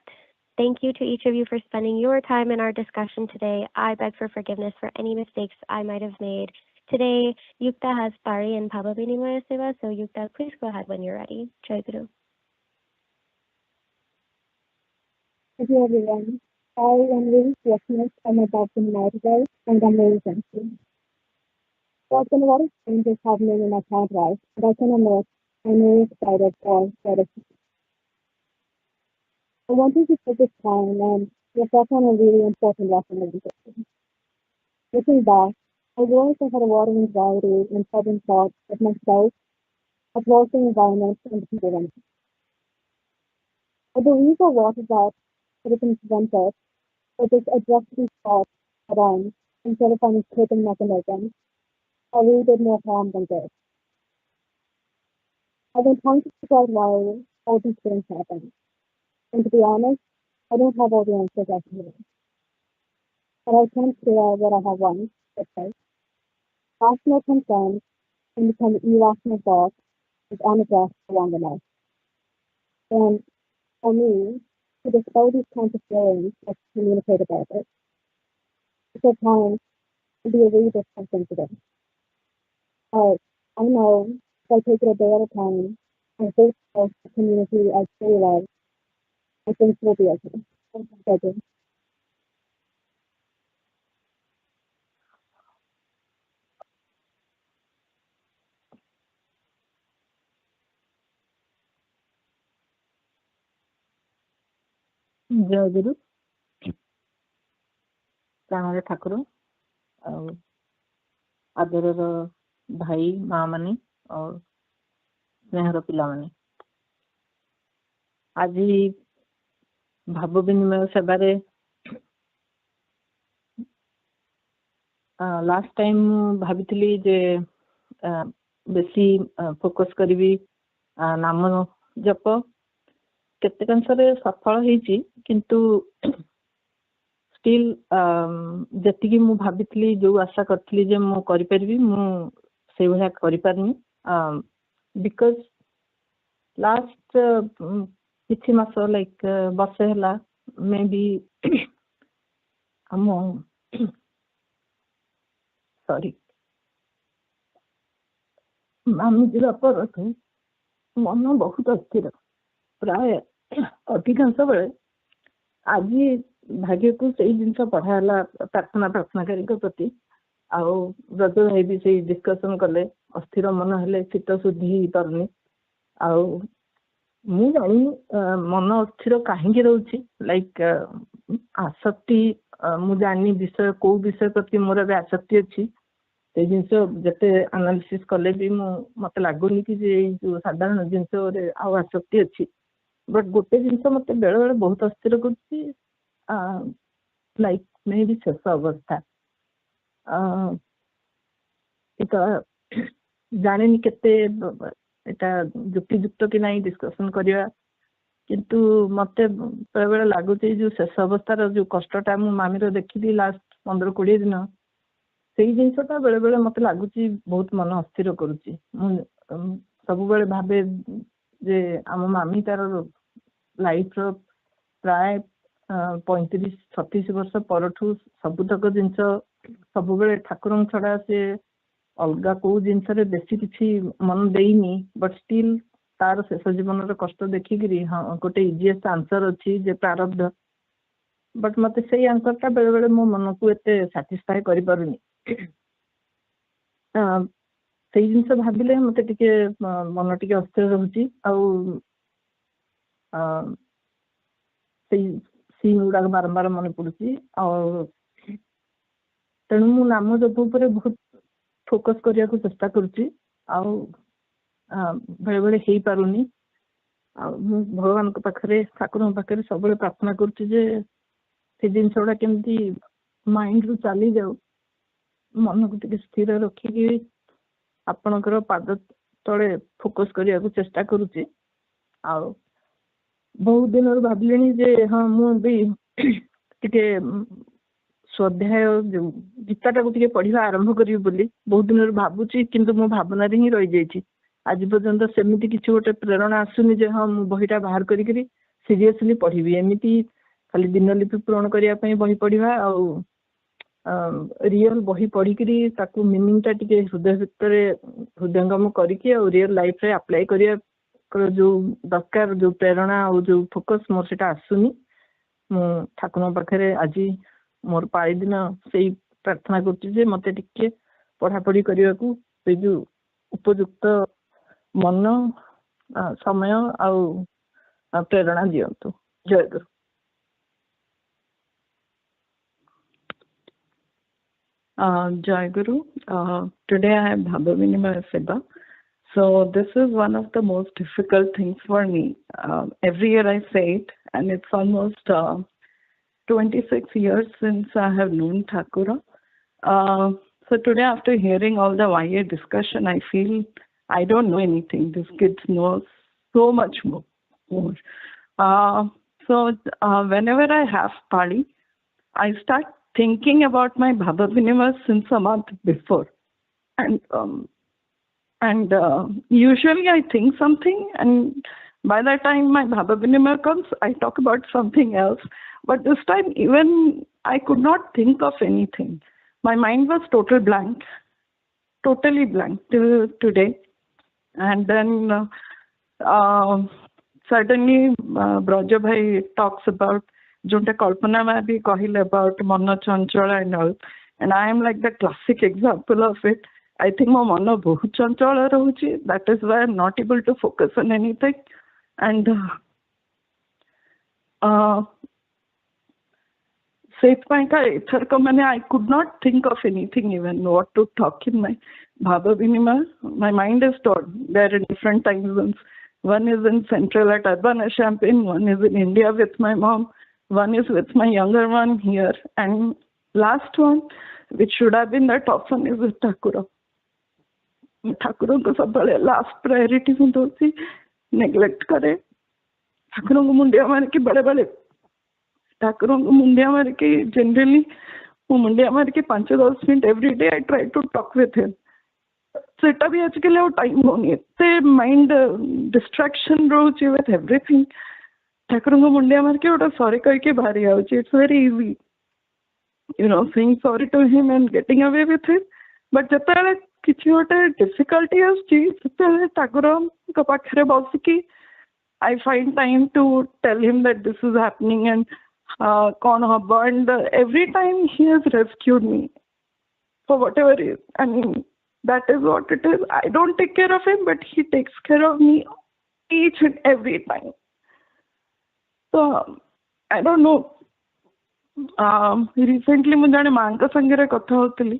thank you to each of you for spending your time in our discussion today. I beg for forgiveness for any mistakes I might have made. Today, Yukta has Pari and Pababinimoya Seva, so Yukta, please go ahead when you're ready. Jayaguru. Hello everyone. I am really fortunate I'm about to marry and I'm very thankful. There's been a lot of changes happening in my current life, and I can admit I'm really excited for better. I wanted to take this time and reflect on a really important lesson of existence. Looking back, I realized I had a lot of anxiety and sudden thoughts of myself, as well as the environment and the people around me. I believe a lot of that could have been prevented, but just address these thoughts head on instead of finding coping mechanisms that really did more harm than good. I've been trying to figure out why all these things happen. And to be honest, I don't have all the answers I can give. But I can share what I have learned, which is rational concerns can become irrational thoughts if unaddressed for long enough. And for me, to dispel these kinds of feelings, I communicate about it. It's at times can be a really difficult thing to do. I know if I take it a day at a time and hope for the community I truly love, I think we'll be okay. Thank you. ଜୟଗୁରୁ ପ୍ରାଣର ଠାକୁର ଆଉ ଆଦରର ଭାଇ ମା ମାନେ ଆଉ ସ୍ନେହର ପିଲାମାନେ ଆଜି ଭାବ ବିନିମୟ ସେବାରେ ଲାଷ୍ଟ ଟାଇମ୍ ମୁଁ ଭାବିଥିଲି ଯେ ବେଶୀ ଫୋକସ୍ କରିବି ନାମ ଜପ କେତେକାଂଶରେ ସଫଳ ହେଇଛି କିନ୍ତୁ ଷ୍ଟିଲ୍ ଯେତିକି ମୁଁ ଭାବିଥିଲି ଯୋଉ ଆଶା କରିଥିଲି ଯେ ମୁଁ କରିପାରିବି ମୁଁ ସେଇଭଳିଆ କରିପାରିନି ବିକଜ ଲାଷ୍ଟ କିଛି ମାସ ଲାଇକ୍ ବର୍ଷେ ହେଲା ମେ ବି ଆମ ସରି ଆମେ ଯିବା ପରଠୁ ମନ ବହୁତ ଅସ୍ଥିର ପ୍ରାୟ ଅଧିକାଂଶ ବେଳେ ଆଜି ଭାଗ୍ୟକୁ ସେଇ ଜିନିଷ ପଢା ହେଲା ପ୍ରାର୍ଥନାକାରୀଙ୍କ ପ୍ରତି ଆଉ ବ୍ରଜ ଭାଇ ବି ସେଇ ଡିସ୍କସନ୍ କଲେ ଅସ୍ଥିର ମନ ହେଲେ ଚିତ୍ତ ଶୁଦ୍ଧି ହେଇପାରୁନି ଆଉ ମୁଁ ଜାଣିନି ମନ ଅସ୍ଥିର କାହିଁକି ରହୁଛି ଲାଇକ୍ ଆସକ୍ତି ମୁଁ ଜାଣିନି ବିଷୟ କୋଉ ବିଷୟ ପ୍ରତି ମୋର ଏବେ ଆସକ୍ତି ଅଛି ସେଇ ଜିନିଷ ଯେତେ ଆନାଲିସିସ୍ କଲେ ବି ମତେ ଲାଗୁନି କି ଯେ ଏଇ ଯୋଉ ସାଧାରଣ ଜିନିଷରେ ଆଉ ଆସକ୍ତି ଅଛି ବଟ୍ ଗୋଟେ ଜିନିଷ ମତେ ବେଳେ ବେଳେ ବହୁତ ଅସ୍ଥିର କରୁଛି ଲାଇକ୍ ମେ ବି ଶେଷ ଅବସ୍ଥା ଏଟା ଜାଣିନି କେତେ ଏଟା ଯୁକ୍ତିଯୁକ୍ତ କି ନାହିଁ ଡିସ୍କସନ୍ କରିବା କିନ୍ତୁ ମତେ ବେଳେବେଳେ ଲାଗୁଛି ଏଇ ଯୋଉ ଶେଷ ଅବସ୍ଥାର ଯୋଉ କଷ୍ଟଟା ମୁଁ ମାମିର ଦେଖିଲି ଲାଷ୍ଟ 15-20 ଦିନ ସେଇ ଜିନିଷଟା ବେଳେବେଳେ ମତେ ଲାଗୁଛି ବହୁତ ମନ ଅସ୍ଥିର କରୁଛି ମୁଁ ସବୁବେଳେ ଭାବେ ଯେ ଆମ ମାମି ତାର ଲାଇଫ୍ର ପ୍ରାୟ 35-36 ବର୍ଷ ପରଠୁ ସବୁତକ ଜିନିଷ ସବୁବେଳେ ଠାକୁରଙ୍କ ଛଡା ସେ ଅଲଗା କୋଉ ଜିନିଷରେ ବେଶୀ କିଛି ମନ ଦେଇନି ବଟ୍ ଷ୍ଟିଲ୍ ତାର ଶେଷ ଜୀବନର କଷ୍ଟ ଦେଖିକିରି ହଁ ଗୋଟେ ଇଜିଏଷ୍ଟ ଆନ୍ସର ଅଛି ଯେ ପ୍ରାରବ୍ଧ ବଟ୍ ମତେ ସେଇ ଆନ୍ସରଟା ବେଳେ ବେଳେ ମୋ ମନକୁ ଏତେ ସାଟିସ୍ଫାଏ କରିପାରୁନି ସେଇ ଜିନିଷ ଭାବିଲେ ମତେ ଟିକେ ମନ ଟିକେ ଅସ୍ଥିର ରହୁଛି ଆଉ ସେଇ ସିନ୍ ଗୁଡାକ ବାରମ୍ବାର ମନେ ପଡୁଛି ଆଉ ତେଣୁ ମୁଁ ନାମ ଜପ ଉପରେ ବହୁତ ଫୋକସ୍ କରିବାକୁ ଚେଷ୍ଟା କରୁଛି ଆଉ ବେଳେବେଳେ ହେଇପାରୁନି ଆଉ ମୁଁ ଭଗବାନଙ୍କ ପାଖରେ ଠାକୁରଙ୍କ ପାଖରେ ସବୁବେଳେ ପ୍ରାର୍ଥନା କରୁଛି ଯେ ସେ ଜିନିଷ ଗୁଡା କେମିତି ମାଇଣ୍ଡରୁ ଚାଲିଯାଉ ମନକୁ ଟିକେ ସ୍ଥିର ରଖିକି ଆପଣଙ୍କର ପାଦ ତଳେ ଫୋକସ୍ କରିବାକୁ ଚେଷ୍ଟା କରୁଛି ଆଉ ବହୁତ ଦିନରୁ ଭାବିଲେଣି ଯେ ହଁ ମୁଁ ବି ଟିକେ ସ୍ୱାଧ୍ୟାୟ ଯୋଉ ଗୀତାଟାକୁ ଟିକେ ପଢିବା ଆରମ୍ଭ କରିବି ବୋଲି ବହୁତ ଦିନରୁ ଭାବୁଛି କିନ୍ତୁ ମୋ ଭାବନାରେ ହିଁ ରହିଯାଇଛି ଆଜି ପର୍ଯ୍ୟନ୍ତ ସେମିତି କିଛି ଗୋଟେ ପ୍ରେରଣା ଆସୁନି ଯେ ହଁ ମୁଁ ବହିଟା ବାହାର କରିକିରି ସିରିୟସଲି ପଢିବି ଏମିତି ଖାଲି ଦିନଲିପି ପୂରଣ କରିବା ପାଇଁ ବହି ପଢିବା ଆଉ ରିଅଲ ବହି ପଢିକିରି ତାକୁ ମିନିଂଟା ଟିକେ ହୃଦୟ ଭିତରେ ହୃଦୟଙ୍ଗମ କରିକି ଆଉ ରିଅଲ ଲାଇଫରେ ଆପ୍ଲାଏ କରିବା ଯୋଉ ଦରକାର ଯୋଉ ପ୍ରେରଣା ଆଉ ଯୋଉ ଫୋକସ୍ ମୋର ସେଟା ଆସୁନି ମୁଁ ଠାକୁରଙ୍କ ପାଖରେ ଆଜି ମୋର ପାଳି ଦିନ ସେଇ ପ୍ରାର୍ଥନା କରୁଛି ଯେ ମତେ ଟିକେ ପଢାପଢି କରିବାକୁ ସେଇ ଯୋଉ ଉପଯୁକ୍ତ ମନ ସମୟ ଆଉ ପ୍ରେରଣା ଦିଅନ୍ତୁ ଜୟଗୁରୁ Jayaguru, today I have Bhava Vinimaya Seva. So this is one of the most difficult things for me. Every year I say it, and it's almost 26 years since I have known Thakura. So today, after hearing all the YA discussion, I feel I don't know anything. These kids know so much more. Whenever I have party, I start thinking about my Bhava Vinima since a month before. And usually I think something, and by the time my Bhava Vinima comes, I talk about something else. But this time, even I could not think of anything. My mind was totally blank till today. And then suddenly Braja Bhai talks about Junta Kalpana mein bhi kahil about Mana Chanchala and all. And I am like the classic example of it. I think my Mana bahut chanchala rahuchi. That is why I am not able to focus on anything. And I could not think of anything even what to talk in my Bhava Vinima. My mind is torn. There are different time zones. One is in Central at Urbana Champaign, one is in India with my mom, one is with my younger one here, and last one, which should have been the top one, is with Thakura. Thakura ko sabale last priority में दोषी neglect करे. Thakura को मुंडिया मार के बड़े ठाकुरों को मुंडिया मार के generally वो मुंडिया मार के 5-10 minute every day I try to talk with him. सेटा भी आजकल वो टाइम होनी है माइंड डिस्ट्रैक्शन रोचे विथ एवरीथिंग ठाकुर को मुंडिया मार के गोटे सॉरी करके बाहरी आउची it's very easy you know saying sorry to him and getting away with him but जतले किछि गोटे डिफिकल्टी आछी सेतले ठाकुर को पाखरे बसिकी I find time to tell him that this is happening and कौन हब and every time he has rescued me for whatever is I mean that is what it is. I don't take care of him, but he takes care of me each and every time. So, I don't know. Recently, I was talking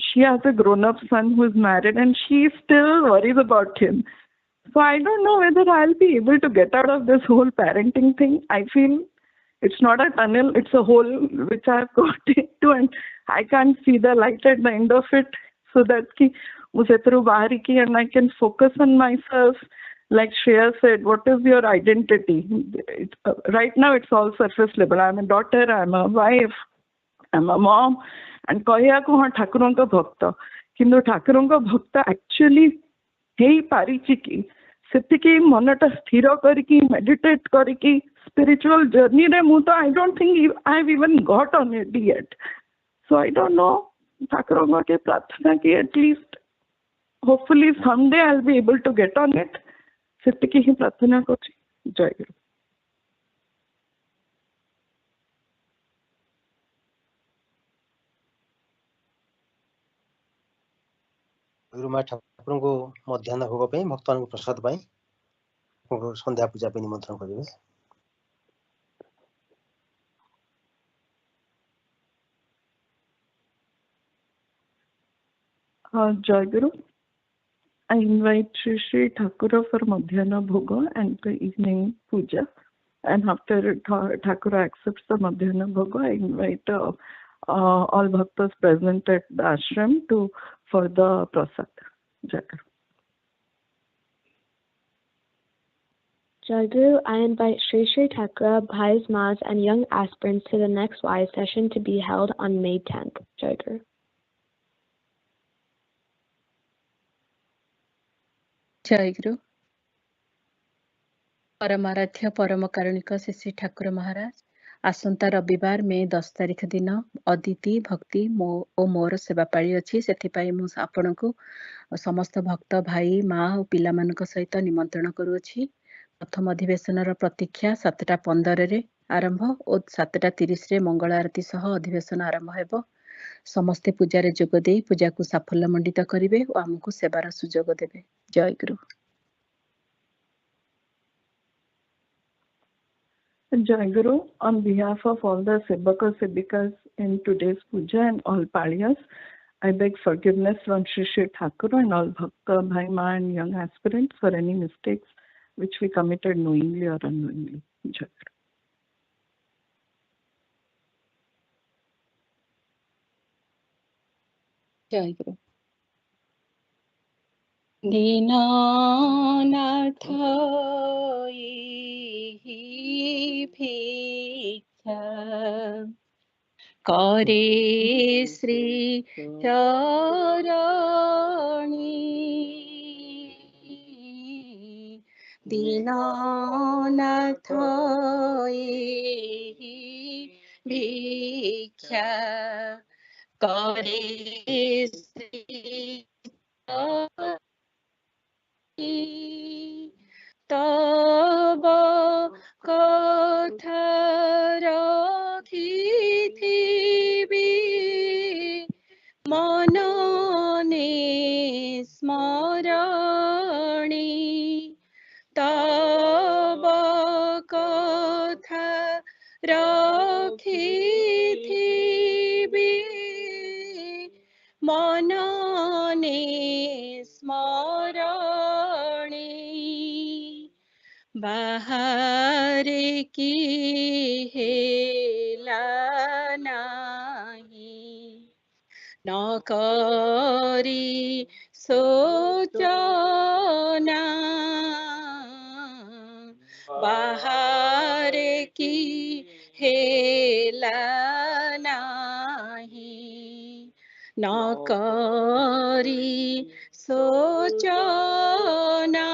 she has a grown-up son who is married and she still worries about him. So, I don't know whether I'll be able to get out of this whole parenting thing. I feel it's not a tunnel, it's a hole which I've got into and I can't see the light at the end of it so that and I can focus on myself. Like Shreya said, what is your identity? Right now it's all surface level. I'm a daughter, I'm a wife, I'm a mom. And Kaya ko ha Thakuronka Bhakta. Kintu Thakuronka Bhakta actually hei parichi ki. Setiki manata sthira kariki, meditate kariki, spiritual journey re mu I don't think I've even got on it yet. So I don't know. Thakuronka ke prarthana ki at least hopefully someday I'll be able to get on it. Setiki hi prarthana kochi. Jayaguru. Guruma Thakur को मध्याह्न भोग पे भक्तन को प्रसाद पाई संध्या पूजा पे निमंत्रण करिवे Jayaguru, I invite Shree Shree Thakur for Madhyana Bhoga and the evening puja. And after Thakur accepts the Madhyana Bhoga, I invite all bhaktas present at the ashram for the prasad. Jayaguru. Jayaguru, I invite Shree Shree Thakur, Bhais, Mas, and young aspirants to the next Y session to be held on May 10th. Jayaguru. Jayaguru. परमाराध्य परम कारुणिक श्री श्री ठाकुर महाराज आसंता रविवार मे 10 तारिख दिन अदिति भक्ति ओ मोर सेवा पाळी अछि सेथिपाई मु आपनकु समस्त भक्त भाई माँ और पिला मानक सहित निमंत्रण करूछि प्रथम अधिवेशन प्रतीक्षा 7:15 रे आरंभ और 7:30 रे मंगल आरती सह अधिवेशन आरंभ हेबो समस्ते पूजा रे जोग देई पूजा को साफल्यमंडित करिवे और हमकु सेवार सुजोग देबे जय गुरु Jayaguru, on behalf of all the Sevaka Sevikas in today's puja and all Paliyas, I beg forgiveness from Shree Shree Thakur and all Bhakta, Bhai Ma and young aspirants for any mistakes which we committed knowingly or unknowingly. Jayaguru. Jayaguru. Dinanath bhiksha करे श्री चरणी दीनानाथ भिक्षा करे श्री तब कथा रखिथिबि मनने स्मरणी तब कथा रखिथिबि मनने स्मरणी बाहरे की हेला नाही न करी सोचना बाहरे की हेला नाही न करी सोचना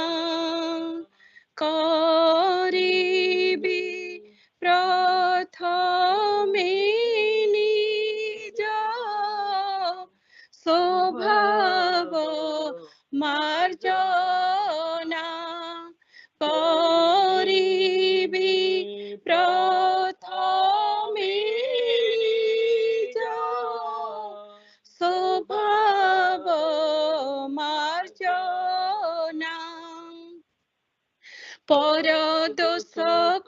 करिबी प्रथमे निज स्वभाव मार्जना करिबी प्रथमे निज स्वभाव मार्जना पर दोष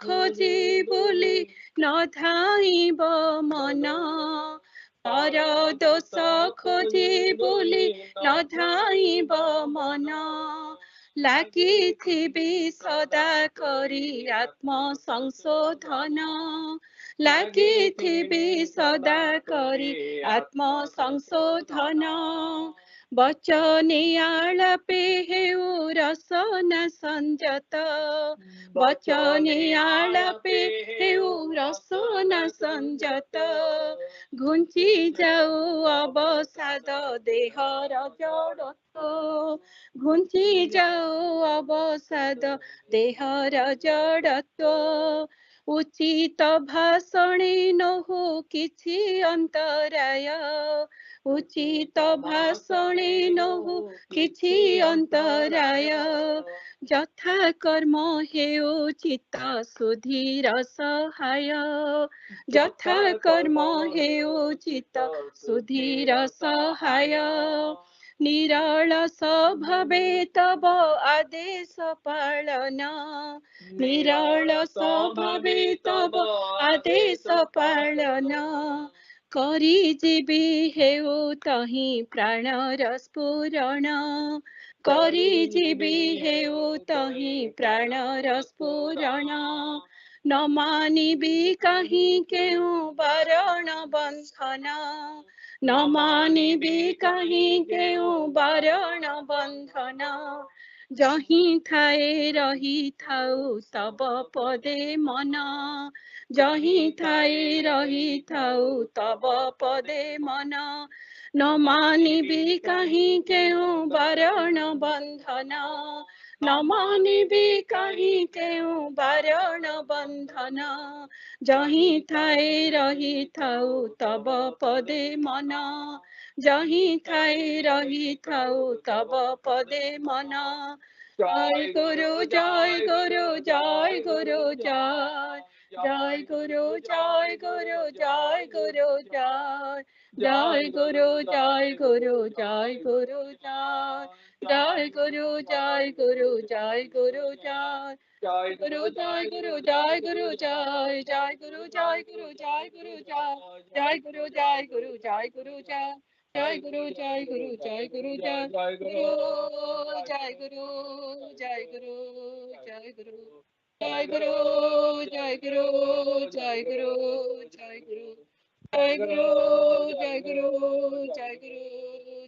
खोजी बोली न धाइब मन पर दोष खोजी बोली न धाइब मन लागिथिबि सदा करी आत्म संशोधन लागिथिबि सदा करी आत्म संशोधन बचने आलापे हेउ रसना संजत बचने आलापे हेउ रसना संजत घुंची जाऊ अवसाद देहर जड़त्व घुंची जाऊ अवसाद देहर जड़त्व उचित भाषणे नहु किछि अंतराय उचित भाषणे नहु किछि अंतराय यथा कर्म हेउ चित्त सुधीर सहाय यथा कर्म हेउ चित्त सुधीर सहाय निराळ स्वभावे तब आदेश पालन निराळ स्वभावे तब आदेश पालन करी जीवी हेउ तहि प्राणर स्फुरण करी जीवी हेउ तहि प्राणर स्फुरण न मानिबी कहीं केहू बारण बंधन न मानिबी कहीं केहू बारण बंधन जहीं थाए रही थाउ तब पदे मन जहीं थाए रही थाउ तब पदे मन न मानिबी कहीं केहू बारण बंधन न मानिबी कहीं केहू बारण बंधन जहीं थाए रही थाउ तब पदे मन जहीं थाए रही थाउ तब पदे मन जय गुरु जय गुरु जय गुरु जय जय गुरु जय गुरु जय गुरु जय जय गुरु जय गुरु जय गुरु जय जय गुरु जय गुरु जय गुरु जय जय गुरु जय गुरु जय गुरु जय जय गुरु जय गुरु जय गुरु जय जय गुरु जय गुरु जय गुरु जय जय गुरु जय गुरु जय गुरु जय जय गुरु जय गुरु जय गुरु जय गुरु जय गुरु जय गुरु जय गुरु जय गुरु जय गुरु जय गुरु जय गुरु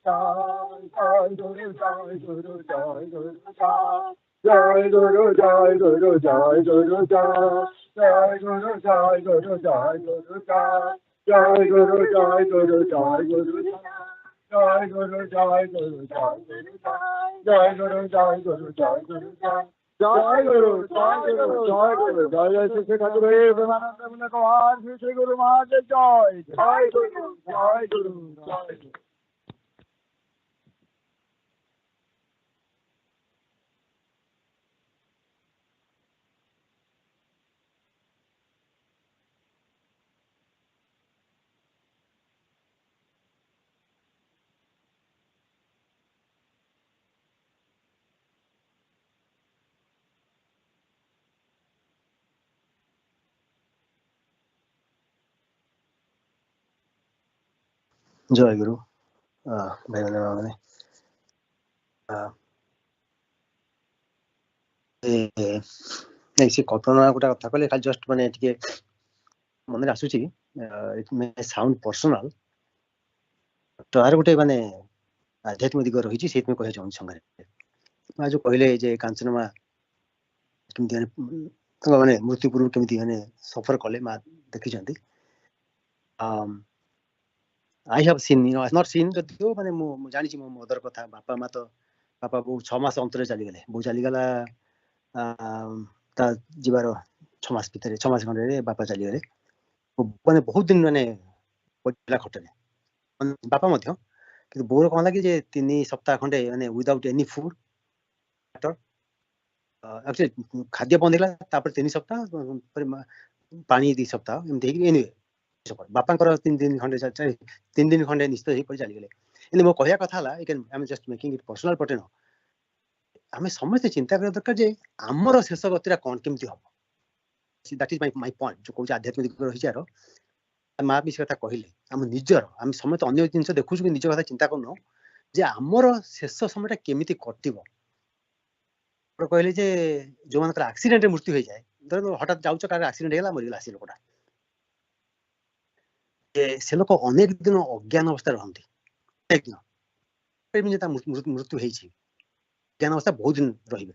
ଜୟ ଗୁରୁ ଭାଇମାନେ ମାନେ ସେ କଳ୍ପନା ଗୋଟେ କଥା କହିଲେ ଖାଲି ଜଷ୍ଟ ମାନେ ଟିକେ ମନରେ ଆସୁଛି ଇଟ୍ ମେ ସାଉଣ୍ଡ ପର୍ସନାଲ ତାର ଗୋଟେ ମାନେ ଆଧ୍ୟାତ୍ମିକ ଦିଗ ରହିଛି ସେଇଥିପାଇଁ କହିବା ଚାହୁଁଛି ସାଙ୍ଗରେ ମା ଯୋଉ କହିଲେ ଯେ କାଞ୍ଚନମା କେମିତି ମାନେ ମୃତ୍ୟୁ ପୂର୍ବରୁ କେମିତି ମାନେ ସଫର କଲେ ମା ଦେଖିଛନ୍ତି I have seen, you know, I've not seen ଯଦିଓ ମାନେ ମୁଁ ଜାଣିଛି ମୋ ମଦର କଥା ବାପା ମା ତ ବାପା ବୋଉ 6 ମାସ ଅନ୍ତରରେ ଚାଲିଗଲେ ବୋଉ ଚାଲିଗଲା ତା ଯିବାର 6 ମାସ ଭିତରେ 6 ମାସ ଖଣ୍ଡରେ ବାପା ଚାଲିଗଲେ ମାନେ ବହୁତ ଦିନ ମାନେ ପଡ଼ିଲା ଖଟରେ ବାପା ମଧ୍ୟ କିନ୍ତୁ ବୋଉର କଣ ହେଲା କି ଯେ 3 ସପ୍ତାହ ଖଣ୍ଡେ ମାନେ ୱିଦାଉଟ୍ ଏନି ଫୁଡ ଖାଦ୍ୟ ବନ୍ଦ ହେଇଗଲା ତାପରେ 3 ସପ୍ତାହ ପାଣି 2 ସପ୍ତାହ ଏମିତି ହେଇକି ଏନିୱେ ବାପାଙ୍କର 3 ଦିନ ଖଣ୍ଡେ ନିଶ୍ଚିତ ହେଇପରି ଚାଲିଗଲେ ହେଲେ ମୋ କହିବା କଥା ହେଲା ଆମେ ଜଷ୍ଟ ମେକିଂ ଇଟ୍ ପର୍ସନାଲ ପଟେ ନ ଆମେ ସମସ୍ତେ ଚିନ୍ତା କରିବା ଦରକାର ଯେ ଆମର ଶେଷ ଗତିଟା କ'ଣ କେମିତି ହବ ଦ୍ୟାଟ୍ ଇଜ୍ ମାଇ ପଏଣ୍ଟ ଯୋଉ କହୁଛି ଆଧ୍ୟାତ୍ମିକ ରହିଛି ଆର ମା ବି ସେ କଥା କହିଲେ ଆମ ନିଜର ଆମେ ସମସ୍ତେ ଅନ୍ୟ ଜିନିଷ ଦେଖୁଛୁ କିନ୍ତୁ ନିଜ କଥା ଚିନ୍ତା କରୁନୁ ଯେ ଆମର ଶେଷ ସମୟଟା କେମିତି କଟିବ କହିଲେ ଯେ ଯୋଉମାନଙ୍କର ଆକ୍ସିଡେଣ୍ଟରେ ମୃତ୍ୟୁ ହେଇଯାଏ ଧର ହଠାତ୍ ଯାଉଛ କାହାର ଆକ୍ସିଡେଣ୍ଟ ହେଇଗଲା ମରିଗଲା ସେ ଲୋକଟା ସେ ଲୋକ ଅନେକ ଦିନ ଅଜ୍ଞାନ ଅବସ୍ଥାରେ ରହନ୍ତି ତା ମୃତ୍ୟୁ ହେଇଛି ଅଜ୍ଞାନ ଅବସ୍ଥା ବହୁତ ଦିନ ରହିବେ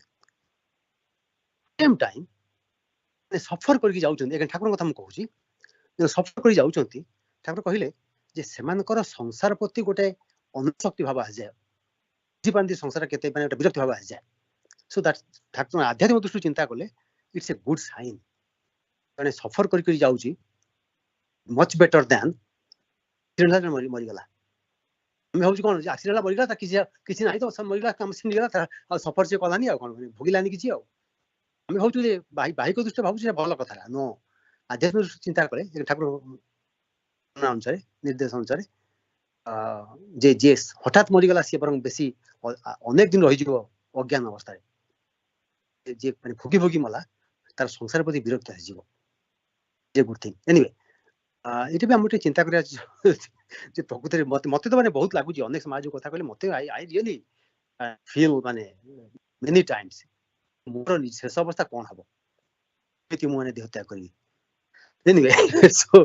ସେମ୍ ଟାଇମ୍ ସଫର କରିକି ଯାଉଛନ୍ତି ଠାକୁରଙ୍କ କଥା ମୁଁ କହୁଛି ସଫର କରି ଯାଉଛନ୍ତି ଠାକୁର କହିଲେ ଯେ ସେମାନଙ୍କର ସଂସାର ପ୍ରତି ଗୋଟେ ଅନୁଶକ୍ତି ଭାବ ଆସିଯାଏ ବୁଝିପାରନ୍ତି ସଂସାର କେତେ ମାନେ ଗୋଟେ ବିରକ୍ତି ଭାବ ଆସିଯାଏ ସୋ ଦ୍ୟାଟ୍ ଠାକୁର ଆଧ୍ୟାତ୍ମିକ ଦୃଷ୍ଟିରୁ ଚିନ୍ତା କଲେ ଇଟ୍ସ ଏ ଗୁଡ୍ ସାଇନ୍ ଜଣେ ସଫର କରି ଯାଉଛି ମଚ୍ ବେଟର ଦ୍ୟାନ୍ ମରିଗଲା ଆମେ ଭାବୁଛୁ କ'ଣ ଆକ୍ସିଡେଣ୍ଟ ହେଲା ମରିଗଲା କିଛି ନାହିଁ ତ ମରିଗଲା କାମ ନେଇଗଲା ଆଉ ସଫର ସେ କଲାନି ଆଉ କ'ଣ ଭୋଗିଲାନି କିଛି ଆଉ ଆମେ ଭାବୁଛୁ ଯେ ବାହିକ ଦୃଷ୍ଟିରେ ଭାବୁଛୁ ଭଲ କଥା ନ ଆଧ୍ୟାତ୍ମିକ ଦୃଷ୍ଟି ଚିନ୍ତା କଲେ ଠାକୁର ଅନୁସାରେ ନିର୍ଦ୍ଦେଶ ଅନୁସାରେ ଯେ ଯିଏ ହଠାତ୍ ମରିଗଲା ସିଏ ବରଂ ବେଶୀ ଅନେକ ଦିନ ରହିଯିବ ଅଜ୍ଞାନ ଅବସ୍ଥାରେ ଯିଏ ମାନେ ଭୋଗି ମଲା ତାର ସଂସାର ପ୍ରତି ବିରକ୍ତି ଆସିଯିବ ଗୁଡ୍ ଥିଙ୍ଗ ଏନିୱେ ଏଇଟା ବି ଆମେ ଟିକେ ଚିନ୍ତା କରିବା ଯେ ପ୍ରକୃତରେ ମତେ ତ ମାନେ ବହୁତ ଲାଗୁଛି ଅନେକ ସମାଜ କଥା କହିଲେ ମତେ ଆଇ ରିଏଲି ଫିଲ୍ ମାନେ ମେନି ଟାଇମ୍ସ ମୋର ଶେଷ ଅବସ୍ଥା କ'ଣ ହବ କେମିତି ମୁଁ ମାନେ ଦେହ ତ୍ୟାଗ କରିବି anyway so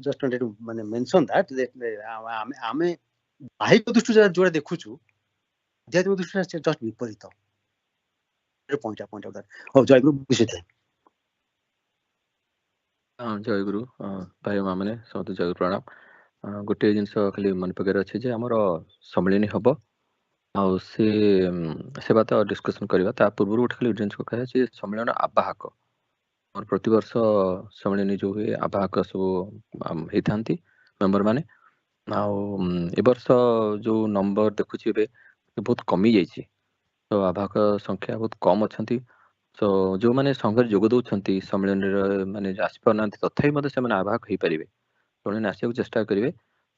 just wanted to ମାନେ mention that ଆମେ ବାହିକ ଦୃଷ୍ଟିରୁ ଯୋଉଟା ଦେଖୁଛୁ ଆଧ୍ୟାତ୍ମିକ ଦୃଷ୍ଟିରେ ଜଷ୍ଟ ବିପରୀତ point out that ହଉ ଜୟଗୁରୁ ବୁଝିଥାଏ ଜୟଗୁରୁ ଭାଇ ମା ମାନେ ସମସ୍ତେ ଜୟଗୁରୁ ପ୍ରଣାମ ଗୋଟିଏ ଜିନିଷ ଖାଲି ମନେ ପକାଇବାର ଅଛି ଯେ ଆମର ସମ୍ମିଳନୀ ହବ ଆଉ ସେବା ତ ଡିସ୍କସନ୍ କରିବା ତା ପୂର୍ବରୁ ଗୋଟେ ଖାଲି ଜିନିଷ କୁହାଯାଇଛି ସମ୍ମିଳନୀର ଆବାହକ ଆମର ପ୍ରତିବର୍ଷ ସମ୍ମିଳନୀ ଯୋଉ ହୁଏ ଆବାହକ ସବୁ ହେଇଥାନ୍ତି ମେମ୍ବର ମାନେ ଆଉ ଏ ବର୍ଷ ଯୋଉ ନମ୍ବର ଦେଖୁଛି ଏବେ ବହୁତ କମି ଯାଇଛି ତ ଆବାହକ ସଂଖ୍ୟା ବହୁତ କମ ଅଛନ୍ତି ତ ଯୋଉମାନେ ସଂଘରେ ଯୋଗ ଦଉଛନ୍ତି ସମ୍ମିଳନୀର ମାନେ ଆସିପାରୁନାହାନ୍ତି ତଥାପି ମଧ୍ୟ ସେମାନେ ଆବାହକ ହେଇପାରିବେ ସେମାନେ ଆସିବାକୁ ଚେଷ୍ଟା କରିବେ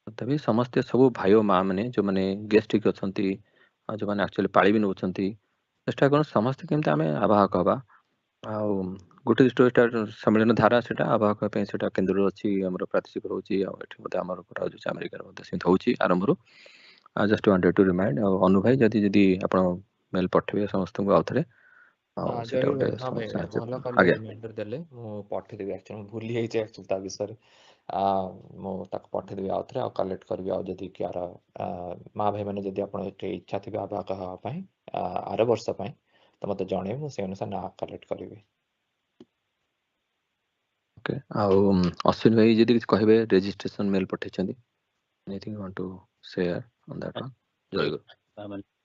ତଥାପି ସମସ୍ତେ ସବୁ ଭାଇ ଓ ମା ମାନେ ଯୋଉମାନେ ଗେଷ୍ଟ ହେଇକି ଅଛନ୍ତି ଆଉ ଯୋଉମାନେ ଆକ୍ଚୁଆଲି ପାଳି ବି ନେଉଛନ୍ତି ଚେଷ୍ଟା କରନ୍ତୁ ସମସ୍ତେ କେମିତି ଆମେ ଆବାହକ ହବା ଆଉ ଗୋଟେ ସମ୍ମିଳନୀ ଧାରା ସେଟା ଆବାହକ ପାଇଁ ସେଟା କେନ୍ଦ୍ରରେ ଅଛି ଆମର ପ୍ରାତିଷ୍ଠିତ ହଉଛି ଆଉ ଏଠି ମଧ୍ୟ ଆମର କରାଯାଉଛି ଆମେରିକାରେ ମଧ୍ୟ ସେମିତି ହଉଛି ଆରମ୍ଭରୁ ଜଷ୍ଟ ୱାଣ୍ଟେଡ୍ ଟୁ ରିମାଇଣ୍ଡ ଆଉ ଅନୁ ଭାଇ ଯଦି ଆପଣ ମେଲ୍ ପଠେଇବେ ସମସ୍ତଙ୍କୁ ଆଉଥରେ ସେଟା ଗୋଟେ ଭଲ କଲେ ରିମାଇଣ୍ଡର ଦେଲେ ମୁଁ ପଠେଇଦେବି ଆକ୍ଚୁଆଲି ଭୁଲି ଯାଇଛି ତା ବିଷୟରେ ମୁଁ ତାକୁ ପଠେଇଦେବି ଆଉ ଥରେ ଆଉ କଲେକ୍ଟ କରିବି ଆଉ ଯଦି କିଆର ମା ଭାଇ ମାନେ ଯଦି ଆପଣ ଇଚ୍ଛା ଥିବେ ଆବାହକ ହେବା ପାଇଁ ଆର ବର୍ଷ ପାଇଁ ତ ମତେ ଜଣେଇବେ ମୁଁ ସେଇ ଅନୁସାରେ ନାଁ କଲେକ୍ଟ କରିବି। ଓକେ ଆଉ ଅଶ୍ୱିନ ଭାଇ ଯଦି କିଛି କହିବେ ରେଜିଷ୍ଟ୍ରେସନ ମେଲ୍ ପଠେଇଛନ୍ତି anything want to share on that one Jayaguru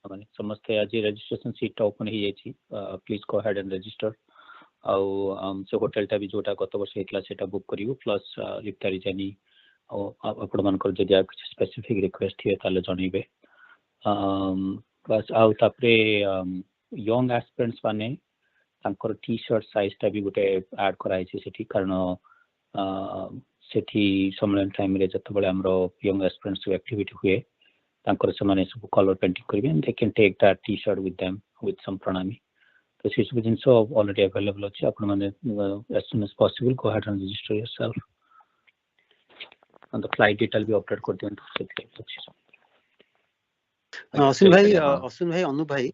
ମାନେ ସମସ୍ତେ ଆଜି ରେଜିଷ୍ଟ୍ରେସନ ସିଟ୍ ଓପନ ହେଇଯାଇଛି please go ahead and register ଆଉ ସେ ହୋଟେଲଟା ବି ଯୋଉଟା ଗତ ବର୍ଷ ହେଇଥିଲା ସେଟା ବୁକ୍ କରିବୁ ପ୍ଲସ୍ ଇଫତାରୀ ଜାନି ଆଉ ଆପଣମାନଙ୍କର ଯଦି ଆଉ କିଛି ସ୍ପେସିଫିକ୍ ରିକ୍ୱେଷ୍ଟ ଥିବେ ତାହେଲେ ଜଣେଇବେ ବାସ୍ ଆଉ ତାପରେ ୟଙ୍ଗ ଆସ୍ପିରାଣ୍ଟସ୍ ମାନେ ତାଙ୍କର ଟି ସାର୍ଟ ସାଇଜ୍ଟା ବି ଗୋଟେ ଆଡ୍ କରାହେଇଛି ସେଠି କାରଣ ସେଠି ସମ୍ମିଳନୀ ଟାଇମ୍ରେ ଯେତେବେଳେ ଆମର ୟଙ୍ଗ ଆସ୍ପିରାଣ୍ଟସ୍ ସବୁ ଆକ୍ଟିଭିଟି ହୁଏ ତାଙ୍କର ସେମାନେ ସବୁ କଲର ପେଣ୍ଟିଂ କରିବେ and they can take that t-shirt with them with some pranami ତ ସେ ସବୁ ଜିନିଷ already available ଅଛି ଆପଣମାନେ as soon as possible go ahead and register yourself and the flight detail B update କରିଦିଅନ୍ତୁ ସେଥିରେ ଅଛି ଅଶ୍ୱିନ ଭାଇ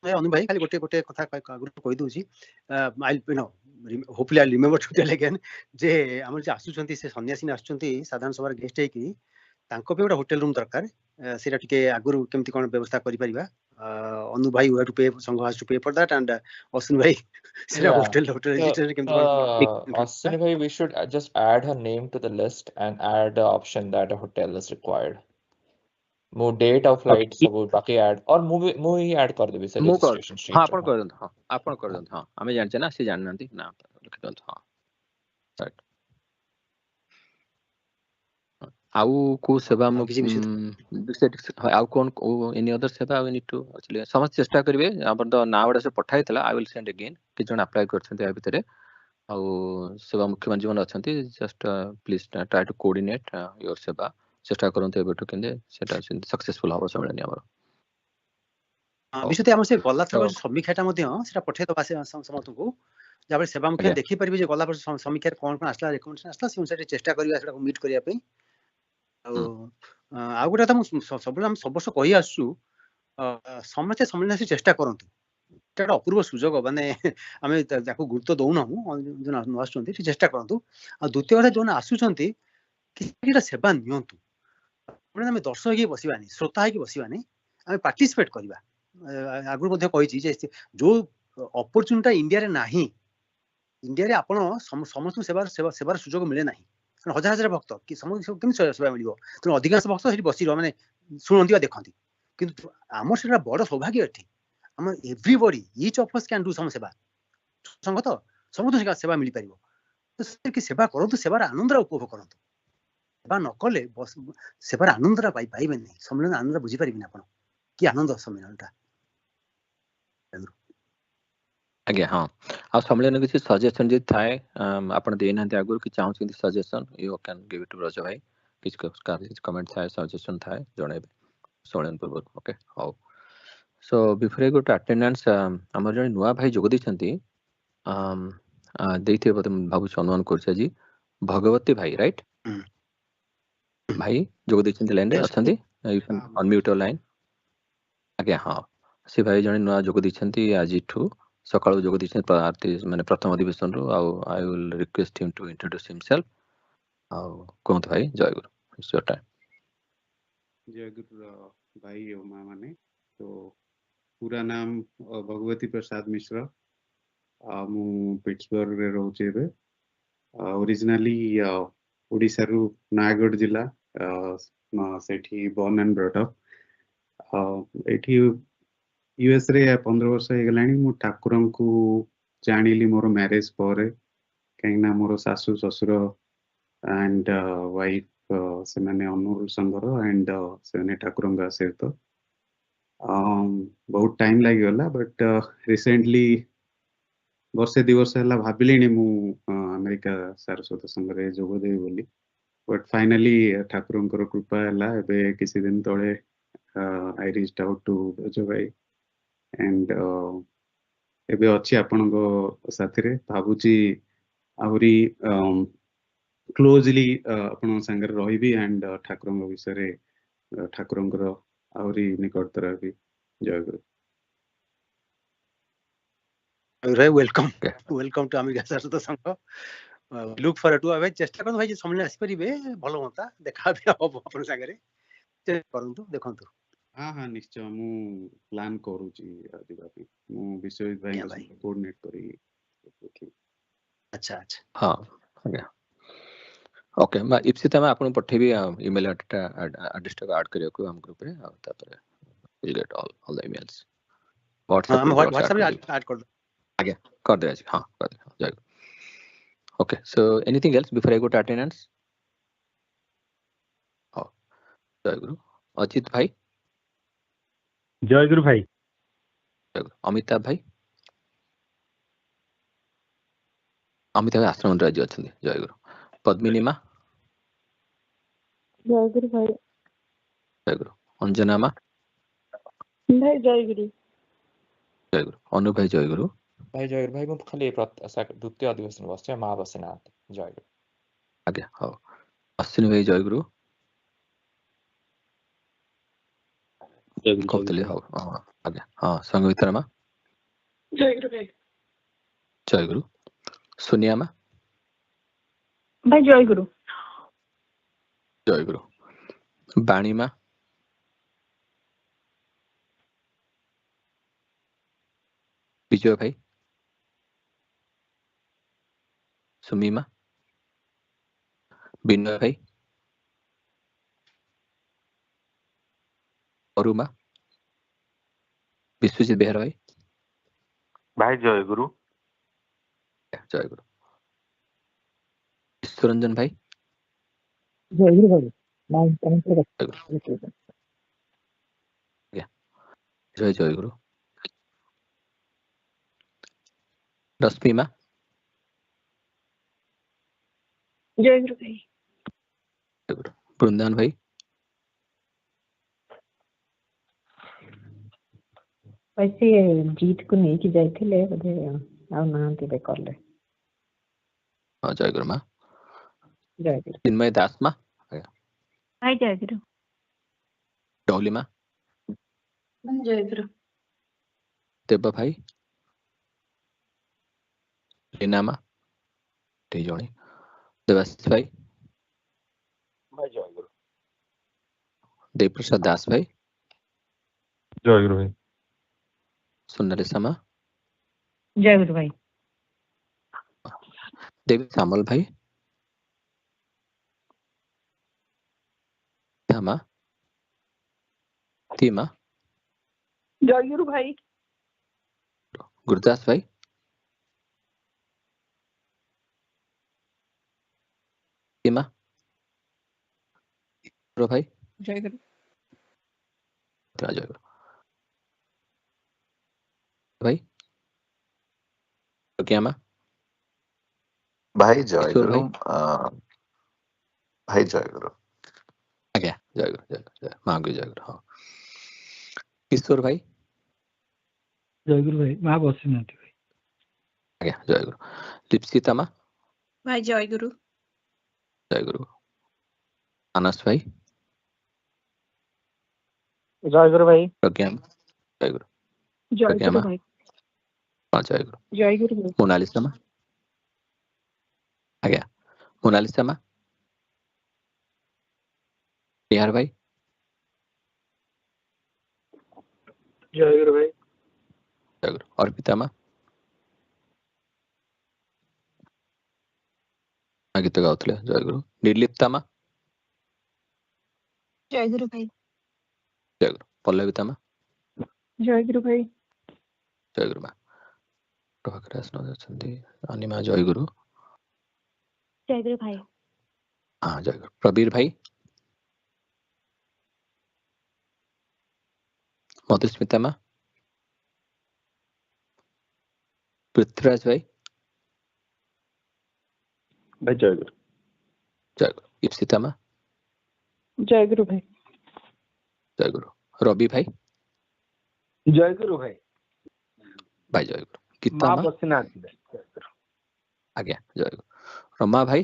ଅନୁ ଭାଇ ଖାଲି ଗୋଟେ କଥା ଆଗରୁ କହିଦଉଛି hopefully I remember to tell again ଯେ ଆମର ଯେ ଆସୁଛନ୍ତି ସେ ସନ୍ନ୍ୟାସୀ ଆସୁଛନ୍ତି ସାଧାରଣ ସଭାର ଗେଷ୍ଟ ହେଇକି ତାଙ୍କ ପାଇଁ ଗୋଟେ ହୋଟେଲ ରୁମ୍ ଦରକାର ସେଇଟା ଟିକେ ଆଗରୁ କେମିତି କ'ଣ ବ୍ୟବସ୍ଥା କରିପାରିବା ଅନୁ ଭାଇ ୱେ ଟୁ ପେ ସଂଘ has to pay for that and Ashwin ଭାଇ ସେଇଟା ହୋଟେଲ ରେଜିଷ୍ଟ୍ରେସନ କେମିତି କ'ଣ ଅଶ୍ୱିନ ଭାଇ we should just add her name to the list and add the option that a hotel is required ମୁଁ ଡେଟ୍ ଆଉ ଫ୍ଲାଇଟ୍ ସବୁ ବାକି ଆଡ୍ और ମୁଁ ହିଁ ଆଡ୍ କରିଦେବି ସେ ରେଜିଷ୍ଟ୍ରେସନ ହଁ शीट ଆପଣ କରିଦିଅନ୍ତୁ ହଁ ଆପଣ କରିଦିଅନ୍ତୁ ହଁ ଆମେ ଜାଣିଛେ ନା ସେ ଜାଣିନାହାନ୍ତି ନା ଲେଖିଦିଅନ୍ତୁ ହଁ ରାଇଟ୍ ଆଉ କୋଉ ସେବା ମୁଁ ଆଉ କଣ ଏନି ଅଦର ସେବା वी नीड टू एक्चुअली ସମସ୍ତେ ଚେଷ୍ଟା କରିବେ ଆମର ତ ନାଁ ଗୁଡ଼ା ସବୁ ପଠା ହେଇଥିଲା ଆଇ ୱିଲ୍ ସେଣ୍ଡ अगेन କିଛି ଜଣ ଆପ୍ଲାଏ କରିଛନ୍ତି ୟା ଭିତରେ ଆଉ ସେବା ମୁଖ୍ୟମନ୍ତ୍ରୀ ଯେଉଁମାନେ ଅଛନ୍ତି just please try to coordinate your ସେବା ଚେଷ୍ଟା କରନ୍ତୁ ଏବେଠୁ କେମିତି ସେଟା ସକ୍ସେସଫୁଲ ହବ ସମ୍ମିଳନୀ ଆମର ବିଶେଷ ଆମର ସେ ଗଲା ଥର ସମୀକ୍ଷାଟା ମଧ୍ୟ ସେଟା ପଠେଇଦବା ସମସ୍ତଙ୍କୁ ଯାହାଫଳରେ ସେବା ମୁଖ୍ୟ ଦେଖିପାରିବେ ଯେ ଗଲା ବର୍ଷ ସମୀକ୍ଷାରେ କ'ଣ କ'ଣ ଆସିଲା ରେକମେଣ୍ଡେସନ ଆସିଲା ସେ ଅନୁସାରେ ଚେଷ୍ଟା କରିବା ସେଟାକୁ ମିଟ୍ କରିବା ପାଇଁ ଆଉ ଗୋଟେ କଥା ମୁଁ ସବୁବେଳେ ଆମେ ସବୁ ବର୍ଷ କହି ଆସୁଛୁ ସମସ୍ତେ ସମ୍ମିଳନୀ ଆସି ଚେଷ୍ଟା କରନ୍ତୁ ଏଟା ଗୋଟେ ଅପୂର୍ବ ସୁଯୋଗ ମାନେ ଆମେ ତାକୁ ଗୁରୁତ୍ୱ ଦଉନାହୁଁ ନ ଆସୁଛନ୍ତି ଟିକେ ଚେଷ୍ଟା କରନ୍ତୁ ଆଉ ଦ୍ୱିତୀୟ କଥା ଯେଉଁମାନେ ଆସୁଛନ୍ତି କିଛିଟା ସେବା ନିଅନ୍ତୁ ଆମେ ଦର୍ଶକ ହେଇକି ବସିବାନି ଶ୍ରୋତା ହେଇକି ବସିବାନି ଆମେ ପାର୍ଟିସିପେଟ୍ କରିବା ଆଗରୁ ମଧ୍ୟ କହିଛି ଯେ ଯୋଉ ଅପରଚୁନିଟି ଇଣ୍ଡିଆରେ ନାହିଁ ଇଣ୍ଡିଆରେ ଆପଣ ସମସ୍ତଙ୍କୁ ସେବାର ସୁଯୋଗ ମିଳେ ନାହିଁ କାରଣ ହଜାର ହଜାର ଭକ୍ତ କି ସମସ୍ତଙ୍କୁ କେମିତି ସେବା ମିଳିବ ତେଣୁ ଅଧିକାଂଶ ଭକ୍ତ ସେଠି ବସି ମାନେ ଶୁଣନ୍ତି ବା ଦେଖନ୍ତି କିନ୍ତୁ ଆମର ସେଟା ବଡ଼ ସୌଭାଗ୍ୟ ଏଠି ଆମ everybody each of us can do some ସେବା ସଂଗତ ସମସ୍ତଙ୍କୁ ସେବା ମିଳିପାରିବ କି ସେବା କରନ୍ତୁ ସେବାର ଆନନ୍ଦଟା ଉପଭୋଗ କରନ୍ତୁ ସେବା ନ କଲେ ସେବାର ଆନନ୍ଦଟା ପାଇବେନି ସମ୍ମିଳନୀ ଆନନ୍ଦଟା ବୁଝିପାରିବେନି ଆପଣ କି ଆନନ୍ଦ ସମ୍ମିଳନୀଟା ଆଜ୍ଞା ହଁ ଆଉ ସମ୍ମିଳନୀ କିଛି ସଜେସନ ଯଦି ଥାଏ ଆପଣ ଦେଇନାହାନ୍ତି ଆଗରୁ କି ଚାହୁଁଛନ୍ତି suggestion you can give it to Raja ଭାଇ କିଛି କମେଣ୍ଟ ଥାଏ ସଜେସନ ଥାଏ ଜଣେଇବେ ସମ୍ମିଳନୀ ପୂର୍ବରୁ ଓକେ ହଉ so before I go to attendance ଆମର ଜଣେ ନୂଆ ଭାଇ ଯୋଗ ଦେଇଛନ୍ତି ଦେଇଥିବେ ବୋଧେ ମୁଁ ଭାବୁଛି ଅନୁମାନ କରୁଛି ଆଜି ଭଗବତୀ ଭାଇ ରାଇଟ୍ ଭାଇ ଯୋଗ ଦେଇଛନ୍ତି ଲାଇନରେ ଅଛନ୍ତି you can unmute your line ଆଜ୍ଞା ହଁ ସେ ଭାଇ ଜଣେ ନୂଆ ଯୋଗ ଦେଇଛନ୍ତି ଆଜିଠୁ ସକାଳୁ ଯୋଗ ଦେଇଛନ୍ତି ମାନେ ପ୍ରଥମ ଅଧିବେଶନରୁ ଆଉ I will request him to introduce himself ଆଉ କୁହନ୍ତୁ ଭାଇ ଜୟଗୁରୁ ଇଟ୍ସ ୟୋର ଟାଇମ୍ ଜୟଗୁରୁ ଭାଇ ଆଉ ମା ମାନେ ତ ପୁରା ନାମ ଭଗବତୀ ପ୍ରସାଦ ମିଶ୍ର ମୁଁ ପିଟ୍ସବର୍ଗରେ ରହୁଛି ଏବେ ଓରିଜିନାଲି ଓଡ଼ିଶାରୁ ନୟାଗଡ଼ ଜିଲ୍ଲା ସେଠି ବର୍ନ ଆଣ୍ଡ ବ୍ରଟ୍ ଅପ୍ ଏଠି ୟୁଏସ୍ ରେ 15 ବର୍ଷ ହେଇଗଲାଣି ମୁଁ ଠାକୁରଙ୍କୁ ଜାଣିଲି ମୋର ମ୍ୟାରେଜ ପରେ କାହିଁକିନା ମୋର ଶାଶୁ ଶ୍ୱଶୁର ଆଣ୍ଡ ୱାଇଫ ସେମାନେ ଅନୁଗୁଳ ସଂଘର ଆଣ୍ଡ ସେମାନେ ଠାକୁରଙ୍କ ସହିତ ବହୁତ ଟାଇମ ଲାଗିଗଲା ବଟ୍ ରିସେଣ୍ଟଲି ବର୍ଷେ 2 ବର୍ଷ ହେଲା ଭାବିଲିଣି ମୁଁ ଆମେରିକା ସାରସ୍ୱତ ସଂଘରେ ଯୋଗ ଦେବି ବୋଲି ବଟ୍ ଫାଇନାଲି ଠାକୁରଙ୍କର କୃପା ହେଲା ଏବେ କିଛି ଦିନ ତଳେ ଆଇ ରିଚ୍ଡ ଆଉଟ୍ ଟୁ ରଜ ଭାଇ and ଏବେ ଅଛି ଆପଣଙ୍କ ସାଥିରେ ଭାବୁଛି ଆହୁରି କ୍ଲୋଜଲି ଆପଣଙ୍କ ସାଙ୍ଗରେ ରହିବି ଆଣ୍ଡ ଠାକୁରଙ୍କ ବିଷୟରେ ଠାକୁରଙ୍କର ଆହୁରି ନିକଟତର ହେବି ଜୟଗୁରୁ वेलकम टू अमेरिका सारस्वत संघ लुक फॉरवर्ड टू भाई चेष्टा करନ୍ତୁ भाई समले आसी परिबे भलो होता देखा भी हो अपन सागरे करନ୍ତୁ देखंतु हाँ हाँ निश्चय मु प्लान करूची आदिबा पे मु विश्वजित भाई के साथ कोऑर्डिनेट करी अच्छा अच्छा हाँ आज्ञा ओके मैं इप्सिता मैं आपन पठेबी ईमेल एड्रेस टा ऐड करियो को हम ग्रुप रे आ तापर will get all the emails हां मैं व्हाट्सएप व्हाट्सएप ऐड कर दो आज्ञा कर दे आज हां कर दे जय okay so anything else before I go to attendance हां जय गुरु अजित भाई जय गुरु भाई अमिताभ भाई अमिताभ आश्रम राज्य अच्छा जय गुरु पद्मिनी माँ जय गुरु भाई जय गुरु अंजना माँ भाई जय गुरु अनु भाई जय गुरु जय गुरु भाई मैं खाली द्वितीय अधिवेशन बस माँ बसे ना जय गुरु आज्ञा हाँ अश्विनी भाई जय गुरु कौतली हाँ आज्ञा हाँ संगीता माँ जय गुरु भाई जय गुरु सोनिया माँ भाई जय गुरु बाणी माँ विजय भाई सुमी माँ बिनय भाई अरु माँ विश्वजीत बेहरा भाई भाई जय गुरु ईश्वरंजन भाई जय गुरु भाई जय गुरु रश्मि माँ जय गुरु भाई वृंदावन भाई वैसे जीत को नहीं कि जाइथिले बधे आ नांती बे करले हाँ जय गुरु माँ जय गुरु चिन्मय दास माँ भाई जय गुरु डोली माँ जय गुरु देव भाई लीना माँ जनी देवाशीष भाई जय गुरु देव प्रसाद दास भाई जय गुरु भाई सुंदरेशा माँ जय गुरु भाई देवी श्यामल भाई माँ ती माँ जय गुरु भाई गुरदास भाई माँ भाई जय गुरु जय गुरु भाई तो क्या माँ भाई जय ईश्वर गुरु भाई भाई जय गुरु आज्ञा जय गुरु जय माँ की जय गुरु हाँ ईश्वर भाई जय गुरु भाई माँ बसी ना भाई आज्ञा जय गुरु लिप्सिता माँ भाई जय गुरु मानस भाई जय गुरु भाई प्रज्ञा जय गुरु जय प्रज्ञा गुरु माँ भाई हाँ जय गुरु जय गुरु भाई मोनालिसा माँ आज्ञा मोनालिसा माँ निहार भाई जय गुरु भाई जय गुरु अर्पिता माँ गीत गाउले जय गुरु निर्लिप्ता माँ जय गुरु भाई जय गुरु पल्लविता माँ जय गुरु भाई जय गुरु माँ अनिमा जय गुरु जय गुरु भाई हाँ जय गुरु प्रबीर भाई मधुस्मिता माँ पृथ्वीराज भाई जय गुरु इप्सिता माँ जय गुरु भाई जय गुरु रवि भाई जय गुरु भाई भाई जय गुरु गीता माँ बसी ना आज्ञा जय गुरु रमा भाई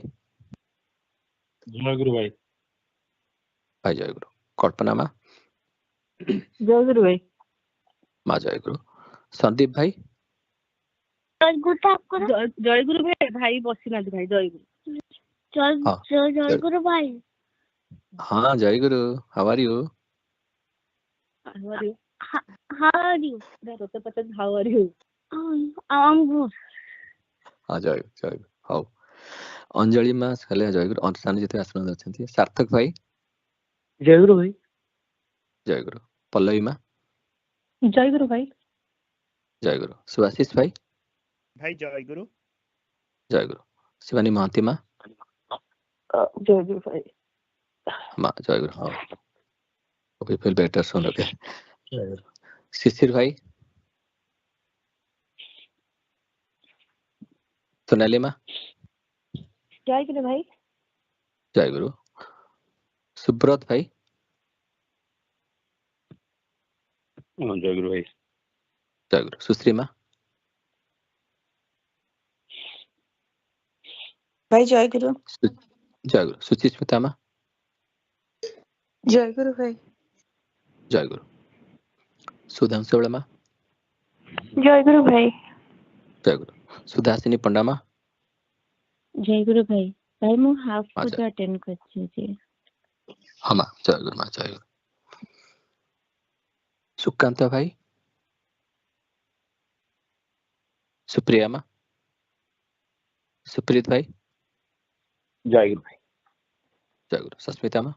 जय गुरु भाई भाई जय गुरु कल्पना माँ जय गुरु भाई माँ जय गुरु संदीप भाई ଜୟଗୁରୁ ଠାକୁର ଜୟଗୁରୁ ଭାଇ ବସିନାହାନ୍ତି ଭାଇ ଜୟଗୁରୁ हाँ ଜୟଗୁରୁ ଭାଇ हाँ जय गुरु how are you how are you how are you ତତେ ପଚାରୁଛି how are you I'm good हाँ जय जय हाउ अंजलि माँ हेले जय गुरु अनुष्ठान जिते आसन अछंती सार्थक भाई जयगुरु भाई जय गुरु पल्लवी माँ ଜୟଗୁରୁ ଭାଇ जय गुरु सुभाषिष भाई भाई जय गुरु जय गुरु शिवानी महांती माँ ଜୟଗୁରୁ ଭାଇ माँ जय गुरु हाँ वी फील बेटर सुन ओके जय गुरु शिशिर भाई सोनाली माँ ଜୟଗୁରୁ ଭାଇ जय गुरु सुब्रत भाई जय गुरु भाई जय गुरु सुश्री माँ भाई जय गुरु जय गुरु सुचिस्मिता माँ जय गुरु भाई जय गुरु सुधांशु माँ जय गुरु भाई जय गुरु सुधासिनी पंडा माँ जयगुरु भाई भाई मु हाफ हाँ पूजा अटेंड करछि जे हाँ माँ जय गुरु माँ जय गुरु सुकांत भाई सुप्रिया माँ सुप्रीत भाई जय गुरु भाई जय गुरु सस्मिता माँ